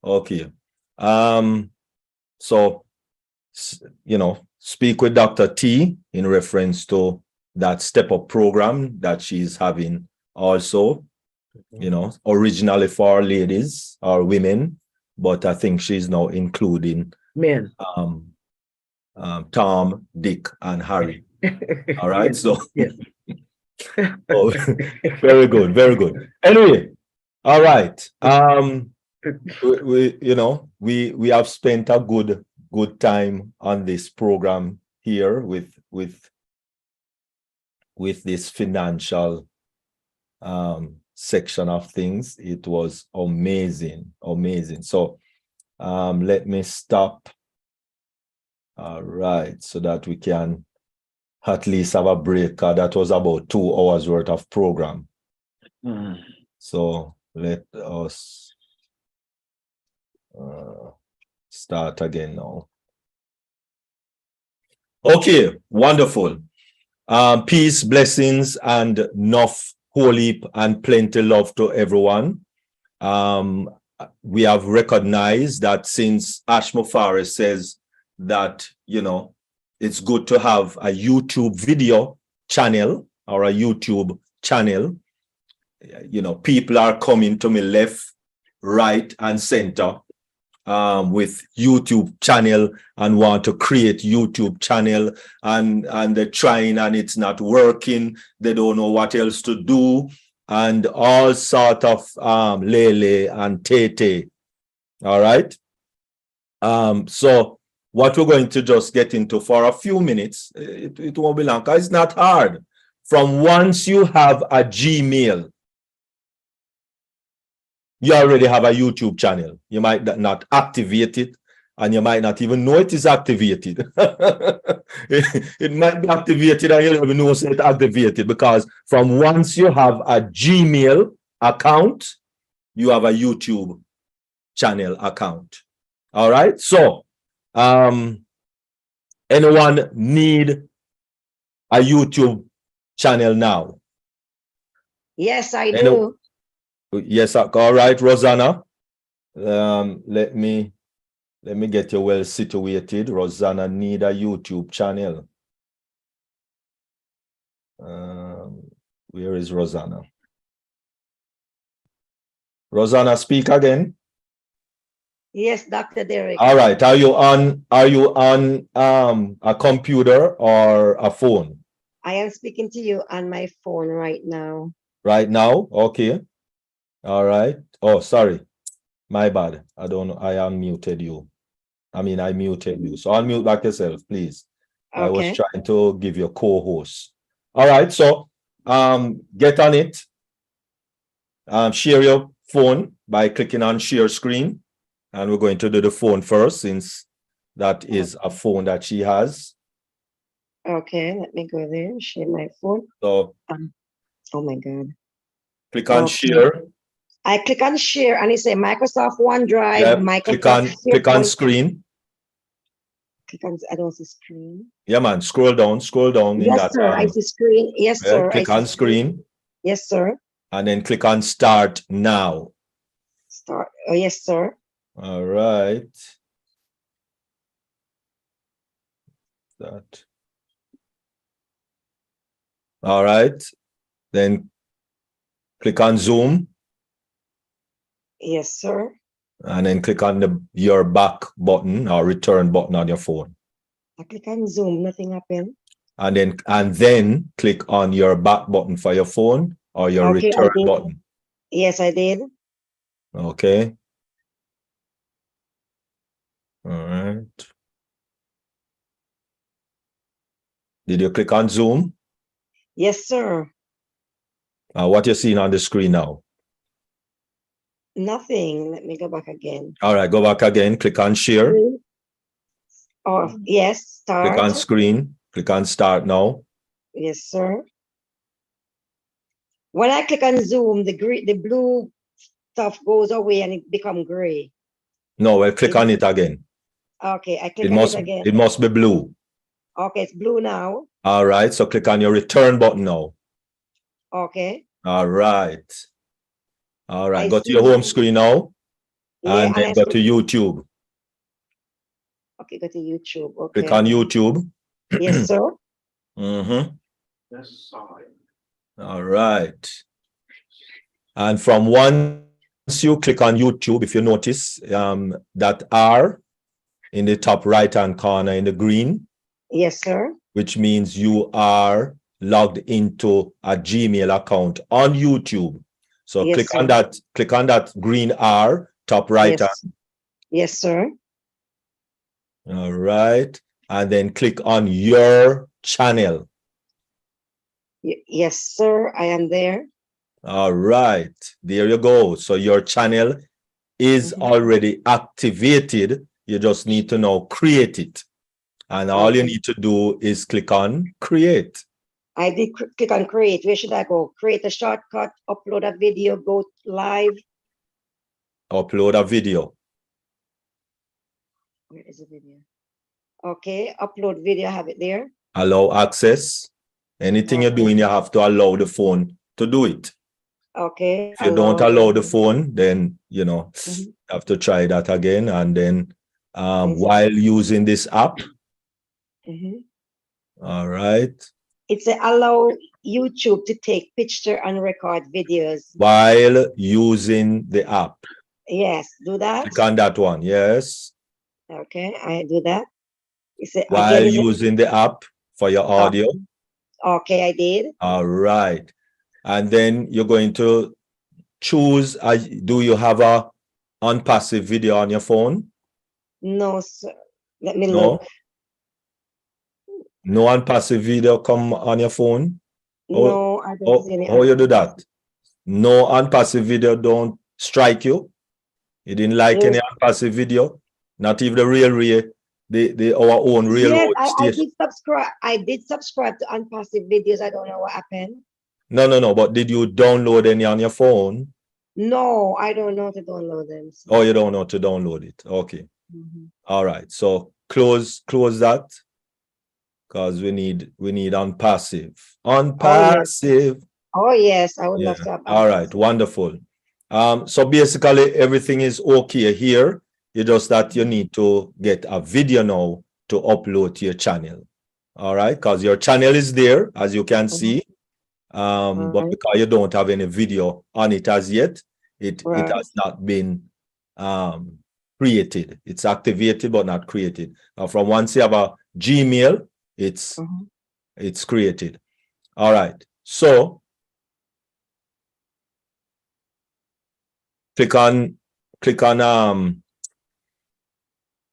[SPEAKER 15] Okay. So, speak with Dr. T in reference to that Step Up program that she's having also, originally for ladies or women, but I think she's now including
[SPEAKER 4] men.
[SPEAKER 15] Tom, Dick, and Harry. All right. So
[SPEAKER 4] yes.
[SPEAKER 15] Oh, very good, very good. Anyway, all right. We have spent a good time on this program here with this financial section of things. It was amazing. So let me stop. All right, so that we can at least have a break. That was about 2 hours worth of program. So let us start again now. Okay, wonderful. Peace, blessings, and enough holy and plenty love to everyone. We have recognized that since Ashmofare says that, it's good to have a YouTube video channel or a YouTube channel. People are coming to me left, right, and center with YouTube channel and want to create YouTube channel, and they're trying and it's not working. They don't know what else to do, and all sort of lele and tete. All right. So what we're going to just get into for a few minutes, it won't be long, because it's not hard. From once you have a Gmail, you already have a YouTube channel. You might not activate it, and you might not even know it is activated. it might be activated and you don't even know it's activated, because from once you have a Gmail account, you have a YouTube channel account. All right. So, anyone need a YouTube channel now?
[SPEAKER 10] Yes, I do.
[SPEAKER 15] Yes. All right, Rosanna. Let me get you well situated. Rosanna need a YouTube channel. Where is Rosanna? Rosanna, speak again.
[SPEAKER 10] Yes, Dr. Derek.
[SPEAKER 15] All right. Are you on a computer or a phone?
[SPEAKER 10] I am speaking to you on my phone right now.
[SPEAKER 15] Right now? Okay. All right. Oh, sorry. My bad. I don't know. I unmuted you. I muted you. So unmute back yourself, please. Okay. I was trying to give you a co-host. All right. So get on it. Share your phone by clicking on share screen. And we're going to do the phone first, since that is a phone that she has.
[SPEAKER 10] Okay, let me go there. Share my phone.
[SPEAKER 15] So,
[SPEAKER 10] oh my God.
[SPEAKER 15] Click on share.
[SPEAKER 10] I click on share and it says Microsoft OneDrive.
[SPEAKER 15] Yep.
[SPEAKER 10] Microsoft
[SPEAKER 15] click on screen.
[SPEAKER 10] Click on, I don't see screen.
[SPEAKER 15] Yeah, man. Scroll down.
[SPEAKER 10] Yes, sir. I see screen. Yes, sir.
[SPEAKER 15] Click on screen.
[SPEAKER 10] Yes, sir.
[SPEAKER 15] And then click on start now.
[SPEAKER 10] Start. Oh, yes, sir.
[SPEAKER 15] All right. That. All right. Then click on Zoom.
[SPEAKER 10] Yes, sir.
[SPEAKER 15] And then click on your back button or return button on your phone.
[SPEAKER 10] I click on Zoom, nothing happened.
[SPEAKER 15] And then click on your back button for your phone or your
[SPEAKER 10] Okay, I
[SPEAKER 15] return
[SPEAKER 10] did.
[SPEAKER 15] button.
[SPEAKER 10] Yes, I did.
[SPEAKER 15] Okay. All right. Did you click on Zoom?
[SPEAKER 10] Yes, sir.
[SPEAKER 15] What you're seeing on the screen now?
[SPEAKER 10] Nothing. Let me go back again.
[SPEAKER 15] All right, go back again. Click on share.
[SPEAKER 10] Oh, yes, start.
[SPEAKER 15] Click on screen. Click on start now.
[SPEAKER 10] Yes, sir. When I click on Zoom, the blue stuff goes away and it becomes gray.
[SPEAKER 15] No, well, click on it again.
[SPEAKER 10] Okay, I click on it again.
[SPEAKER 15] It must be blue.
[SPEAKER 10] Okay, it's blue now.
[SPEAKER 15] All right, so click on your return button now.
[SPEAKER 10] Okay.
[SPEAKER 15] All right. All right,
[SPEAKER 10] I
[SPEAKER 15] go to your
[SPEAKER 10] see.
[SPEAKER 15] home screen now.
[SPEAKER 10] Yeah,
[SPEAKER 15] and then go to YouTube.
[SPEAKER 10] Okay, go to YouTube. Okay.
[SPEAKER 15] Click on YouTube.
[SPEAKER 10] Yes, sir.
[SPEAKER 15] Mm-hmm. All right. And from once you click on YouTube, if you notice that R in the top right-hand corner in the green.
[SPEAKER 10] Yes, sir.
[SPEAKER 15] Which means you are logged into a Gmail account on YouTube. So
[SPEAKER 10] Yes,
[SPEAKER 15] click on that green R, top right hand.
[SPEAKER 10] Yes, sir.
[SPEAKER 15] All right. And then click on your channel.
[SPEAKER 10] Yes, sir. I am there.
[SPEAKER 15] All right. There you go. So your channel is already activated. You just need to now create it. And all you need to do is click on create.
[SPEAKER 10] I did click on create. Where should I go? Create a shortcut, upload a video, go live.
[SPEAKER 15] Upload a video.
[SPEAKER 10] Where is the video? Okay, upload video, I have it there.
[SPEAKER 15] Allow access. Anything you're doing, you have to allow the phone to do it.
[SPEAKER 10] Okay.
[SPEAKER 15] If you don't allow the phone, then, you know, you have to try that again. And then while using this app, all right.
[SPEAKER 10] It's a allow YouTube to take picture and record videos.
[SPEAKER 15] While using the app.
[SPEAKER 10] Yes, do that.
[SPEAKER 15] Click on that one, yes.
[SPEAKER 10] Okay, I do that.
[SPEAKER 15] While using the app for your audio.
[SPEAKER 10] Okay, I did.
[SPEAKER 15] All right. And then you're going to choose, do you have a ONPASSIVE video on your phone?
[SPEAKER 10] No, sir. Let me look.
[SPEAKER 15] No ONPASSIVE video come on your phone?
[SPEAKER 10] No, I don't see any.
[SPEAKER 15] How you do that? No ONPASSIVE video don't strike you? You didn't like any ONPASSIVE video? Not even the our own railroad station?
[SPEAKER 10] I did subscribe to ONPASSIVE videos. I don't know what happened.
[SPEAKER 15] No. But did you download any on your phone?
[SPEAKER 10] No, I don't know to download them. So.
[SPEAKER 15] Oh, you don't know to download it. Okay. All right. So close that. Because we need ONPASSIVE. ONPASSIVE.
[SPEAKER 10] Oh yes, I would love to have.
[SPEAKER 15] All right, wonderful. So basically everything is okay here. You just that you need to get a video now to upload to your channel. All right, because your channel is there, as you can see. But because you don't have any video on it as yet, it has not been created. It's activated but not created. From once you have a Gmail, it's created. All right, so click on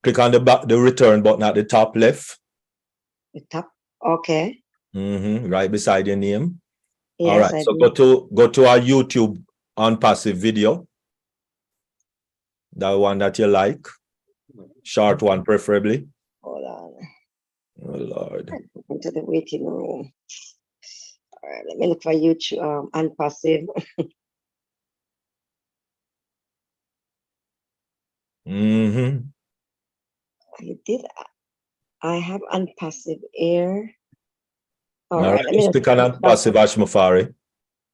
[SPEAKER 15] the return button at the top left.
[SPEAKER 10] The top, okay.
[SPEAKER 15] Right beside your name.
[SPEAKER 10] Yes,
[SPEAKER 15] all right, so go to our YouTube ONPASSIVE video. That one that you like, short one preferably.
[SPEAKER 10] Hold on.
[SPEAKER 15] Oh Lord.
[SPEAKER 10] Into the waiting room. All right, let me look for YouTube ONPASSIVE. I have ONPASSIVE here. All right, let me
[SPEAKER 15] just click on ONPASSIVE Ashmafari.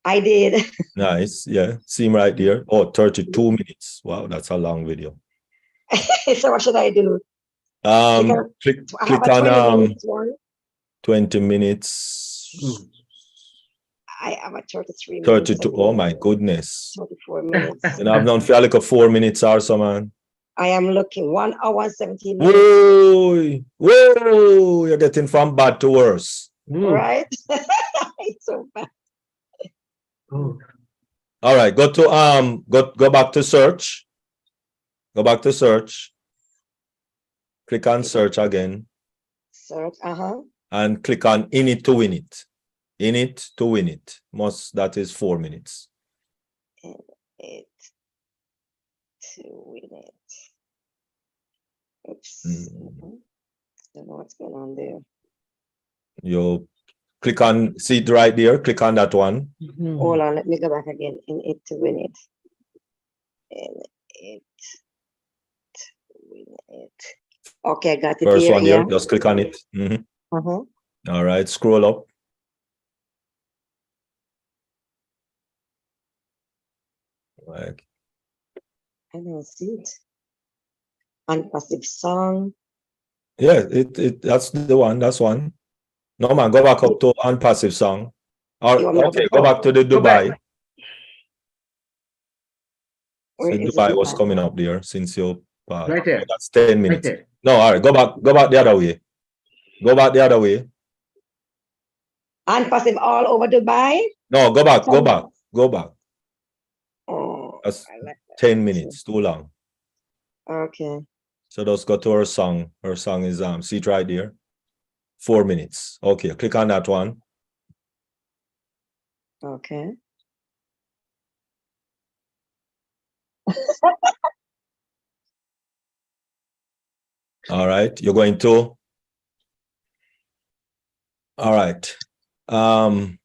[SPEAKER 10] I did.
[SPEAKER 15] Nice, yeah. See him right there. Oh, 32 minutes. Wow, that's a long video.
[SPEAKER 10] So what should I do?
[SPEAKER 15] Click on 20 minutes.
[SPEAKER 10] I am at 33 minutes.
[SPEAKER 15] 32. Oh my goodness.
[SPEAKER 10] 34 minutes.
[SPEAKER 15] And I've known for like a 4 minutes or so, man.
[SPEAKER 10] I am looking 1 hour 17 minutes.
[SPEAKER 15] Whoa, whoa, you're getting from bad to worse.
[SPEAKER 10] Right? It's so bad.
[SPEAKER 15] All right, go to go back to search. Go back to search. Click on search again.
[SPEAKER 10] Search,
[SPEAKER 15] and click on in it to win it. In it to win it. That is 4 minutes.
[SPEAKER 10] In it to win it. Oops. Don't know what's going on there.
[SPEAKER 15] You click on, see it right there, click on that one.
[SPEAKER 10] Hold on, let me go back again. In it to win it. In it to win it. Okay, I got it.
[SPEAKER 15] First
[SPEAKER 10] here,
[SPEAKER 15] one here, just click on it. All right, scroll up. Right.
[SPEAKER 10] I don't see it. Unpassive song.
[SPEAKER 15] Yeah, that's the one. That's one. No man, go back up to unpassive song. Okay, go back to the Dubai. So Dubai was coming up there since you
[SPEAKER 4] right there.
[SPEAKER 15] That's 10 minutes.
[SPEAKER 4] Right there.
[SPEAKER 15] No, all right, go back the other way. Go back the other way.
[SPEAKER 10] Unpassive all over Dubai.
[SPEAKER 15] No, go back.
[SPEAKER 10] Oh,
[SPEAKER 15] that's 10 minutes, too long.
[SPEAKER 10] Okay.
[SPEAKER 15] So just go to her song. Her song is see it right there. 4 minutes. Okay, click on that one.
[SPEAKER 10] Okay.
[SPEAKER 15] All right, you're going to. All right. I'm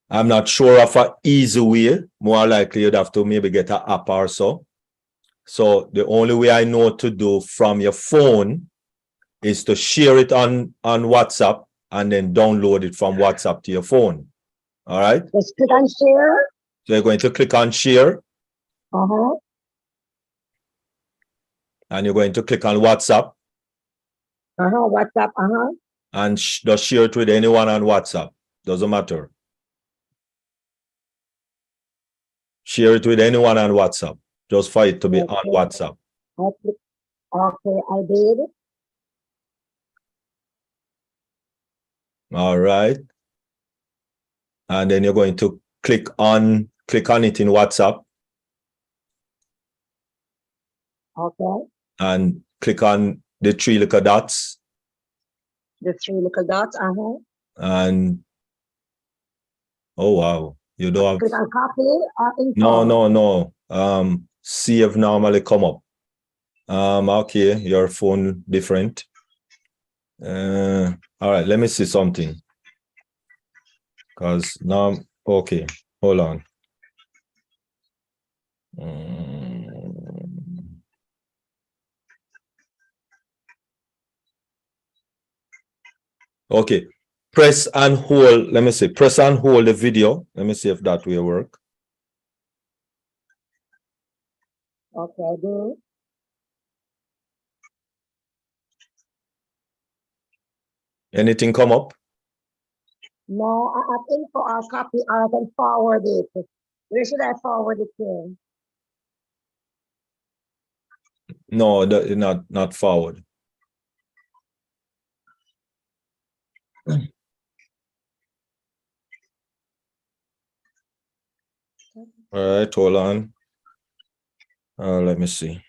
[SPEAKER 15] not sure of an easy way. More likely you'd have to maybe get an app or so. So the only way I know to do from your phone is to share it on WhatsApp and then download it from WhatsApp to your phone. All right.
[SPEAKER 10] Just click on share.
[SPEAKER 15] So you're going to click on share. And you're going to click on WhatsApp.
[SPEAKER 10] WhatsApp.
[SPEAKER 15] And just share it with anyone on WhatsApp. Doesn't matter. Share it with anyone on WhatsApp. Just for it to be on WhatsApp.
[SPEAKER 10] Okay, I did.
[SPEAKER 15] All right. And then you're going to click on it in WhatsApp.
[SPEAKER 10] Okay.
[SPEAKER 15] And click on the 3 little dots.
[SPEAKER 10] The 3 little dots.
[SPEAKER 15] And oh wow, you don't have.
[SPEAKER 10] Click on copy or install.
[SPEAKER 15] No. Save normally come up. Okay, your phone different. All right, let me see something. Because now, okay, hold on. Okay, press and hold. Let me see. Press and hold the video. Let me see if that will work.
[SPEAKER 10] Okay, I do.
[SPEAKER 15] Anything come up?
[SPEAKER 10] No, I have info or copy or I can forward it. Where should I forward it to?
[SPEAKER 15] No, not forward. All right, hold on. Let me see.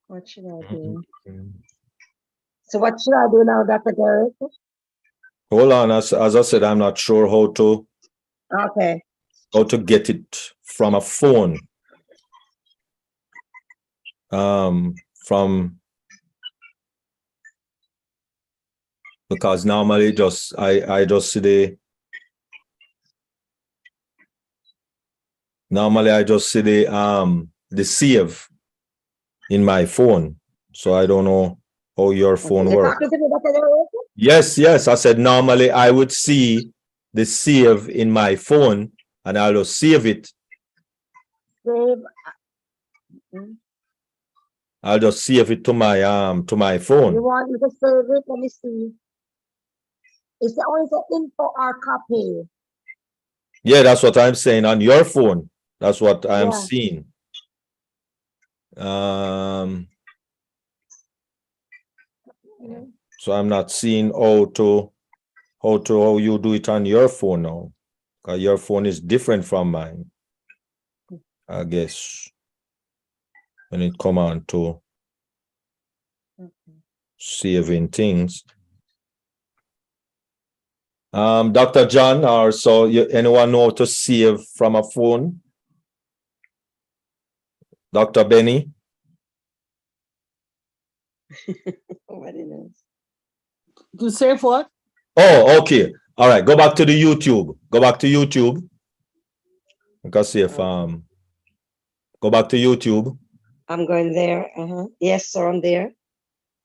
[SPEAKER 10] What should I do? So what should I do now, Dr. Derek?
[SPEAKER 15] Hold on, as I said, I'm not sure how to get it from a phone. Because normally I just see the save in my phone. So I don't know how your phone
[SPEAKER 10] You're
[SPEAKER 15] works.
[SPEAKER 10] talking to me, Dr. Derek?
[SPEAKER 15] Yes, yes. I said normally I would see the save in my phone and I'll just save it.
[SPEAKER 10] Save.
[SPEAKER 15] I'll just save it to my
[SPEAKER 10] You
[SPEAKER 15] phone.
[SPEAKER 10] want me to save it? Let me see. Is it always an info or copy?
[SPEAKER 15] Yeah, that's what I'm saying on your phone. That's what I'm
[SPEAKER 10] Yeah.
[SPEAKER 15] seeing. So I'm not seeing how you do it on your phone now. Because your phone is different from mine. I guess when it come on to saving things. Dr. John, or so anyone know how to save from a phone? Dr. Benny?
[SPEAKER 10] Nobody knows.
[SPEAKER 8] To save what?
[SPEAKER 15] Oh, okay. All right. Go back to the YouTube. Go back to YouTube. Because see if go back to YouTube.
[SPEAKER 10] I'm going there. Yes, sir, I'm there.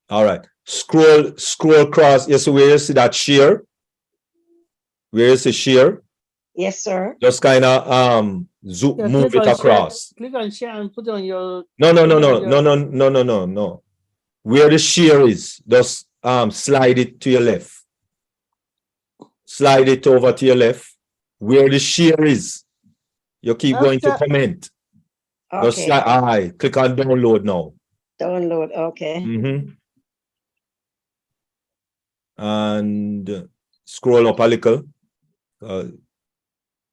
[SPEAKER 15] All right. Scroll across. Yes, where you see that share? Where you see share?
[SPEAKER 10] Yes, sir.
[SPEAKER 15] Just kind of zoom,
[SPEAKER 8] Yeah,
[SPEAKER 15] move it across.
[SPEAKER 8] Click on share and put it on your.
[SPEAKER 15] No. Where the share is, just slide it to your left. Slide it over to your left. Where the share is, you keep going to comment. Just
[SPEAKER 10] Okay.
[SPEAKER 15] slide. All right. Click on download now.
[SPEAKER 10] Download. Okay.
[SPEAKER 15] And scroll up a little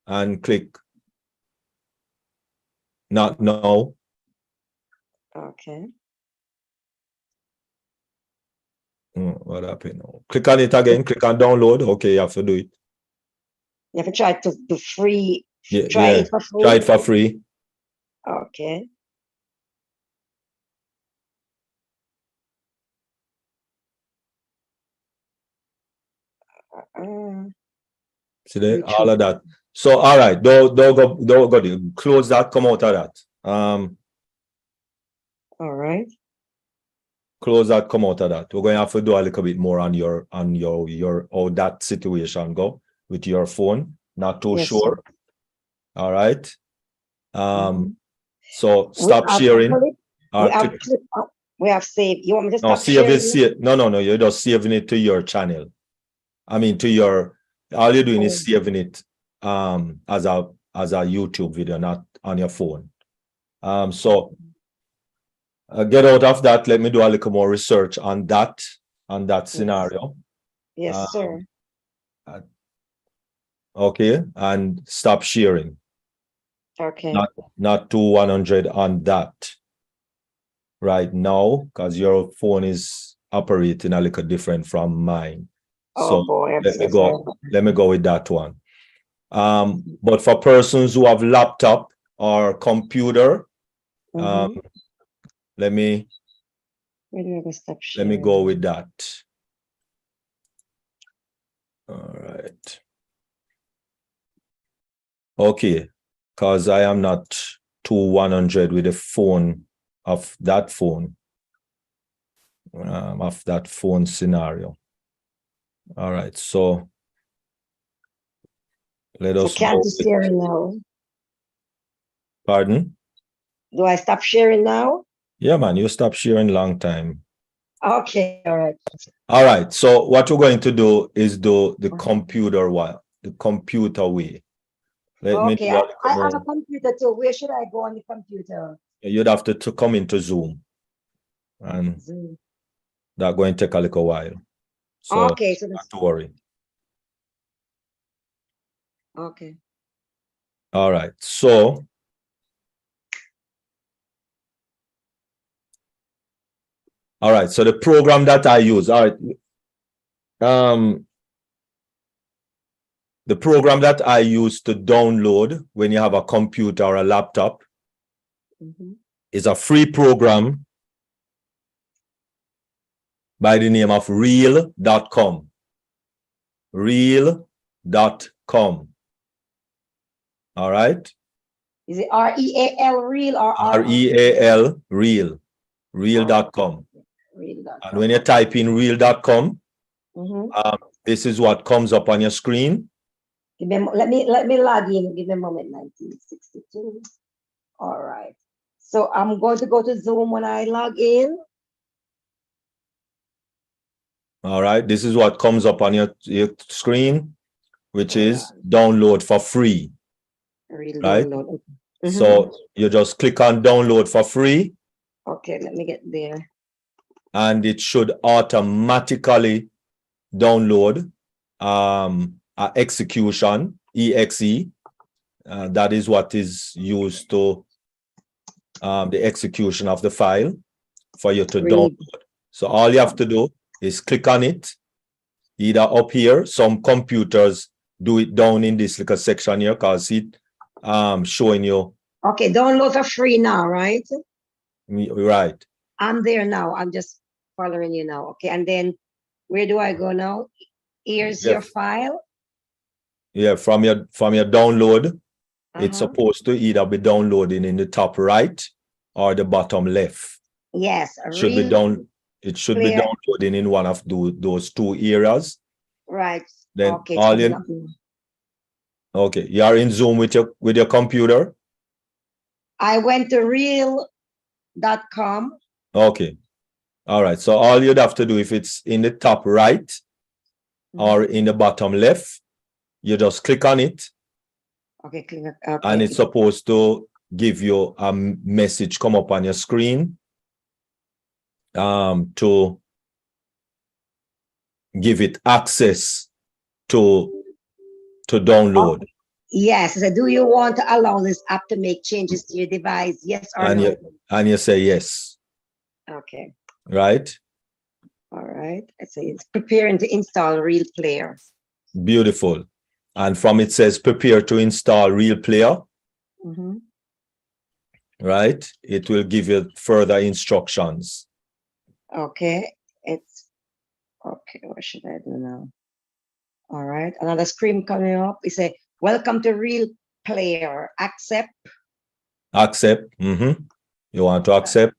[SPEAKER 15] and click not now.
[SPEAKER 10] Okay.
[SPEAKER 15] What happened now? Click on it again. Click on download. Okay, you have to do it.
[SPEAKER 10] You have to try to do free.
[SPEAKER 15] Yeah,
[SPEAKER 10] Try it for free.
[SPEAKER 15] Try it for free.
[SPEAKER 10] Okay.
[SPEAKER 15] See there, all of that. So all right, don't go close that, come out of that.
[SPEAKER 10] All right.
[SPEAKER 15] Close that, come out of that. We're going to have to do a little bit more on your how that situation go with your phone. Not too sure.
[SPEAKER 10] Sir.
[SPEAKER 15] All right. So stop sharing.
[SPEAKER 10] We have saved. You want me to
[SPEAKER 15] No,
[SPEAKER 10] stop sharing?
[SPEAKER 15] No, you're just saving it to your channel. I mean, to your, all you're doing is saving it as a YouTube video, not on your phone. So get out of that. Let me do a little more research on that scenario.
[SPEAKER 10] Yes, sir.
[SPEAKER 15] Okay, and stop sharing.
[SPEAKER 10] Okay.
[SPEAKER 15] Not to 100 on that right now, because your phone is operating a little different from mine.
[SPEAKER 10] Oh boy,
[SPEAKER 15] let me go with that one. But for persons who have laptop or computer, let me go with that. All right. Okay, because I am not to 100 with the phone of that phone scenario. All right, so let us
[SPEAKER 10] can't you share now?
[SPEAKER 15] Pardon?
[SPEAKER 10] Do I stop sharing now?
[SPEAKER 15] Yeah, man, you stop sharing long time.
[SPEAKER 10] Okay, all right.
[SPEAKER 15] All right, so what we're going to do is do the computer way.
[SPEAKER 10] Okay, I have a computer too. Where should I go on the computer?
[SPEAKER 15] You'd have to come into Zoom. And that's going to take a little while. So,
[SPEAKER 10] okay, so
[SPEAKER 15] not to worry.
[SPEAKER 10] Okay.
[SPEAKER 15] All right, so the program that I use, all right. The program that I use to download when you have a computer or a laptop is a free program by the name of Real.com. Real.com. All right.
[SPEAKER 10] Is it REAL real or
[SPEAKER 15] REAL real? Real.com. And when you type in real.com,
[SPEAKER 10] Mm-hmm.
[SPEAKER 15] this is what comes up on your screen.
[SPEAKER 10] Let me log in. Give me a moment. 1962. All right. So I'm going to go to Zoom when I log in.
[SPEAKER 15] All right. This is what comes up on your screen, which is download for free.
[SPEAKER 10] Real
[SPEAKER 15] Right.
[SPEAKER 10] download.
[SPEAKER 15] So you just click on download for free.
[SPEAKER 10] Okay, let me get there.
[SPEAKER 15] And it should automatically download a execution, exe. That is what is used to the execution of the file for you to download. So all you have to do is click on it, either up here. Some computers do it down in this little section here because it showing you.
[SPEAKER 10] Okay, download for free now, right?
[SPEAKER 15] Right.
[SPEAKER 10] I'm there now. I'm just following you now. Okay, and then where do I go now? Here's your file.
[SPEAKER 15] Yeah, from your download, it's supposed to either be downloading in the top right or the bottom left.
[SPEAKER 10] Yes,
[SPEAKER 15] Should be down. It should be downloading in one of those two areas.
[SPEAKER 10] Right.
[SPEAKER 15] Then
[SPEAKER 10] okay,
[SPEAKER 15] all you. Okay, you are in Zoom with your computer.
[SPEAKER 10] I went to real.com.
[SPEAKER 15] Okay. All right. So all you'd have to do, if it's in the top right or in the bottom left, you just click on it.
[SPEAKER 10] Okay, click.
[SPEAKER 15] And it's supposed to give you a message come up on your screen to give it access to download.
[SPEAKER 10] Yes. So do you want to allow this app to make changes to your device? Yes or no?
[SPEAKER 15] And you say yes.
[SPEAKER 10] Okay.
[SPEAKER 15] Right.
[SPEAKER 10] All right. I say it's preparing to install Real Player.
[SPEAKER 15] Beautiful. And from it says prepare to install Real Player. Right. It will give you further instructions.
[SPEAKER 10] Okay. It's okay. What should I do now? All right. Another screen coming up. It says, welcome to Real Player. Accept.
[SPEAKER 15] Accept. You want to accept?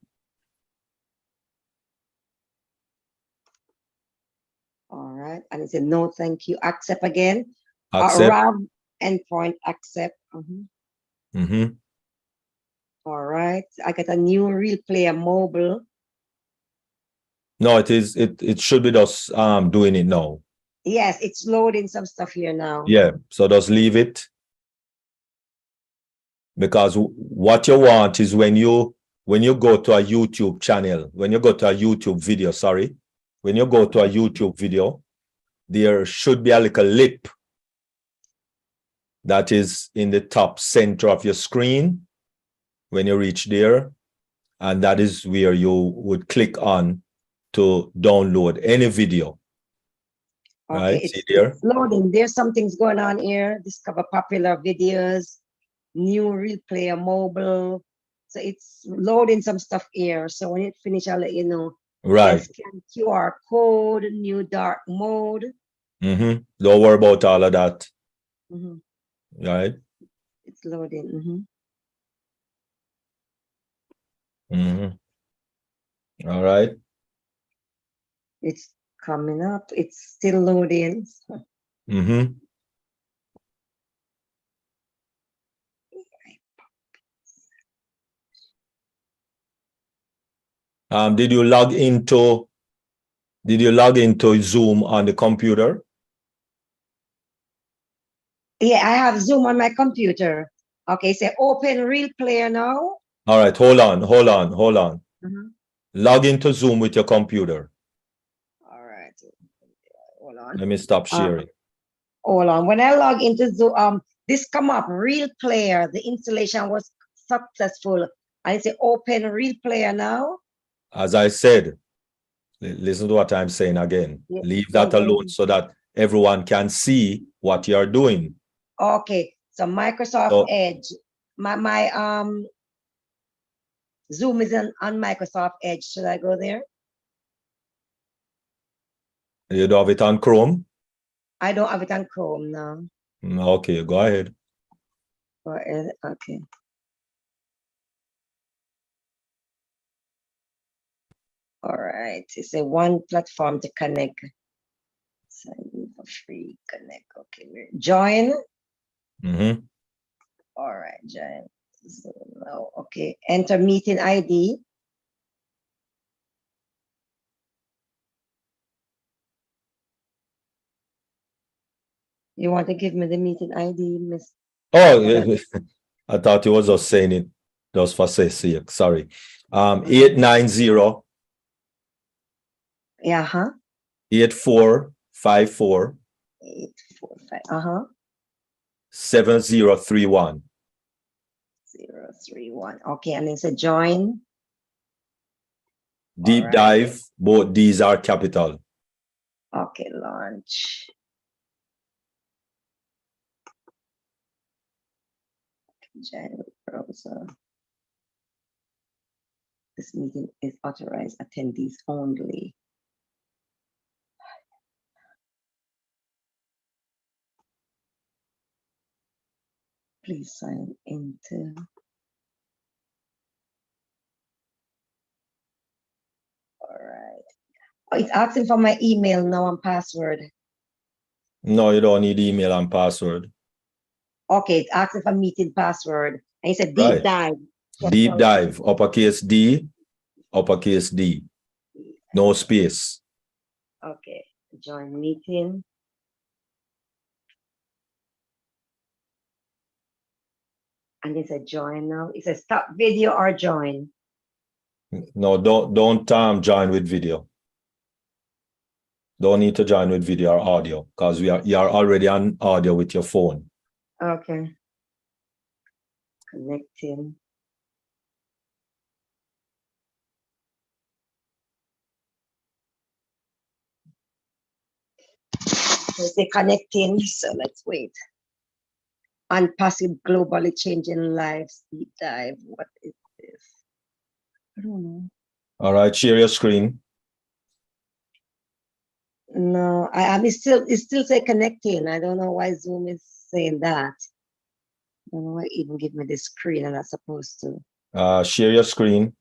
[SPEAKER 10] All right. And it said, no, thank you. Accept again.
[SPEAKER 15] Accept.
[SPEAKER 10] RAV endpoint accept. All right. I got a new Real Player mobile.
[SPEAKER 15] No, it should be just doing it now.
[SPEAKER 10] Yes, it's loading some stuff here now.
[SPEAKER 15] Yeah, so just leave it. Because what you want is when you go to a YouTube channel, when you go to a YouTube video, when you go to a YouTube video, there should be a little lip that is in the top center of your screen when you reach there. And that is where you would click on to download any video.
[SPEAKER 10] Okay,
[SPEAKER 15] right? See there?
[SPEAKER 10] it's loading. There's some things going on here. Discover popular videos, new Real Player mobile. So it's loading some stuff here. So when it finishes, I'll let you know.
[SPEAKER 15] Right.
[SPEAKER 10] Scan QR code, new dark mode.
[SPEAKER 15] Don't worry about all of that. Right?
[SPEAKER 10] It's loading.
[SPEAKER 15] All right.
[SPEAKER 10] It's coming up. It's still loading.
[SPEAKER 15] Did you log into Zoom on the computer?
[SPEAKER 10] Yeah, I have Zoom on my computer. Okay, say open Real Player now.
[SPEAKER 15] All right, hold on. Log into Zoom with your computer.
[SPEAKER 10] All right, hold on.
[SPEAKER 15] Let me stop sharing.
[SPEAKER 10] Hold on. When I log into Zoom, this come up, Real Player. The installation was successful. I say open Real Player now.
[SPEAKER 15] As I said, listen to what I'm saying again.
[SPEAKER 10] Yeah.
[SPEAKER 15] Leave that alone so that everyone can see what you're doing.
[SPEAKER 10] Okay, so Microsoft Edge. My Zoom is on Microsoft Edge. Should I go there?
[SPEAKER 15] You don't have it on Chrome?
[SPEAKER 10] I don't have it on Chrome now.
[SPEAKER 15] Okay, go ahead.
[SPEAKER 10] Okay. All right. It's a one platform to connect. Sign in for free. Connect. Okay. Join.
[SPEAKER 15] Mm-hmm.
[SPEAKER 10] All right. Join. So now, okay. Enter meeting ID. You want to give me the meeting ID, Miss?
[SPEAKER 15] Oh, I thought you was just saying it just for say sake. Sorry. 890
[SPEAKER 10] Yeah,
[SPEAKER 15] 8454
[SPEAKER 10] 845.
[SPEAKER 15] 7031.
[SPEAKER 10] 031. Okay, and it's a join.
[SPEAKER 15] Deep
[SPEAKER 10] right.
[SPEAKER 15] dive, both these are capital.
[SPEAKER 10] Okay, launch. January browser. This meeting is authorized attendees only. Please sign into. All right. Oh, it's asking for my email now and password.
[SPEAKER 15] No, you don't need email and password.
[SPEAKER 10] Okay, it's asking for meeting password. And it's a deep
[SPEAKER 15] Right.
[SPEAKER 10] dive.
[SPEAKER 15] Deep dive, uppercase D, uppercase D. No space.
[SPEAKER 10] Okay, join meeting. And it's a join now. It says stop video or join.
[SPEAKER 15] No, don't join with video. Don't need to join with video or audio because you are already on audio with your phone.
[SPEAKER 10] Okay. Connecting. So it's connecting. So let's wait. ONPASSIVE globally changing lives deep dive. What is this? I don't know.
[SPEAKER 15] All right, share your screen.
[SPEAKER 10] No, it's still say connecting. I don't know why Zoom is saying that. I don't know why it even give me the screen and I'm supposed to.
[SPEAKER 15] Share your screen.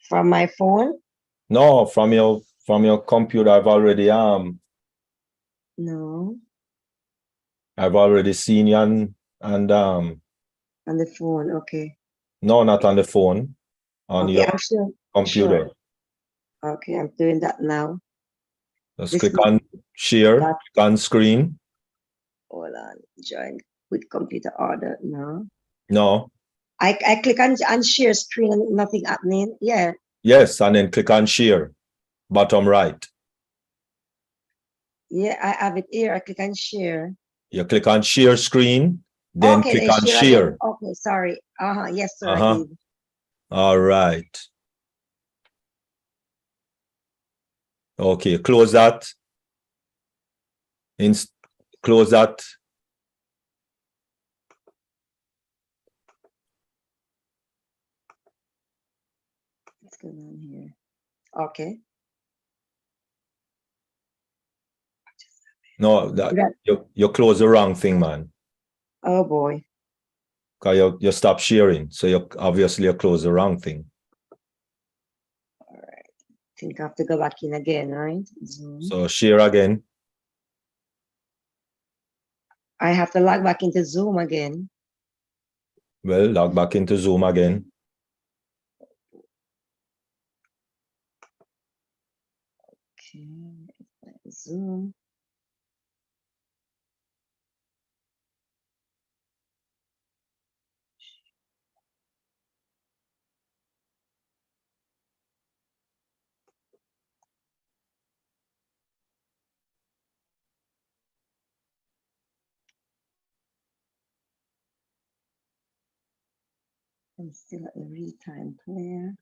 [SPEAKER 10] From my phone?
[SPEAKER 15] No, from your computer.
[SPEAKER 10] No.
[SPEAKER 15] I've already seen you and
[SPEAKER 10] On the phone, okay.
[SPEAKER 15] no, not on the phone. On
[SPEAKER 10] Okay,
[SPEAKER 15] your
[SPEAKER 10] I'm sure.
[SPEAKER 15] computer.
[SPEAKER 10] Sure. Okay, I'm doing that now.
[SPEAKER 15] Just
[SPEAKER 10] This
[SPEAKER 15] click on share,
[SPEAKER 10] that-
[SPEAKER 15] click on screen.
[SPEAKER 10] Hold on. Join with computer order. No.
[SPEAKER 15] No.
[SPEAKER 10] I click on share screen and nothing happening. Yeah.
[SPEAKER 15] Yes, and then click on share, bottom right.
[SPEAKER 10] Yeah, I have it here. I click on share.
[SPEAKER 15] You click on share screen, then
[SPEAKER 10] Okay,
[SPEAKER 15] click
[SPEAKER 10] then
[SPEAKER 15] on
[SPEAKER 10] share
[SPEAKER 15] share.
[SPEAKER 10] again. Okay, sorry. Yes, sir, I did.
[SPEAKER 15] All right. Okay, close that. Close that.
[SPEAKER 10] What's going on here? Okay.
[SPEAKER 15] No, you close the wrong thing, man.
[SPEAKER 10] Oh boy.
[SPEAKER 15] Because you stop sharing. So you obviously close the wrong thing.
[SPEAKER 10] All right. I think I have to go back in again, right? Zoom.
[SPEAKER 15] So share again.
[SPEAKER 10] I have to log back into Zoom again.
[SPEAKER 15] Well, log back into Zoom again.
[SPEAKER 10] Okay, Zoom. I'm still at the real-time player.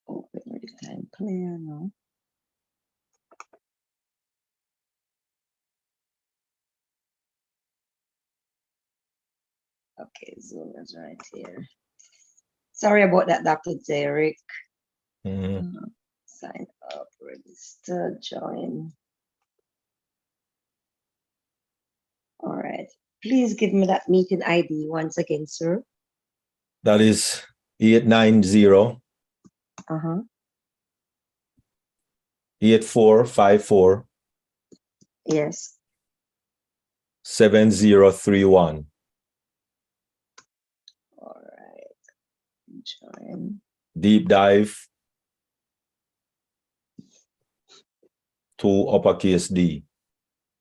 [SPEAKER 10] Open real-time player now. Okay, Zoom is right here. Sorry about that, Dr. Derek. Sign up, register, join. All right. Please give me that meeting ID once again, sir.
[SPEAKER 15] That is 890
[SPEAKER 10] Uh-huh.
[SPEAKER 15] 8454
[SPEAKER 10] Yes.
[SPEAKER 15] 7031.
[SPEAKER 10] All right. Join.
[SPEAKER 15] Deep dive to uppercase D.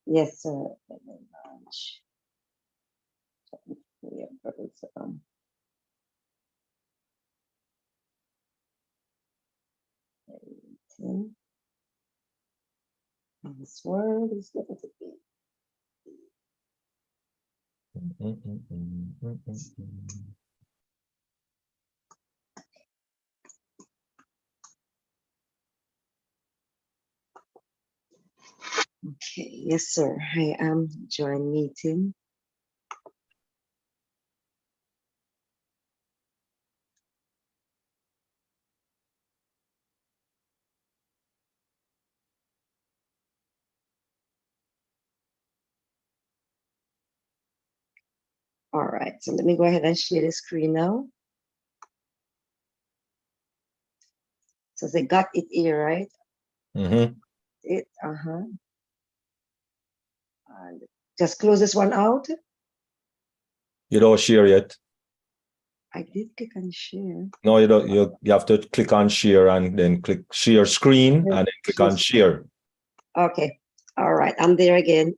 [SPEAKER 10] Yes, sir. Let me launch. Yeah, this word is going to be. Okay, yes, sir. I am join meeting. All right, so let me go ahead and share the screen now. So they got it here, right? It, and just close this one out.
[SPEAKER 15] You don't share yet.
[SPEAKER 10] I did click on share.
[SPEAKER 15] No, you don't. You have to click on share and then click share screen and then click on share.
[SPEAKER 10] Okay. All right. I'm there again.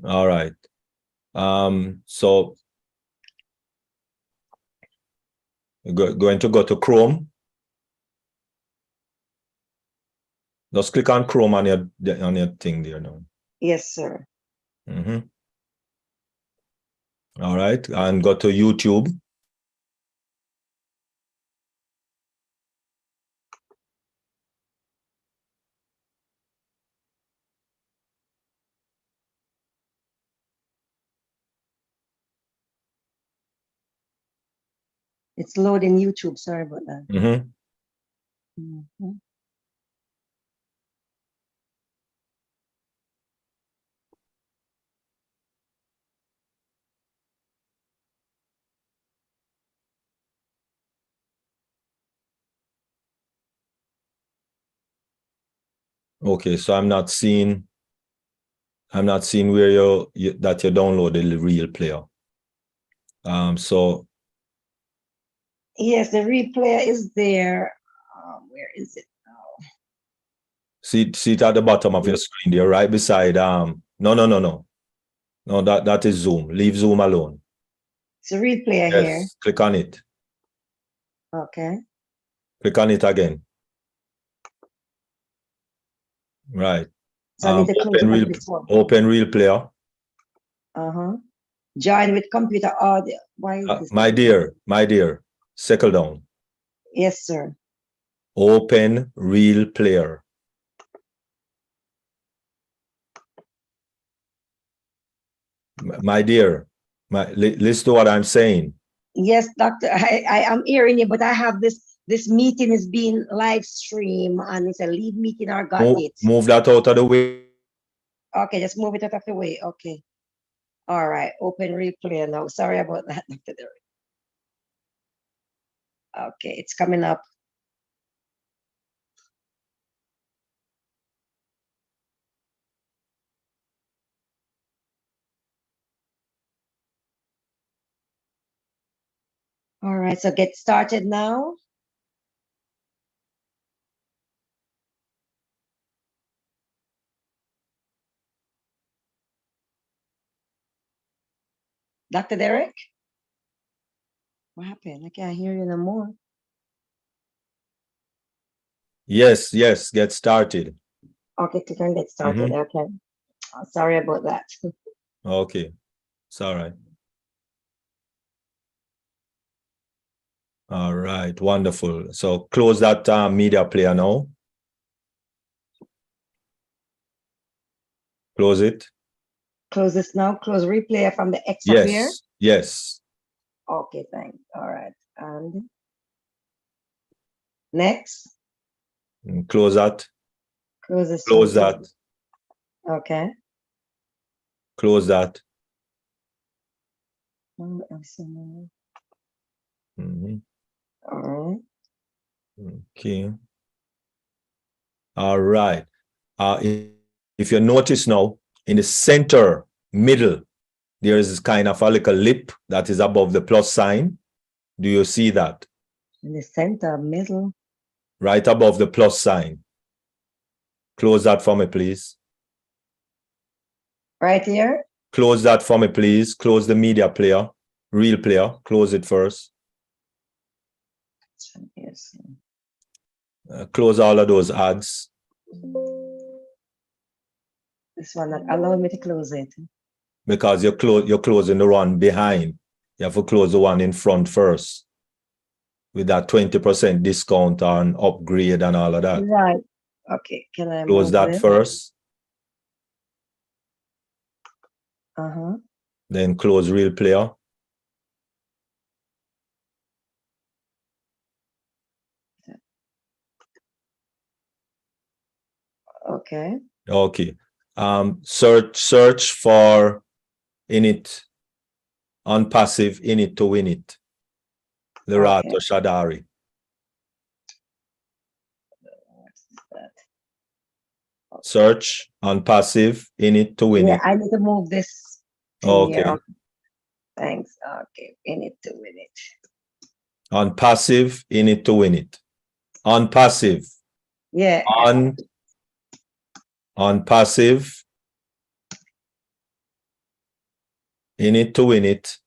[SPEAKER 15] All right. So you're going to go to Chrome. Just click on Chrome on your thing there now.
[SPEAKER 10] Yes, sir.
[SPEAKER 15] All right, and go to YouTube.
[SPEAKER 10] It's loading YouTube. Sorry about that.
[SPEAKER 15] Okay, so I'm not seeing where you downloaded the real player. So
[SPEAKER 10] yes, the replay is there. Where is it now?
[SPEAKER 15] see it at the bottom of your screen there, right beside no, that is Zoom. Leave Zoom alone.
[SPEAKER 10] It's a replay
[SPEAKER 15] Yes,
[SPEAKER 10] here.
[SPEAKER 15] click on it.
[SPEAKER 10] Okay.
[SPEAKER 15] Click on it again. Right.
[SPEAKER 10] So I need to close it up before.
[SPEAKER 15] Open real player.
[SPEAKER 10] Join with computer audio. Why is this?
[SPEAKER 15] My dear, settle down.
[SPEAKER 10] Yes, sir.
[SPEAKER 15] Open real player. My dear, listen to what I'm saying.
[SPEAKER 10] Yes, doctor. I am hearing you, but I have this meeting is being live stream and it's a lead meeting or got it.
[SPEAKER 15] Move that out of the way.
[SPEAKER 10] Okay, just move it out of the way. Okay. All right. Open replay now. Sorry about that, Dr. Derek. Okay, it's coming up. All right, so get started now. Dr. Derek? What happened? I can't hear you no more.
[SPEAKER 15] Yes, get started.
[SPEAKER 10] Okay, click on get started. Okay. Oh, sorry about that.
[SPEAKER 15] Okay, it's all right. All right, wonderful. So close that media player now. Close it.
[SPEAKER 10] Close this now. Close replay from the X up here.
[SPEAKER 15] Yes.
[SPEAKER 10] Okay, thanks. All right. And next.
[SPEAKER 15] And close that.
[SPEAKER 10] Close this.
[SPEAKER 15] Close that.
[SPEAKER 10] Okay.
[SPEAKER 15] Close that. Okay. All right. If you notice now, in the center middle, there is kind of a little lip that is above the plus sign. Do you see that?
[SPEAKER 10] In the center, middle.
[SPEAKER 15] Right above the plus sign. Close that for me, please.
[SPEAKER 10] Right here?
[SPEAKER 15] Close that for me, please. Close the media player, real player. Close it first.
[SPEAKER 10] Yes.
[SPEAKER 15] Close all of those ads.
[SPEAKER 10] This one not allow me to close it.
[SPEAKER 15] Because you're closing the one behind. You have to close the one in front first. With that 20% discount on upgrade and all of that.
[SPEAKER 10] Right. Okay. Can I
[SPEAKER 15] Close
[SPEAKER 10] move
[SPEAKER 15] that
[SPEAKER 10] this?
[SPEAKER 15] first.
[SPEAKER 10] Uh-huh.
[SPEAKER 15] Then close real player.
[SPEAKER 10] Okay.
[SPEAKER 15] Okay. Search for init on passive init to win it. Lerato Shadari. Search on passive init to win it.
[SPEAKER 10] I need to move this thing
[SPEAKER 15] Okay.
[SPEAKER 10] here. Thanks. Okay. In it to win it.
[SPEAKER 15] On passive init to win it. On passive.
[SPEAKER 10] Yeah.
[SPEAKER 15] On passive init to win it.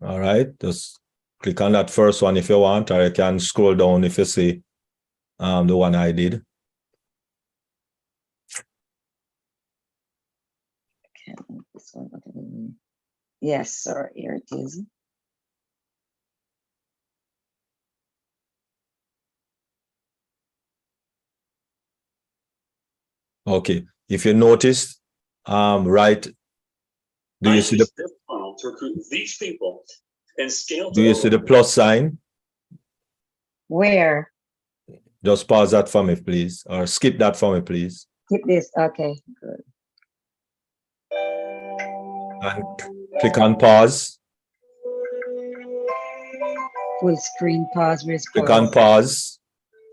[SPEAKER 15] All right, just click on that first one if you want, or you can scroll down if you see the one I did.
[SPEAKER 10] This one. Yes, sir. Here it is.
[SPEAKER 15] Okay, if you notice, right, do you see the
[SPEAKER 16] funnel to recruit these people and scale?
[SPEAKER 15] Do you see the plus sign?
[SPEAKER 10] Where?
[SPEAKER 15] Just pause that for me, please, or skip that for me, please.
[SPEAKER 10] Skip this. Okay, good.
[SPEAKER 15] And click on pause.
[SPEAKER 10] Full screen pause. Where's
[SPEAKER 15] Click on
[SPEAKER 10] pause?
[SPEAKER 15] pause.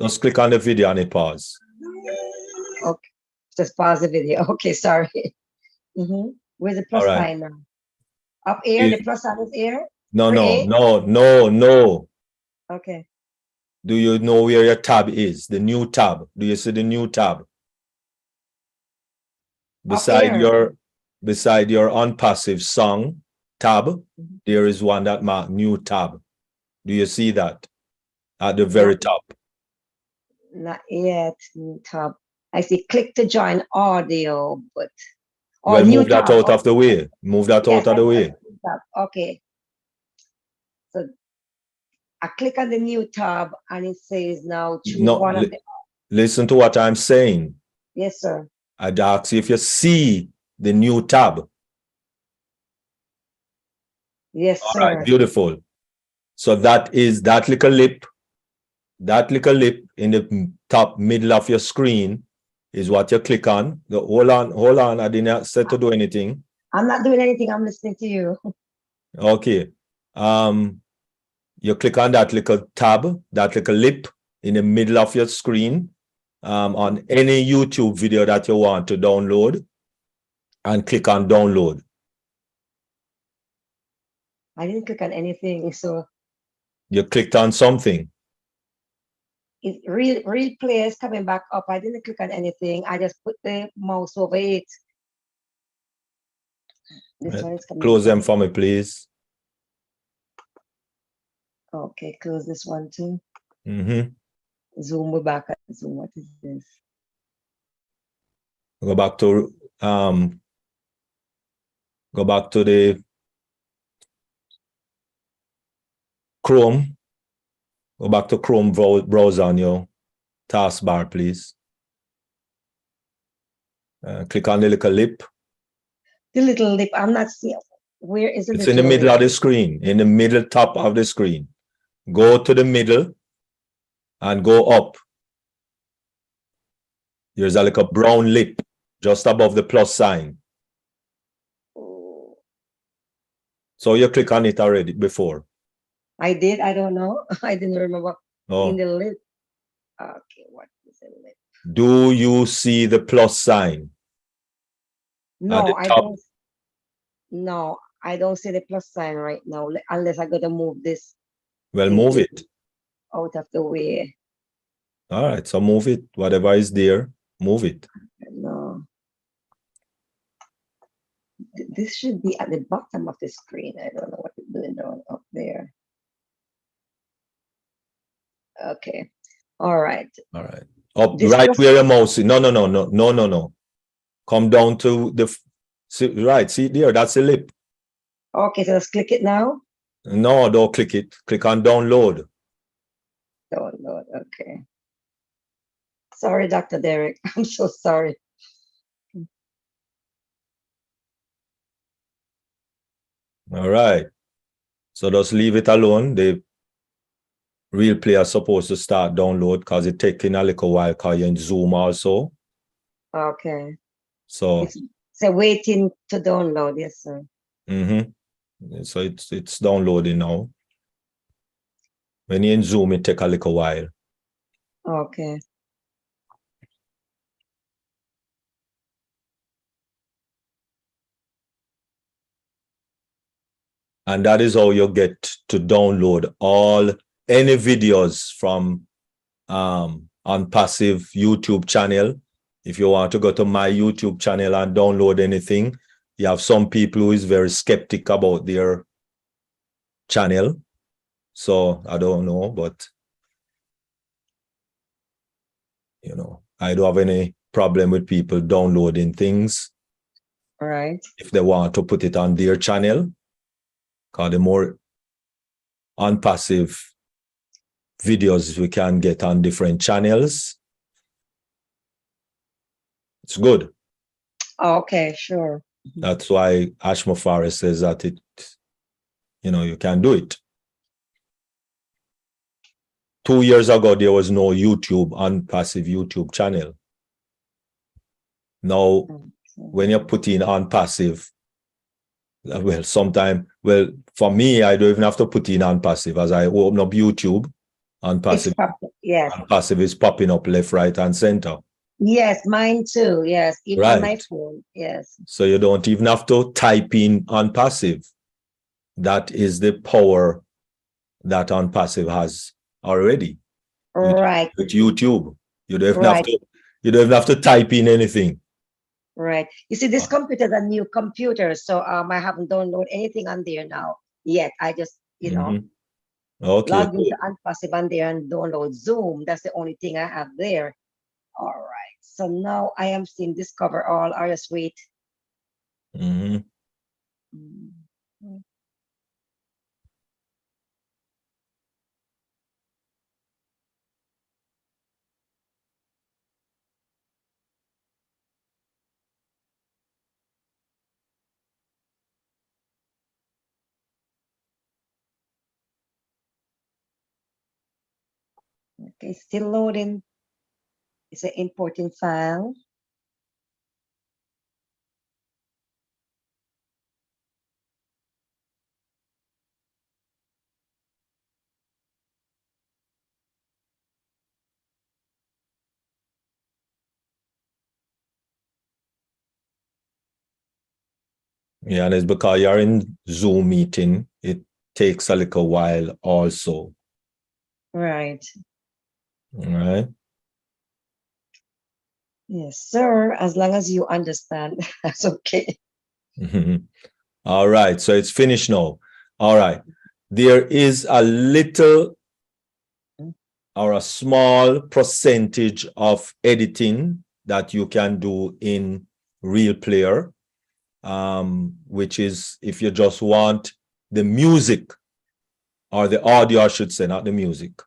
[SPEAKER 15] Just click on the video and it pause.
[SPEAKER 10] Okay, just pause the video. Okay, sorry. Where's the plus
[SPEAKER 15] All right.
[SPEAKER 10] sign now? Up here, the plus sign is here?
[SPEAKER 15] No,
[SPEAKER 10] For
[SPEAKER 15] no,
[SPEAKER 10] A?
[SPEAKER 15] no.
[SPEAKER 10] Okay.
[SPEAKER 15] Do you know where your tab is? The new tab. Do you see the new tab? Beside your unpassive song tab, there is one that marked new tab. Do you see that at the very top?
[SPEAKER 10] Not yet. New tab. I see click to join audio, but
[SPEAKER 15] Well,
[SPEAKER 10] new
[SPEAKER 15] move that
[SPEAKER 10] tab.
[SPEAKER 15] out of the way. Move that out of the way.
[SPEAKER 10] Okay. So I click on the new tab and it says now choose one of the.
[SPEAKER 15] Listen to what I'm saying.
[SPEAKER 10] Yes, sir.
[SPEAKER 15] I'd ask you if you see the new tab.
[SPEAKER 10] Yes,
[SPEAKER 15] All
[SPEAKER 10] sir.
[SPEAKER 15] right, beautiful. So that is that little lip in the top middle of your screen is what you click on. Hold on. I didn't say to do anything.
[SPEAKER 10] I'm not doing anything. I'm listening to you.
[SPEAKER 15] Okay. You click on that little tab, that little lip in the middle of your screen on any YouTube video that you want to download, and click on download.
[SPEAKER 10] I didn't click on anything. So
[SPEAKER 15] You clicked on something.
[SPEAKER 10] it real play is coming back up. I didn't click on anything. I just put the mouse over it. This one is coming.
[SPEAKER 15] Close them for me, please.
[SPEAKER 10] Okay, close this one too.
[SPEAKER 15] Mm-hmm.
[SPEAKER 10] Zoom, we're back at Zoom. What is this?
[SPEAKER 15] Go back to the Chrome. Go back to Chrome browser on your taskbar, please. Click on the little lip.
[SPEAKER 10] The little lip. I'm not seeing. Where is it?
[SPEAKER 15] It's in the middle of the screen, in the middle top of the screen. go to the middle and go up. There's a like a brown lip just above the plus sign. So you click on it already before.
[SPEAKER 10] I did. I don't know. I didn't remember.
[SPEAKER 15] Oh.
[SPEAKER 10] In the lip. Okay, what is the lip?
[SPEAKER 15] Do you see the plus sign?
[SPEAKER 10] No,
[SPEAKER 15] the
[SPEAKER 10] I
[SPEAKER 15] top?
[SPEAKER 10] don't. No, I don't see the plus sign right now, unless I gotta move this
[SPEAKER 15] Well,
[SPEAKER 10] thing
[SPEAKER 15] move it.
[SPEAKER 10] out of the way.
[SPEAKER 15] All right, so move it. Whatever is there, move it.
[SPEAKER 10] No. This should be at the bottom of the screen. I don't know what it's doing down up there. Okay. All right.
[SPEAKER 15] All right. Up
[SPEAKER 10] This
[SPEAKER 15] right
[SPEAKER 10] plus-
[SPEAKER 15] where your mouse is. No. Come down to the right. See there, that's the lip.
[SPEAKER 10] Okay, so let's click it now.
[SPEAKER 15] No, don't click it. Click on download.
[SPEAKER 10] Download. Okay. Sorry, Dr. Derek. I'm so sorry.
[SPEAKER 15] All right. So just leave it alone. The real player is supposed to start download because it taking a little while because you're in Zoom also.
[SPEAKER 10] Okay.
[SPEAKER 15] So
[SPEAKER 10] So waiting to download. Yes, sir.
[SPEAKER 15] So it's downloading now. When you're in Zoom, it take a little while.
[SPEAKER 10] Okay.
[SPEAKER 15] And that is how you get to download any videos from ONPASSIVE YouTube channel. If you want to go to my YouTube channel and download anything, you have some people who is very skeptic about their channel. So I don't know, but I don't have any problem with people downloading things.
[SPEAKER 10] All right.
[SPEAKER 15] If they want to put it on their channel, because the more ONPASSIVE videos we can get on different channels, it's good.
[SPEAKER 10] Okay, sure.
[SPEAKER 15] That's why Ashma Forrest says that you can do it. 2 years ago, there was no YouTube, ONPASSIVE YouTube channel. Now, when you put in ONPASSIVE, for me, I don't even have to put in ONPASSIVE. As I open up YouTube, ONPASSIVE is popping up left, right, and center.
[SPEAKER 10] Yes, mine too. Yes, even on my
[SPEAKER 15] Right.
[SPEAKER 10] phone. Yes.
[SPEAKER 15] So you don't even have to type in ONPASSIVE. That is the power that ONPASSIVE has already.
[SPEAKER 10] Right.
[SPEAKER 15] With YouTube, you don't even
[SPEAKER 10] Right.
[SPEAKER 15] have to type in anything.
[SPEAKER 10] Right. You see, this computer is a new computer, so I haven't downloaded anything on there now yet. I just,
[SPEAKER 15] Okay.
[SPEAKER 10] log into ONPASSIVE on there and download Zoom. That's the only thing I have there. All right. So now I am seeing discover all. I'll just wait. Okay, still loading. It's an importing file.
[SPEAKER 15] Yeah, and it's because you're in Zoom meeting, it takes a little while also.
[SPEAKER 10] Right.
[SPEAKER 15] All right.
[SPEAKER 10] Yes, sir. As long as you understand, that's okay.
[SPEAKER 15] All right, so it's finished now. All right. There is a little or a small percentage of editing that you can do in Real Player, which is if you just want the music or the audio, I should say, not the music.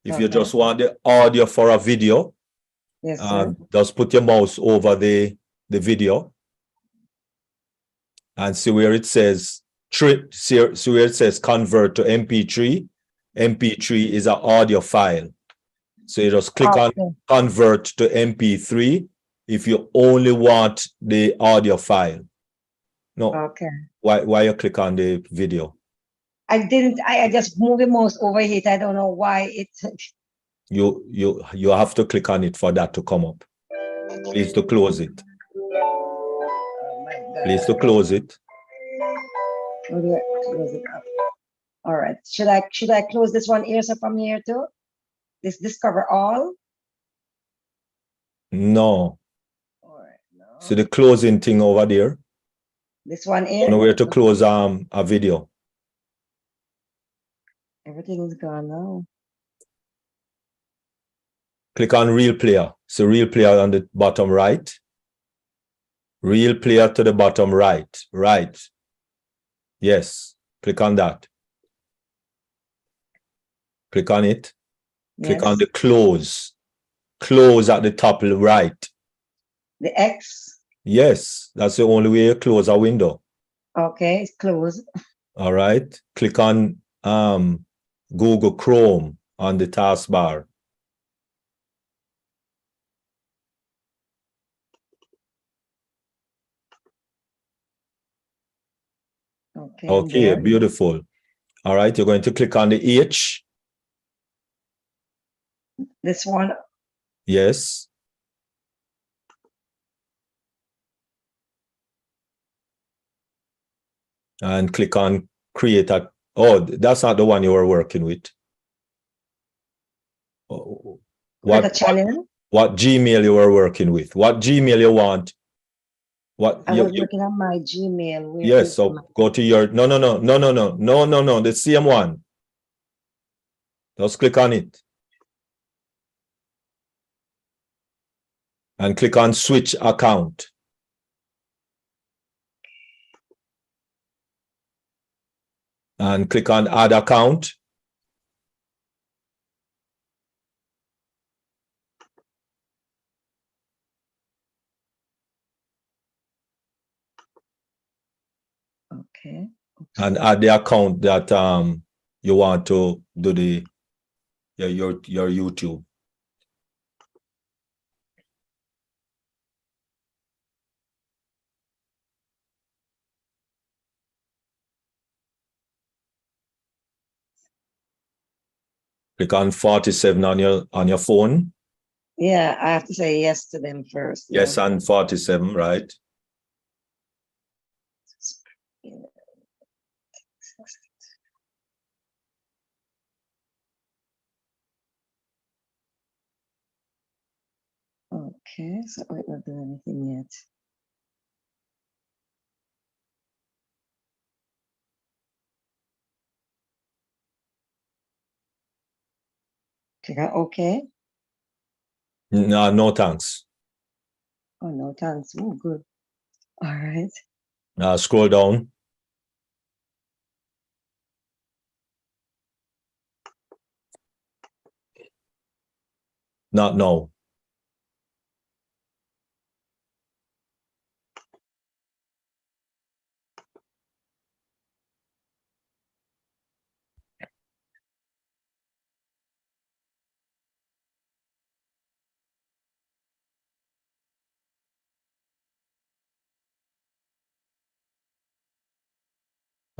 [SPEAKER 15] If you just want the audio for a video,
[SPEAKER 10] yes, sir.
[SPEAKER 15] Just put your mouse over the video and see where it says see where it says convert to MP3. MP3 is an audio file. So you just click on convert to MP3 if you only want the audio file. No.
[SPEAKER 10] Okay.
[SPEAKER 15] Why you click on the video?
[SPEAKER 10] I didn't, I just moved the mouse over it. I don't know why it's.
[SPEAKER 15] You have to click on it for that to come up. Please to close it. Please to close it.
[SPEAKER 10] How do I close it up? All right. Should I close this one here so from here too? This discover all?
[SPEAKER 15] No.
[SPEAKER 10] All right. No.
[SPEAKER 15] So the closing thing over there.
[SPEAKER 10] This one
[SPEAKER 15] I
[SPEAKER 10] here?
[SPEAKER 15] don't know where to close a video.
[SPEAKER 10] Everything's gone now.
[SPEAKER 15] Click on Real Player. So Real Player on the bottom right. Real Player to the bottom right. Right. Yes. Click on that. Click on it. Click on the close. Close at the top right.
[SPEAKER 10] The X?
[SPEAKER 15] Yes. That's the only way you close a window.
[SPEAKER 10] Okay, it's closed.
[SPEAKER 15] All right. Click on Google Chrome on the taskbar.
[SPEAKER 10] Okay.
[SPEAKER 15] Okay, beautiful. All right, you're going to click on the H.
[SPEAKER 10] This one?
[SPEAKER 15] Yes. And click on create a, oh, that's not the one you were working with. What
[SPEAKER 10] channel?
[SPEAKER 15] What Gmail you were working with? What Gmail you want? What
[SPEAKER 10] I was looking at my Gmail. Where
[SPEAKER 15] yes,
[SPEAKER 10] is
[SPEAKER 15] so
[SPEAKER 10] my...
[SPEAKER 15] go to your no, the same one. Just click on it. And click on switch account. And click on add account.
[SPEAKER 10] Okay.
[SPEAKER 15] And add the account that you want to do the your YouTube. Click on 47 on your phone.
[SPEAKER 10] Yeah, I have to say yes to them first.
[SPEAKER 15] Yes, and 47, right?
[SPEAKER 10] Okay, so we're not doing anything yet. Click on OK.
[SPEAKER 15] No, no thanks.
[SPEAKER 10] Oh, no, thanks. Oh, good. All right.
[SPEAKER 15] Scroll down. Not now.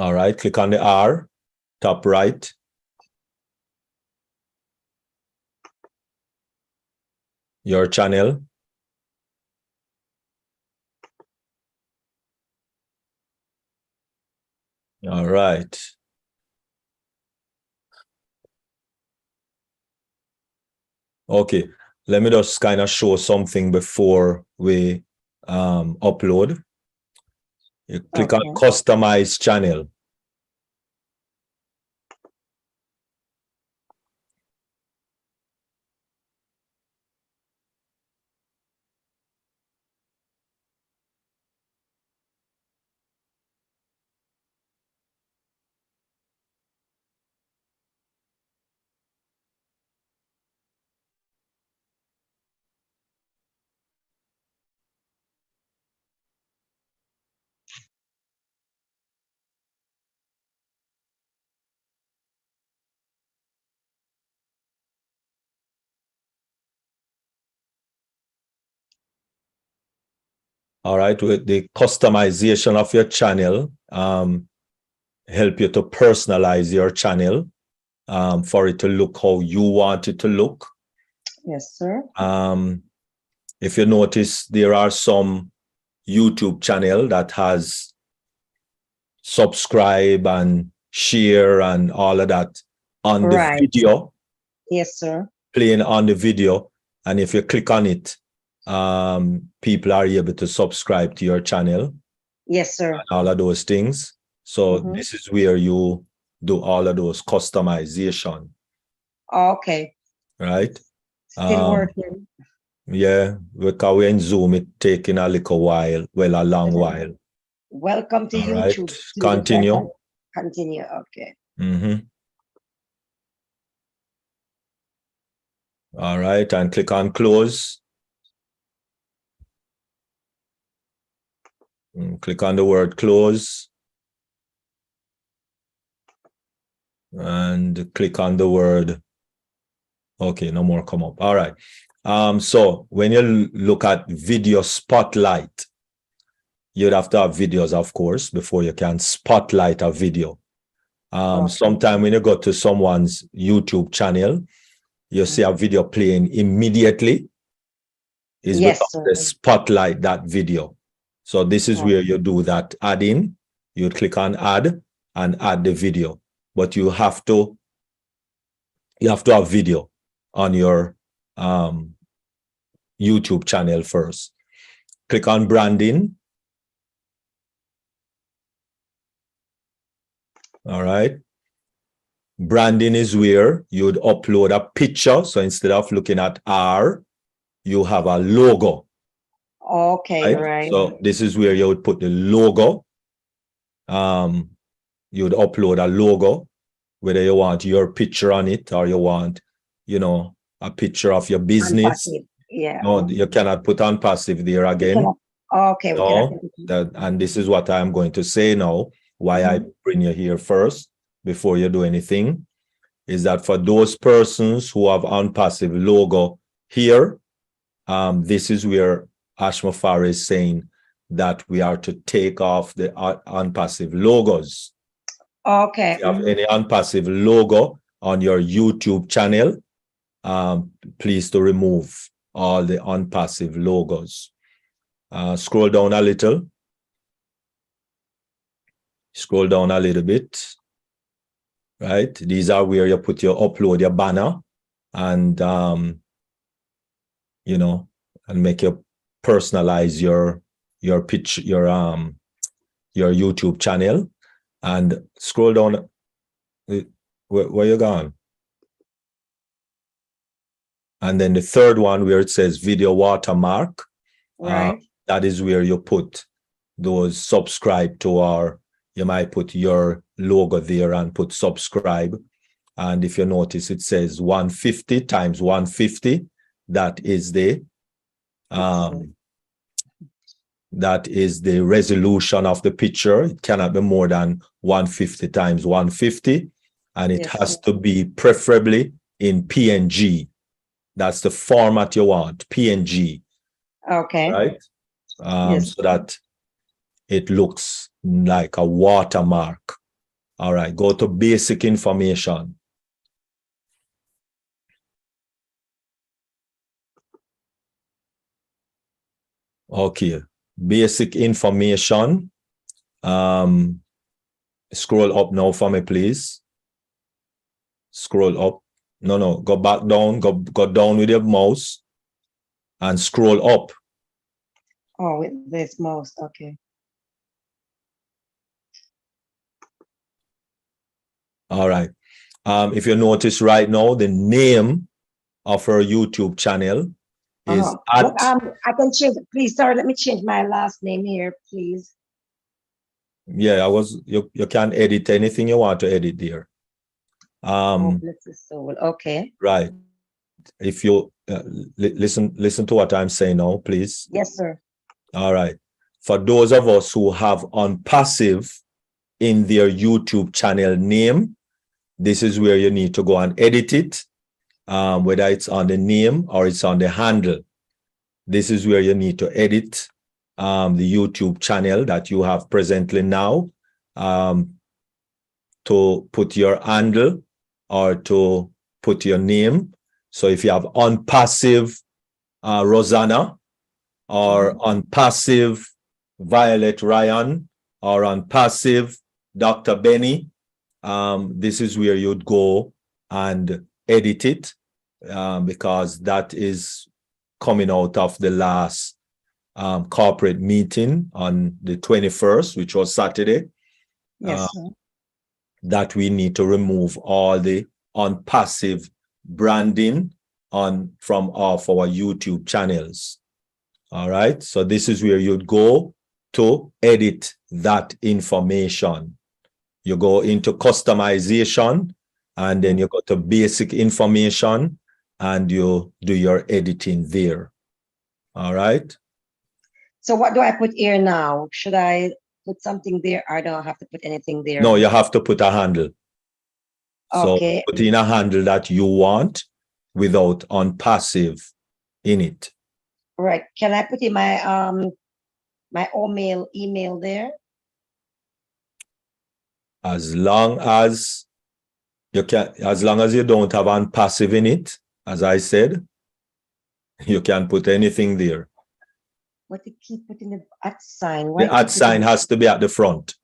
[SPEAKER 15] All right, click on the R, top right. Your channel. All right. Okay, let me just kind of show something before we upload. You click on customize channel. All right, with the customization of your channel, help you to personalize your channel for it to look how you want it to look.
[SPEAKER 10] Yes, sir.
[SPEAKER 15] If you notice, there are some YouTube channel that has subscribe and share and all of that on the video.
[SPEAKER 10] Yes, sir.
[SPEAKER 15] Playing on the video, and if you click on it, people are able to subscribe to your channel.
[SPEAKER 10] Yes, sir.
[SPEAKER 15] All of those things. So this is where you do all of those customization.
[SPEAKER 10] Okay.
[SPEAKER 15] Right?
[SPEAKER 10] Still working.
[SPEAKER 15] Yeah, because we're in Zoom, it taking a little while, well, a long while.
[SPEAKER 10] Welcome to
[SPEAKER 15] All
[SPEAKER 10] YouTube.
[SPEAKER 15] right. Continue.
[SPEAKER 10] Continue. Okay.
[SPEAKER 15] All right, and click on close. Click on the word close. And click on the word. Okay, no more come up. All right. So when you look at video spotlight, you'd have to have videos, of course, before you can spotlight a video. Sometime when you go to someone's YouTube channel, you see a video playing immediately. Is because they spotlight that video. So this is where you do that add-in. You click on add and add the video. But you have to have video on your YouTube channel first. Click on branding. All right. Branding is where you'd upload a picture. So instead of looking at R, you have a logo.
[SPEAKER 10] Okay, right.
[SPEAKER 15] So this is where you would put the logo. You would upload a logo, whether you want your picture on it or you want, you know, a picture of your business.
[SPEAKER 10] ONPASSIVE. Yeah.
[SPEAKER 15] No, you cannot put ONPASSIVE there again.
[SPEAKER 10] Okay.
[SPEAKER 15] No, and this is what I'm going to say now, why I bring you here first before you do anything, is that for those persons who have ONPASSIVE logo here, this is where Ashmafar is saying that we are to take off the ONPASSIVE logos.
[SPEAKER 10] Okay.
[SPEAKER 15] If you have any ONPASSIVE logo on your YouTube channel, please to remove all the ONPASSIVE logos. Scroll down a little. Scroll down a little bit. Right? These are where you put your upload your banner and you know, and make your personalize your pitch, your YouTube channel. And scroll down. Where you gone? And then the third one where it says video watermark.
[SPEAKER 10] Right.
[SPEAKER 15] That is where you put those subscribe to, or you might put your logo there and put subscribe. And if you notice, it says 150 times 150. That is the resolution of the picture. It cannot be more than 150 times 150, and it has to be preferably in PNG. That's the format you want, PNG.
[SPEAKER 10] Okay.
[SPEAKER 15] Right? So that it looks like a watermark. All right, go to basic information. Okay, basic information. Scroll up now for me, please. Scroll up. No, go back down. Go down with your mouse and scroll up.
[SPEAKER 10] Oh, with this mouse. Okay.
[SPEAKER 15] All right. If you notice right now, the name of our YouTube channel is
[SPEAKER 10] I can change it. Please, sorry, let me change my last name here, please.
[SPEAKER 15] Yeah, you can edit anything you want to edit there.
[SPEAKER 10] Bless his soul. Okay.
[SPEAKER 15] Right. If you listen to what I'm saying now, please.
[SPEAKER 10] Yes, sir.
[SPEAKER 15] All right. For those of us who have ONPASSIVE in their YouTube channel name, this is where you need to go and edit it, whether it's on the name or it's on the handle. This is where you need to edit the YouTube channel that you have presently now, to put your handle or to put your name. So if you have ONPASSIVE Rosanna, or ONPASSIVE Violet Ryan, or ONPASSIVE Dr. Benny, this is where you'd go and edit it, because that is coming out of the last corporate meeting on the 21st, which was Saturday.
[SPEAKER 10] Yes, sir.
[SPEAKER 15] That we need to remove all the ONPASSIVE branding from off our YouTube channels. All right, so this is where you'd go to edit that information. You go into customization, and then you go to basic information, and you do your editing there. All right.
[SPEAKER 10] So what do I put here now? Should I put something there, or I don't have to put anything there?
[SPEAKER 15] No, you have to put a handle. So
[SPEAKER 10] Okay.
[SPEAKER 15] put in a handle that you want without ONPASSIVE in it.
[SPEAKER 10] Right. Can I put in my my email there?
[SPEAKER 15] As long as you can, as long as you don't have ONPASSIVE in it, as I said, you can put anything there.
[SPEAKER 10] What to keep putting the @ sign?
[SPEAKER 15] The @ sign has to be at the front.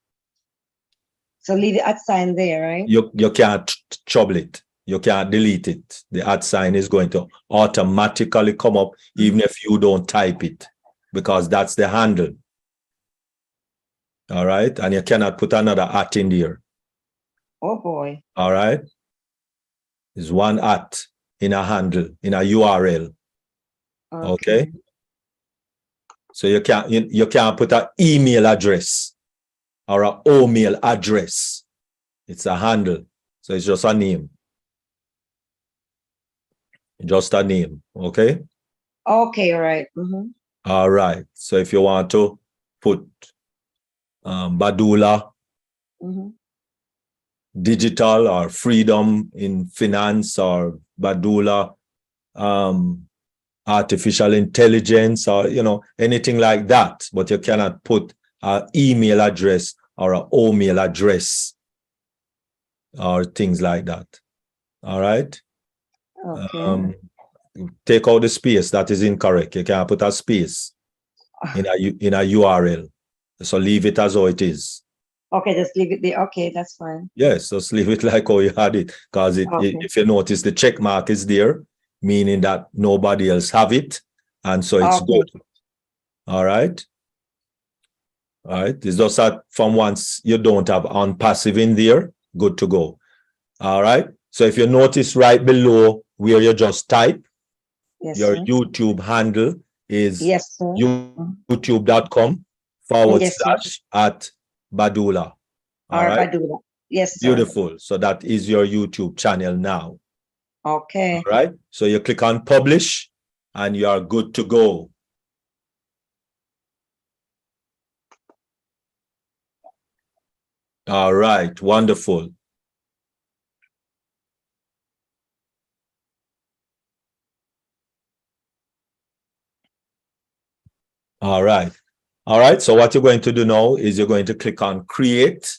[SPEAKER 10] So leave the @ sign there, right?
[SPEAKER 15] You can't trouble it. You can't delete it. The @ sign is going to automatically come up even if you don't type it, because that's the handle. All right. And you cannot put another @ in there.
[SPEAKER 10] Oh boy.
[SPEAKER 15] All right. There's one @ in a handle, in a URL. Okay. So you can't put an email address or an OMail address. It's a handle. So it's just a name. Just a name. Okay.
[SPEAKER 10] Okay, all right.
[SPEAKER 15] All right. So if you want to put Badula Digital, or Freedom in Finance, or Badula Artificial Intelligence, or anything like that, but you cannot put an email address or an OMail address or things like that. All right.
[SPEAKER 10] Okay.
[SPEAKER 15] Take out the space. That is incorrect. You can't put a space in a URL. So leave it as how it is.
[SPEAKER 10] Okay, just leave it there. Okay, that's fine.
[SPEAKER 15] Yes, just leave it like how you had it, because if you notice, the check mark is there, meaning that nobody else have it, and so it's good. All right. All right. It's just that from once you don't have ONPASSIVE in there, good to go. All right. So if you notice right below where you just type, your YouTube handle is youtube.com/@Badula. All right.
[SPEAKER 10] Badula. Yes, sir.
[SPEAKER 15] Beautiful. So that is your YouTube channel now.
[SPEAKER 10] Okay.
[SPEAKER 15] All right. So you click on publish and you are good to go. All right. Wonderful. All right. All right. So what you're going to do now is you're going to click on create.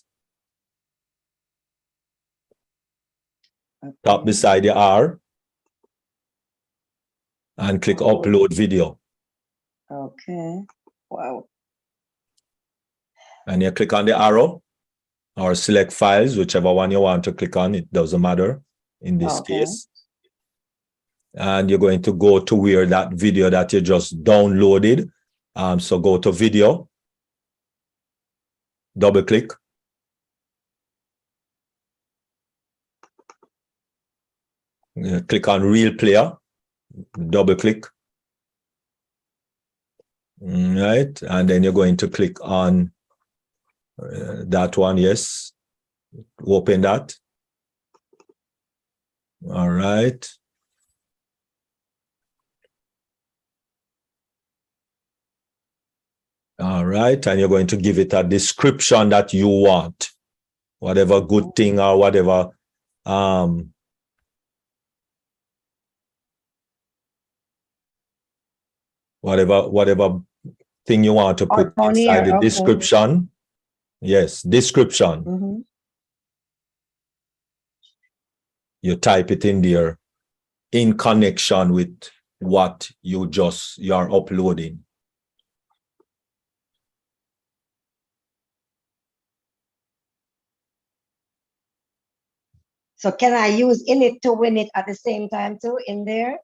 [SPEAKER 15] Top beside the R. And click upload video.
[SPEAKER 10] Okay. Wow.
[SPEAKER 15] And you click on the arrow or select files, whichever one you want to click on. It doesn't matter in this case. And you're going to go to where that video that you just downloaded. So go to video, double click. Click on Real Player, double click. Right, and then you're going to click on that one. Yes, open that. All right. All right, and you're going to give it a description that you want, whatever good thing or whatever whatever thing you want to put
[SPEAKER 10] down
[SPEAKER 15] inside
[SPEAKER 10] here,
[SPEAKER 15] the
[SPEAKER 10] okay.
[SPEAKER 15] description. Yes, description.
[SPEAKER 10] Mhm.
[SPEAKER 15] You type it in there in connection with what you're uploading.
[SPEAKER 10] So can I use in it to win it at the same time too in there?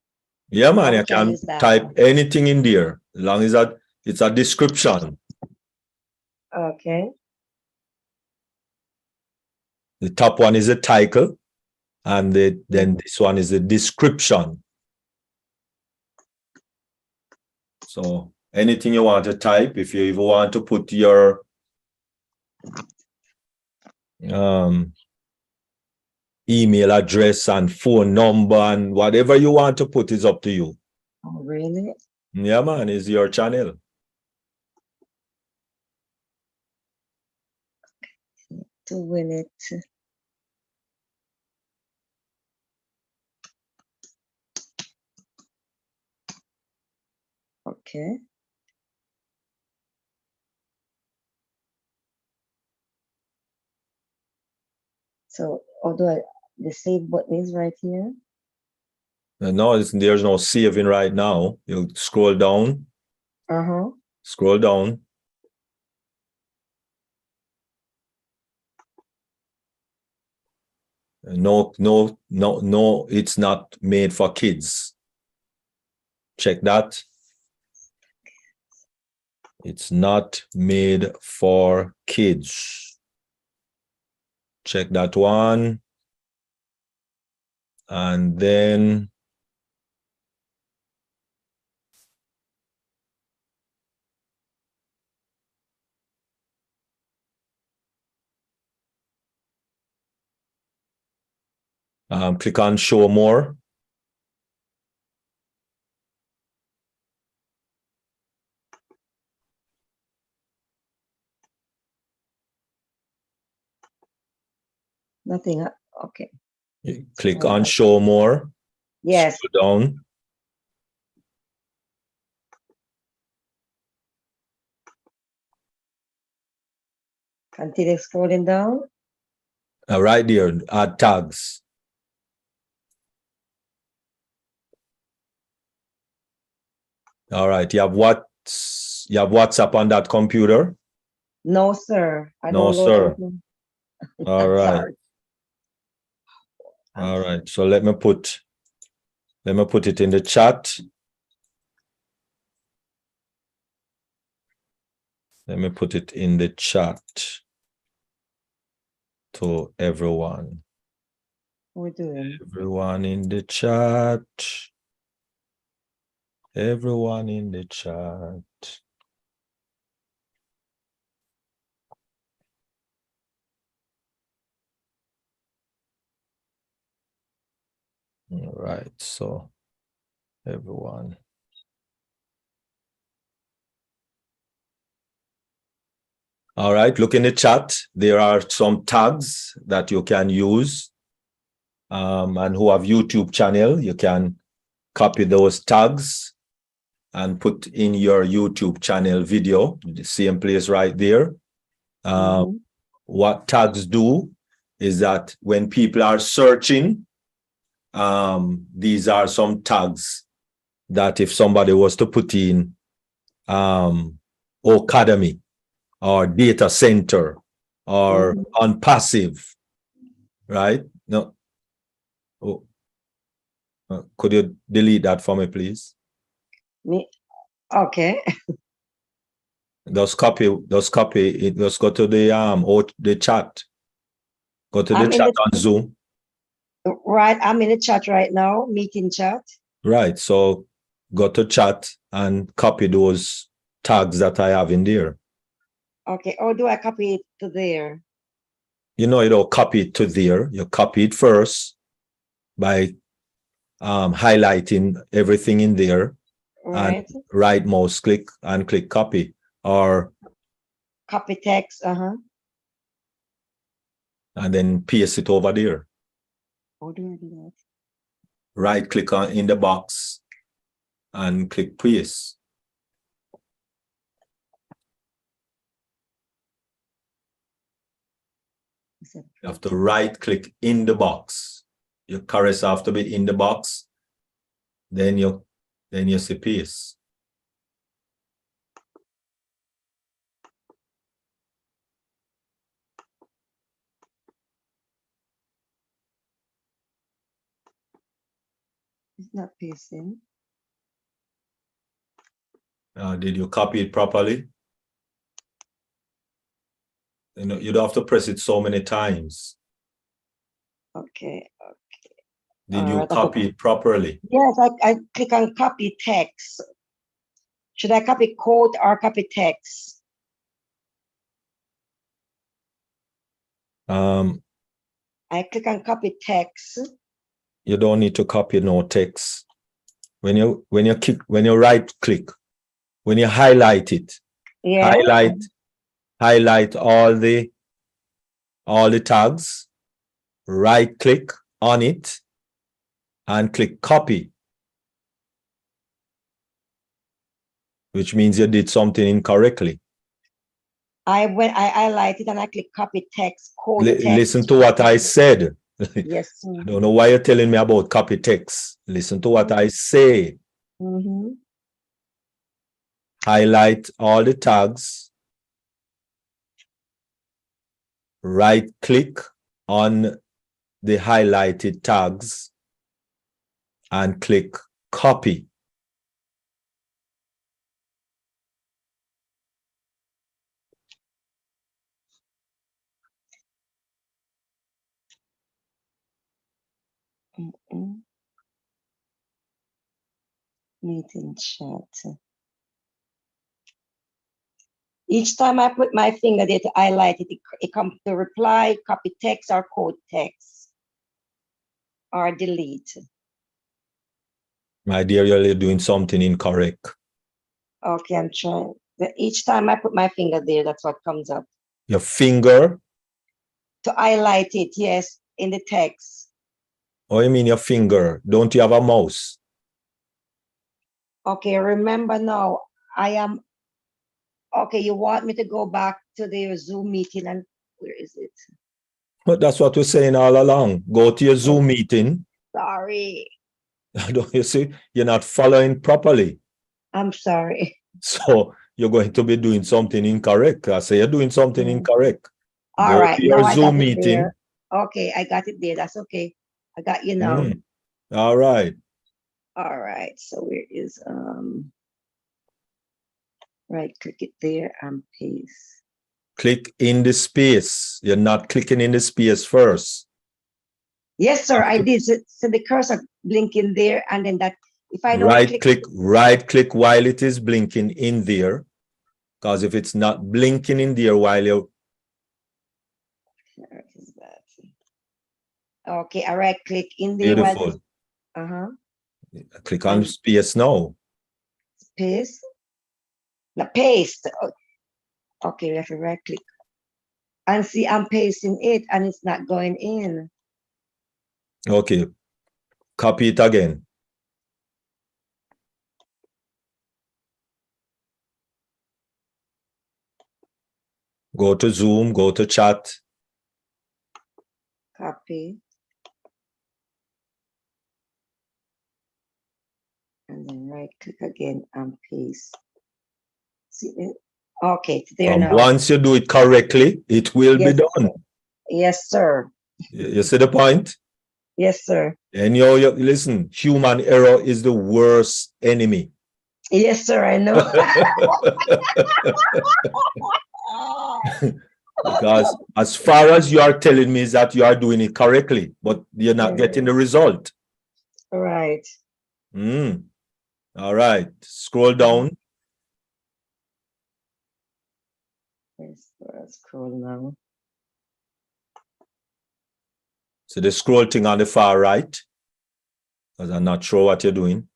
[SPEAKER 15] Yeah, man,
[SPEAKER 10] Or
[SPEAKER 15] you
[SPEAKER 10] we can
[SPEAKER 15] can
[SPEAKER 10] use that
[SPEAKER 15] type
[SPEAKER 10] one?
[SPEAKER 15] anything in there, as long as that it's a description.
[SPEAKER 10] Okay.
[SPEAKER 15] The top one is the title, and then this one is the description. So anything you want to type, if you even want to put your email address and phone number and whatever you want to put is up to you.
[SPEAKER 10] Oh, really?
[SPEAKER 15] Yeah, man, it's your channel.
[SPEAKER 10] To win it. Okay. So although the save button is right here.
[SPEAKER 15] No, there's no saving right now. You scroll down.
[SPEAKER 10] Uh-huh.
[SPEAKER 15] Scroll down. No, it's not made for kids. Check that. It's not made for kids. Check that one. And then click on show more.
[SPEAKER 10] Nothing. Okay.
[SPEAKER 15] Click on show more.
[SPEAKER 10] Yes.
[SPEAKER 15] Scroll down.
[SPEAKER 10] Continue scrolling down.
[SPEAKER 15] Right there, add tags. All right, you have WhatsApp on that computer?
[SPEAKER 10] No, sir. I
[SPEAKER 15] No,
[SPEAKER 10] don't know
[SPEAKER 15] sir.
[SPEAKER 10] anything.
[SPEAKER 15] All right.
[SPEAKER 10] Sorry.
[SPEAKER 15] All right. So let me put it in the chat. Let me put it in the chat to everyone.
[SPEAKER 10] We're doing.
[SPEAKER 15] Everyone in the chat. Everyone in the chat. All right, so everyone. All right, look in the chat. There are some tags that you can use. And who have YouTube channel, you can copy those tags and put in your YouTube channel video, the same place right there. What tags do is that when people are searching, these are some tags that if somebody was to put in Academy or data center or ONPASSIVE, right? No. Oh. Could you delete that for me, please?
[SPEAKER 10] Me? Okay.
[SPEAKER 15] Just copy it. Just go to the chat. Go to the chat on Zoom.
[SPEAKER 10] Right, I'm in the chat right now, meeting chat.
[SPEAKER 15] Right. So go to chat and copy those tags that I have in there.
[SPEAKER 10] Okay. Or do I copy it to there?
[SPEAKER 15] You don't copy it to there. You copy it first by highlighting everything in there.
[SPEAKER 10] Right.
[SPEAKER 15] And right mouse click and click copy or
[SPEAKER 10] copy text.
[SPEAKER 15] And then paste it over there.
[SPEAKER 10] How do I do that?
[SPEAKER 15] Right click in the box and click paste. You have to right click in the box. Your cursor have to be in the box. Then you see paste.
[SPEAKER 10] It's not pasting.
[SPEAKER 15] Did you copy it properly? You know, you don't have to press it so many times.
[SPEAKER 10] Okay.
[SPEAKER 15] Did you copy it properly?
[SPEAKER 10] Yes, I click on copy text. Should I copy code or copy text? I click on copy text.
[SPEAKER 15] You don't need to copy no text. When you right click, when you highlight it,
[SPEAKER 10] Yeah.
[SPEAKER 15] highlight all the tags, right click on it and click copy, which means you did something incorrectly.
[SPEAKER 10] I highlight it and I click copy text, code text.
[SPEAKER 15] Listen to what I said.
[SPEAKER 10] Yes.
[SPEAKER 15] I don't know why you're telling me about copy text. Listen to what I say. Highlight all the tags, right click on the highlighted tags and click copy.
[SPEAKER 10] Meeting chat. Each time I put my finger there to highlight it, it comes to reply, copy text, or code text, or delete.
[SPEAKER 15] My dear, you're doing something incorrect.
[SPEAKER 10] Okay, I'm trying. Each time I put my finger there, that's what comes up.
[SPEAKER 15] Your finger?
[SPEAKER 10] To highlight it, yes, in the text.
[SPEAKER 15] Oh, you mean your finger? Don't you have a mouse?
[SPEAKER 10] Okay, remember now, I am. Okay, you want me to go back to the Zoom meeting, and where is it?
[SPEAKER 15] But that's what we're saying all along. Go to your Zoom meeting.
[SPEAKER 10] Sorry.
[SPEAKER 15] Don't you see? You're not following properly.
[SPEAKER 10] I'm sorry.
[SPEAKER 15] So you're going to be doing something incorrect. I say you're doing something incorrect.
[SPEAKER 10] All
[SPEAKER 15] Go
[SPEAKER 10] right,
[SPEAKER 15] to your
[SPEAKER 10] now I
[SPEAKER 15] Zoom
[SPEAKER 10] got it
[SPEAKER 15] meeting.
[SPEAKER 10] there. Okay, I got it there. That's okay. I got you now.
[SPEAKER 15] All right.
[SPEAKER 10] All right. So where is right click it there and paste.
[SPEAKER 15] Click in the space. You're not clicking in the space first.
[SPEAKER 10] Yes, sir. I did. So the cursor blinking there, and then that if I don't
[SPEAKER 15] Right click while it is blinking in there. Because if it's not blinking in there while you're
[SPEAKER 10] okay, I right click in there.
[SPEAKER 15] beautiful. Click on space now.
[SPEAKER 10] Space. No, paste. Okay, we have to right click. And see, I'm pasting it and it's not going in.
[SPEAKER 15] Okay. Copy it again. Go to Zoom, go to chat.
[SPEAKER 10] Copy. And then right click again and paste. See it? Okay, there now.
[SPEAKER 15] Once you do it correctly, it will be done.
[SPEAKER 10] Yes, sir.
[SPEAKER 15] You see the point?
[SPEAKER 10] Yes, sir.
[SPEAKER 15] And you listen, human error is the worst enemy.
[SPEAKER 10] Yes, sir, I know.
[SPEAKER 15] Because as far as you are telling me is that you are doing it correctly, but you're not getting the result.
[SPEAKER 10] Right.
[SPEAKER 15] All right. Scroll down.
[SPEAKER 10] Yes, scroll now.
[SPEAKER 15] So the scroll thing on the far right, because I'm not sure what you're doing.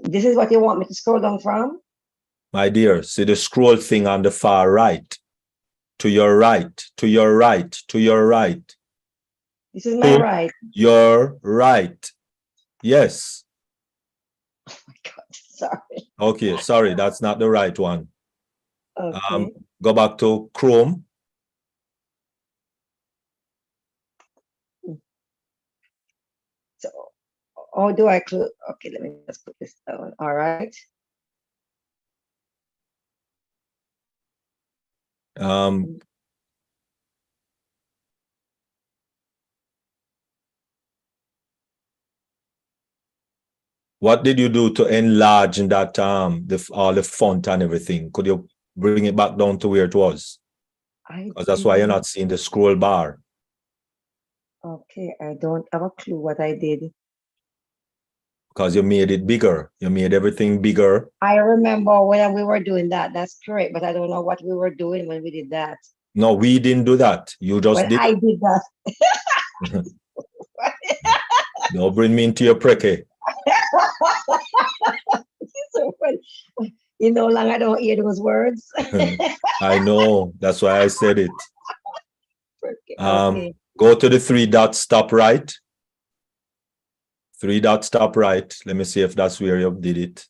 [SPEAKER 10] This is what you want me to scroll down from?
[SPEAKER 15] My dear, see the scroll thing on the far right. To your right, to your right, to your right.
[SPEAKER 10] This is my right.
[SPEAKER 15] Your right. Yes.
[SPEAKER 10] Oh my God, sorry.
[SPEAKER 15] Okay, sorry, that's not the right one.
[SPEAKER 10] Okay.
[SPEAKER 15] Go back to Chrome.
[SPEAKER 10] Oh, do I close? Okay, let me just put this down. All right.
[SPEAKER 15] What did you do to enlarge in that all the font and everything? Could you bring it back down to where it was? Because that's why you're not seeing the scroll bar.
[SPEAKER 10] Okay, I don't have a clue what I did.
[SPEAKER 15] Because you made it bigger. You made everything bigger.
[SPEAKER 10] I remember when we were doing that. That's correct, but I don't know what we were doing when we did that.
[SPEAKER 15] No, we didn't do that. You just
[SPEAKER 10] When
[SPEAKER 15] did.
[SPEAKER 10] I did that.
[SPEAKER 15] Don't bring me into your prekey.
[SPEAKER 10] So funny. You no longer don't hear those words.
[SPEAKER 15] I know. That's why I said it.
[SPEAKER 10] Okay.
[SPEAKER 15] Go to the 3 dots, top right. 3 dots, top right. Let me see if that's where you did it.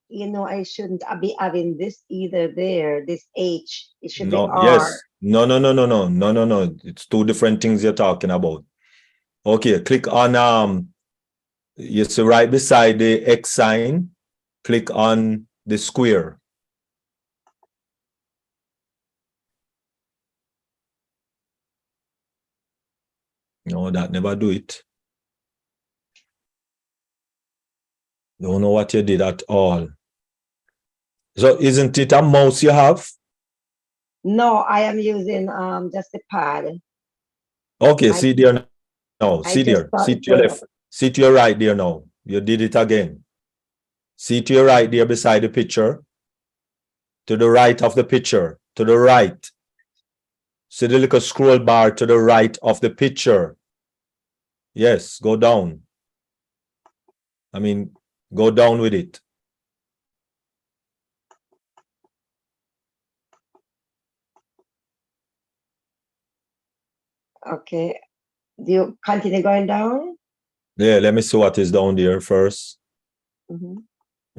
[SPEAKER 10] You know, I shouldn't be having this either there. This H. It should
[SPEAKER 15] No,
[SPEAKER 10] be R.
[SPEAKER 15] yes. No. It's 2 different things you're talking about. Okay, click on you see right beside the X sign, click on the square. No, that never do it. Don't know what you did at all. So isn't it a mouse you have?
[SPEAKER 10] No, I am using just the pad.
[SPEAKER 15] Okay, see there now. See there. See to your left. See to your right there now. You did it again. See to your right there beside the picture. To the right of the picture. To the right. See the little scroll bar to the right of the picture. Yes, go down. I mean, go down with it.
[SPEAKER 10] Okay. Do you continue going down?
[SPEAKER 15] Yeah, let me see what is down there first.
[SPEAKER 10] Mm-hmm.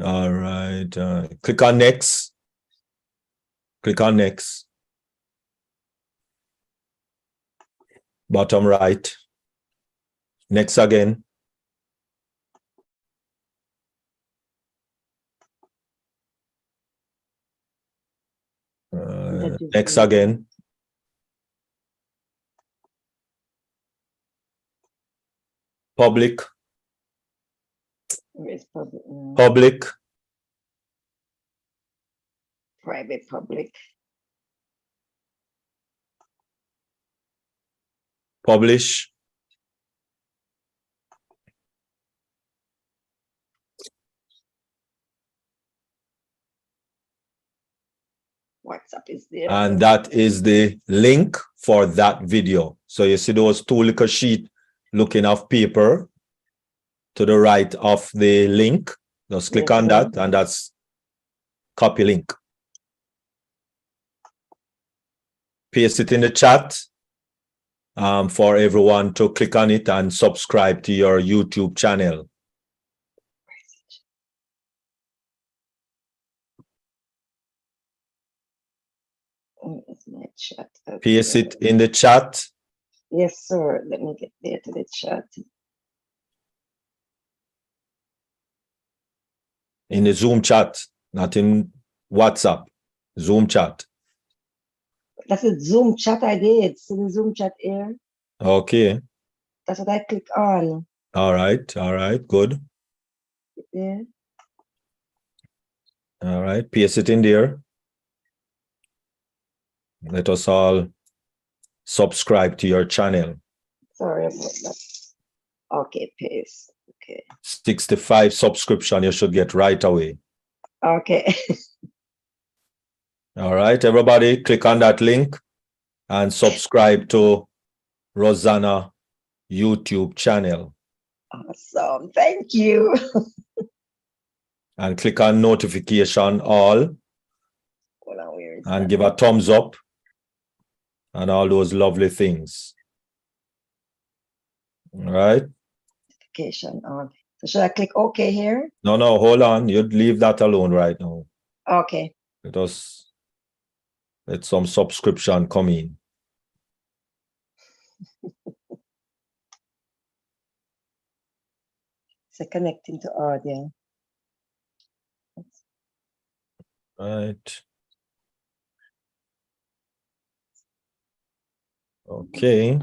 [SPEAKER 15] All right. Click on next. Click on next. Bottom right. Next again. Next again. Public.
[SPEAKER 10] Where is public?
[SPEAKER 15] Public.
[SPEAKER 10] Private public.
[SPEAKER 15] Publish.
[SPEAKER 10] WhatsApp is there.
[SPEAKER 15] And that is the link for that video. So you see those 2 little sheets looking of paper to the right of the link. Just click on that and that's copy link. Paste it in the chat for everyone to click on it and subscribe to your YouTube channel.
[SPEAKER 10] My chat. Okay.
[SPEAKER 15] Paste it in the chat.
[SPEAKER 10] Yes, sir. Let me get there to the chat.
[SPEAKER 15] In the Zoom chat, not in WhatsApp. Zoom chat.
[SPEAKER 10] That's a Zoom chat I did. See the Zoom chat here?
[SPEAKER 15] Okay.
[SPEAKER 10] That's what I click on.
[SPEAKER 15] All right, good.
[SPEAKER 10] Yeah.
[SPEAKER 15] All right, paste it in there. Let us all subscribe to your channel.
[SPEAKER 10] Sorry about that. Okay, paste. Okay.
[SPEAKER 15] 65 subscription you should get right away.
[SPEAKER 10] Okay.
[SPEAKER 15] All right, everybody, click on that link and subscribe to Rosanna YouTube channel.
[SPEAKER 10] Awesome. Thank you.
[SPEAKER 15] And click on notification all and give a thumbs up and all those lovely things. All right.
[SPEAKER 10] Notification on. So should I click OK here?
[SPEAKER 15] No, hold on. You'd leave that alone right now.
[SPEAKER 10] Okay.
[SPEAKER 15] Let some subscription come in.
[SPEAKER 10] So connecting to audio.
[SPEAKER 15] Right. Okay.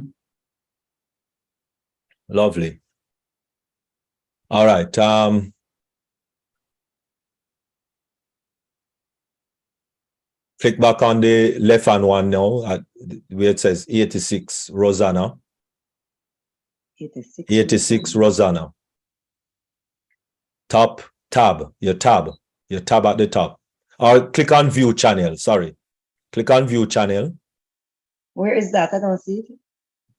[SPEAKER 15] Lovely. All right. Click back on the left hand one now at where it says 86 Rosanna. 86 Rosanna. Top tab, your tab at the top. Or click on view channel. Sorry. Click on view channel.
[SPEAKER 10] Where is that? I don't see it.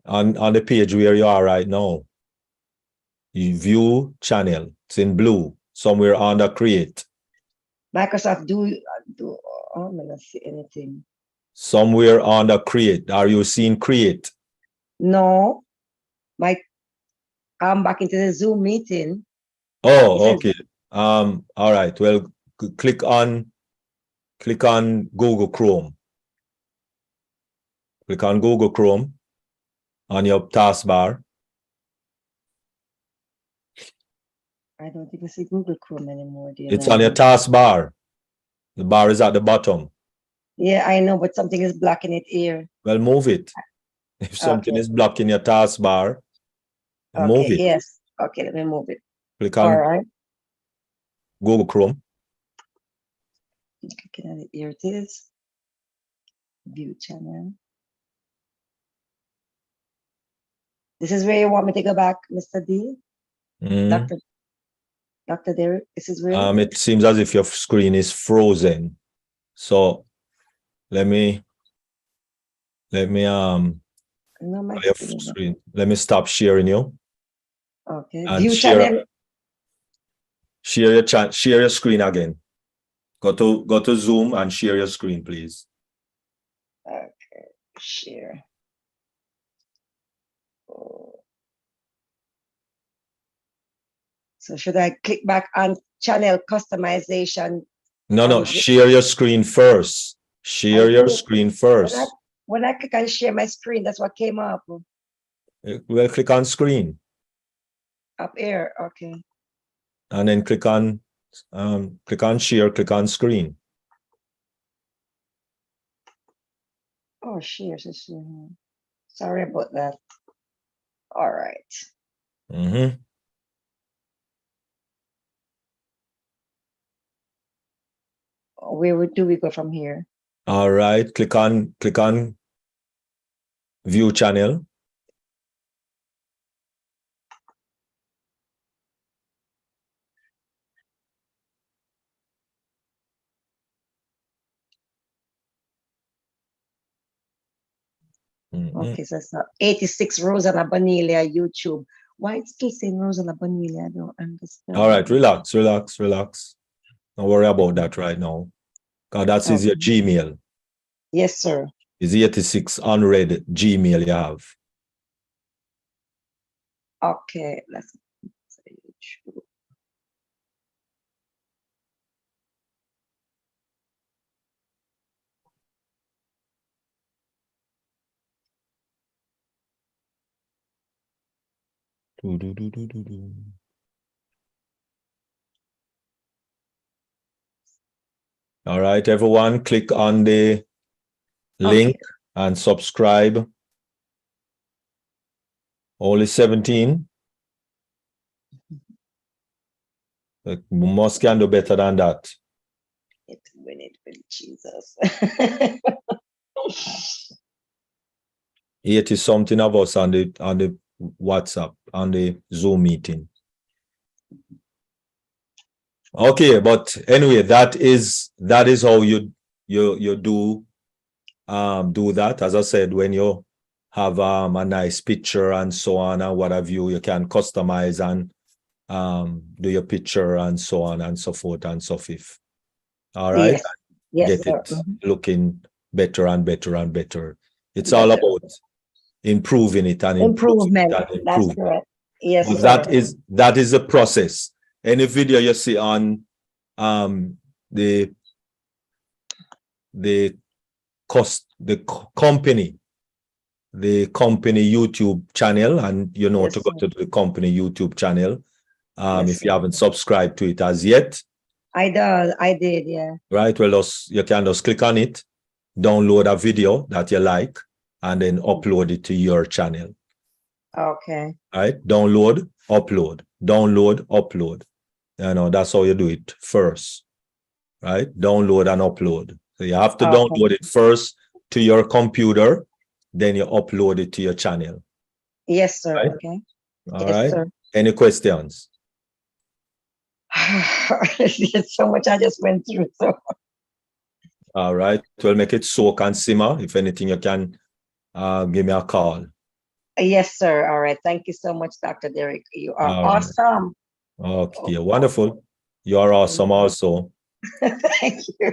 [SPEAKER 15] On the page where you are right now. You view channel. It's in blue. Somewhere under create.
[SPEAKER 10] Microsoft do oh, I'm not see anything.
[SPEAKER 15] Somewhere under create. Are you seeing create?
[SPEAKER 10] No. I'm back into the Zoom meeting.
[SPEAKER 15] Oh, okay. All right. Well, click on Google Chrome. Click on Google Chrome on your taskbar.
[SPEAKER 10] I don't even see Google Chrome anymore.
[SPEAKER 15] It's on your taskbar. The bar is at the bottom.
[SPEAKER 10] Yeah, I know, but something is blocking it here.
[SPEAKER 15] Well, move it. If something is blocking your taskbar, move it.
[SPEAKER 10] Yes. Okay, let me move it.
[SPEAKER 15] Click on
[SPEAKER 10] All right.
[SPEAKER 15] Google Chrome.
[SPEAKER 10] Clicking on it. Here it is. View channel. This is where you want me to go back, Mr. D? Dr. Derek, this is where?
[SPEAKER 15] It seems as if your screen is frozen. So let me
[SPEAKER 10] No, my
[SPEAKER 15] screen. Let me stop sharing you.
[SPEAKER 10] Okay.
[SPEAKER 15] And
[SPEAKER 10] View channel.
[SPEAKER 15] Share your screen again. Go to Zoom and share your screen, please.
[SPEAKER 10] Okay. Share. Oh. So should I click back on channel customization?
[SPEAKER 15] No, share your screen first. Share your screen first.
[SPEAKER 10] When I click on share my screen, that's what came up.
[SPEAKER 15] Well, click on screen.
[SPEAKER 10] Up here, okay.
[SPEAKER 15] And then click on share, click on screen.
[SPEAKER 10] Oh, share. Sorry about that. All right. Where do we go from here?
[SPEAKER 15] All right, click on view channel.
[SPEAKER 10] Okay, so it's 86 Rosanna Bonilla YouTube. Why it's still saying Rosanna Bonilla? I don't understand.
[SPEAKER 15] All right, relax. Don't worry about that right now. Because that's your Gmail.
[SPEAKER 10] Yes, sir.
[SPEAKER 15] It's 86 unread Gmail you have.
[SPEAKER 10] Okay, let's say YouTube.
[SPEAKER 15] All right, everyone, click on the link and subscribe. Only 17. We must can do better than that.
[SPEAKER 10] Win it with Jesus.
[SPEAKER 15] 80 something of us on the WhatsApp, on the Zoom meeting. Okay, but anyway, that is how you do that. As I said, when you have a nice picture and so on and what have you can customize and do your picture and so on and so forth and so forth. All right.
[SPEAKER 10] Yes. Yes,
[SPEAKER 15] Get it looking better and better and better. It's all about improving it and
[SPEAKER 10] improvement. That's correct. Yes,
[SPEAKER 15] but that is a process. Any video you see on the company YouTube channel, and to go to the company YouTube channel,
[SPEAKER 10] Yes,
[SPEAKER 15] If you
[SPEAKER 10] sir.
[SPEAKER 15] haven't subscribed to it as yet,
[SPEAKER 10] I did, yeah.
[SPEAKER 15] right? Well, you can just click on it, download a video that you like, and then upload it to your channel.
[SPEAKER 10] Okay.
[SPEAKER 15] Right? Download, upload, download, upload. You know, that's how you do it first, right? Download and upload. So you have to download it first to your computer, then you upload it to your channel.
[SPEAKER 10] Yes, sir.
[SPEAKER 15] Right?
[SPEAKER 10] Okay.
[SPEAKER 15] All
[SPEAKER 10] Yes,
[SPEAKER 15] right.
[SPEAKER 10] sir.
[SPEAKER 15] Any questions?
[SPEAKER 10] There's so much I just went through. So
[SPEAKER 15] All right. We'll make it soak and simmer. If anything, you can give me a call.
[SPEAKER 10] yes, sir. All right. Thank you so much, Dr. Derek. You are
[SPEAKER 15] All right.
[SPEAKER 10] awesome.
[SPEAKER 15] Okay, wonderful. You are awesome also
[SPEAKER 10] Thank you.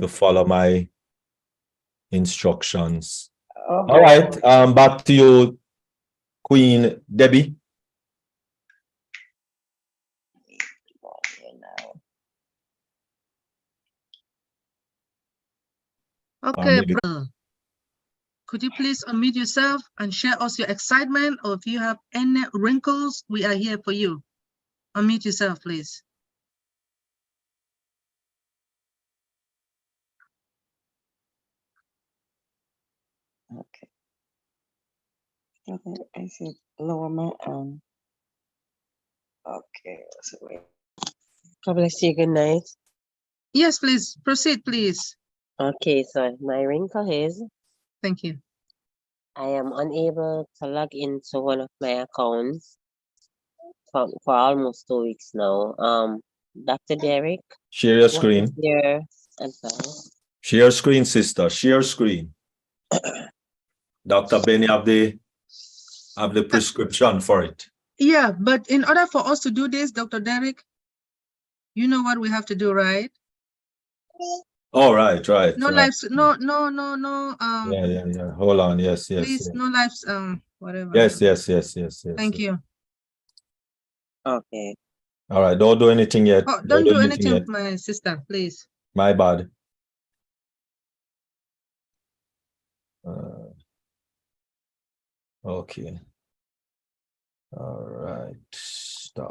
[SPEAKER 15] to follow my instructions.
[SPEAKER 10] Oh,
[SPEAKER 15] All right. Back to you, Queen Debbie.
[SPEAKER 6] Okay,
[SPEAKER 15] maybe-
[SPEAKER 6] brother. Could you please unmute yourself and share us your excitement, or if you have any wrinkles, we are here for you. Unmute yourself, please.
[SPEAKER 10] Okay. I said lower my arm. Okay. So wait. God bless you. Good night.
[SPEAKER 6] Yes, please. Proceed, please.
[SPEAKER 10] Okay, so my wrinkle is
[SPEAKER 6] Thank you.
[SPEAKER 10] I am unable to log into one of my accounts for almost 2 weeks now. Dr. Derek,
[SPEAKER 15] Share your
[SPEAKER 10] what is
[SPEAKER 15] screen.
[SPEAKER 10] your advice?
[SPEAKER 15] Share your screen, sister. Share your screen. Dr. Benny have the prescription for it.
[SPEAKER 6] Yeah, but in order for us to do this, Dr. Derek, you know what we have to do, right?
[SPEAKER 15] Oh, right.
[SPEAKER 6] No lives, no.
[SPEAKER 15] Yeah. Hold on. Yes.
[SPEAKER 6] Please, no lives, whatever.
[SPEAKER 15] Yes.
[SPEAKER 6] Thank you.
[SPEAKER 10] Okay.
[SPEAKER 15] All right. Don't do anything yet.
[SPEAKER 6] Oh, don't do anything
[SPEAKER 15] yet.
[SPEAKER 6] with my sister, please.
[SPEAKER 15] My bad. Okay. All right.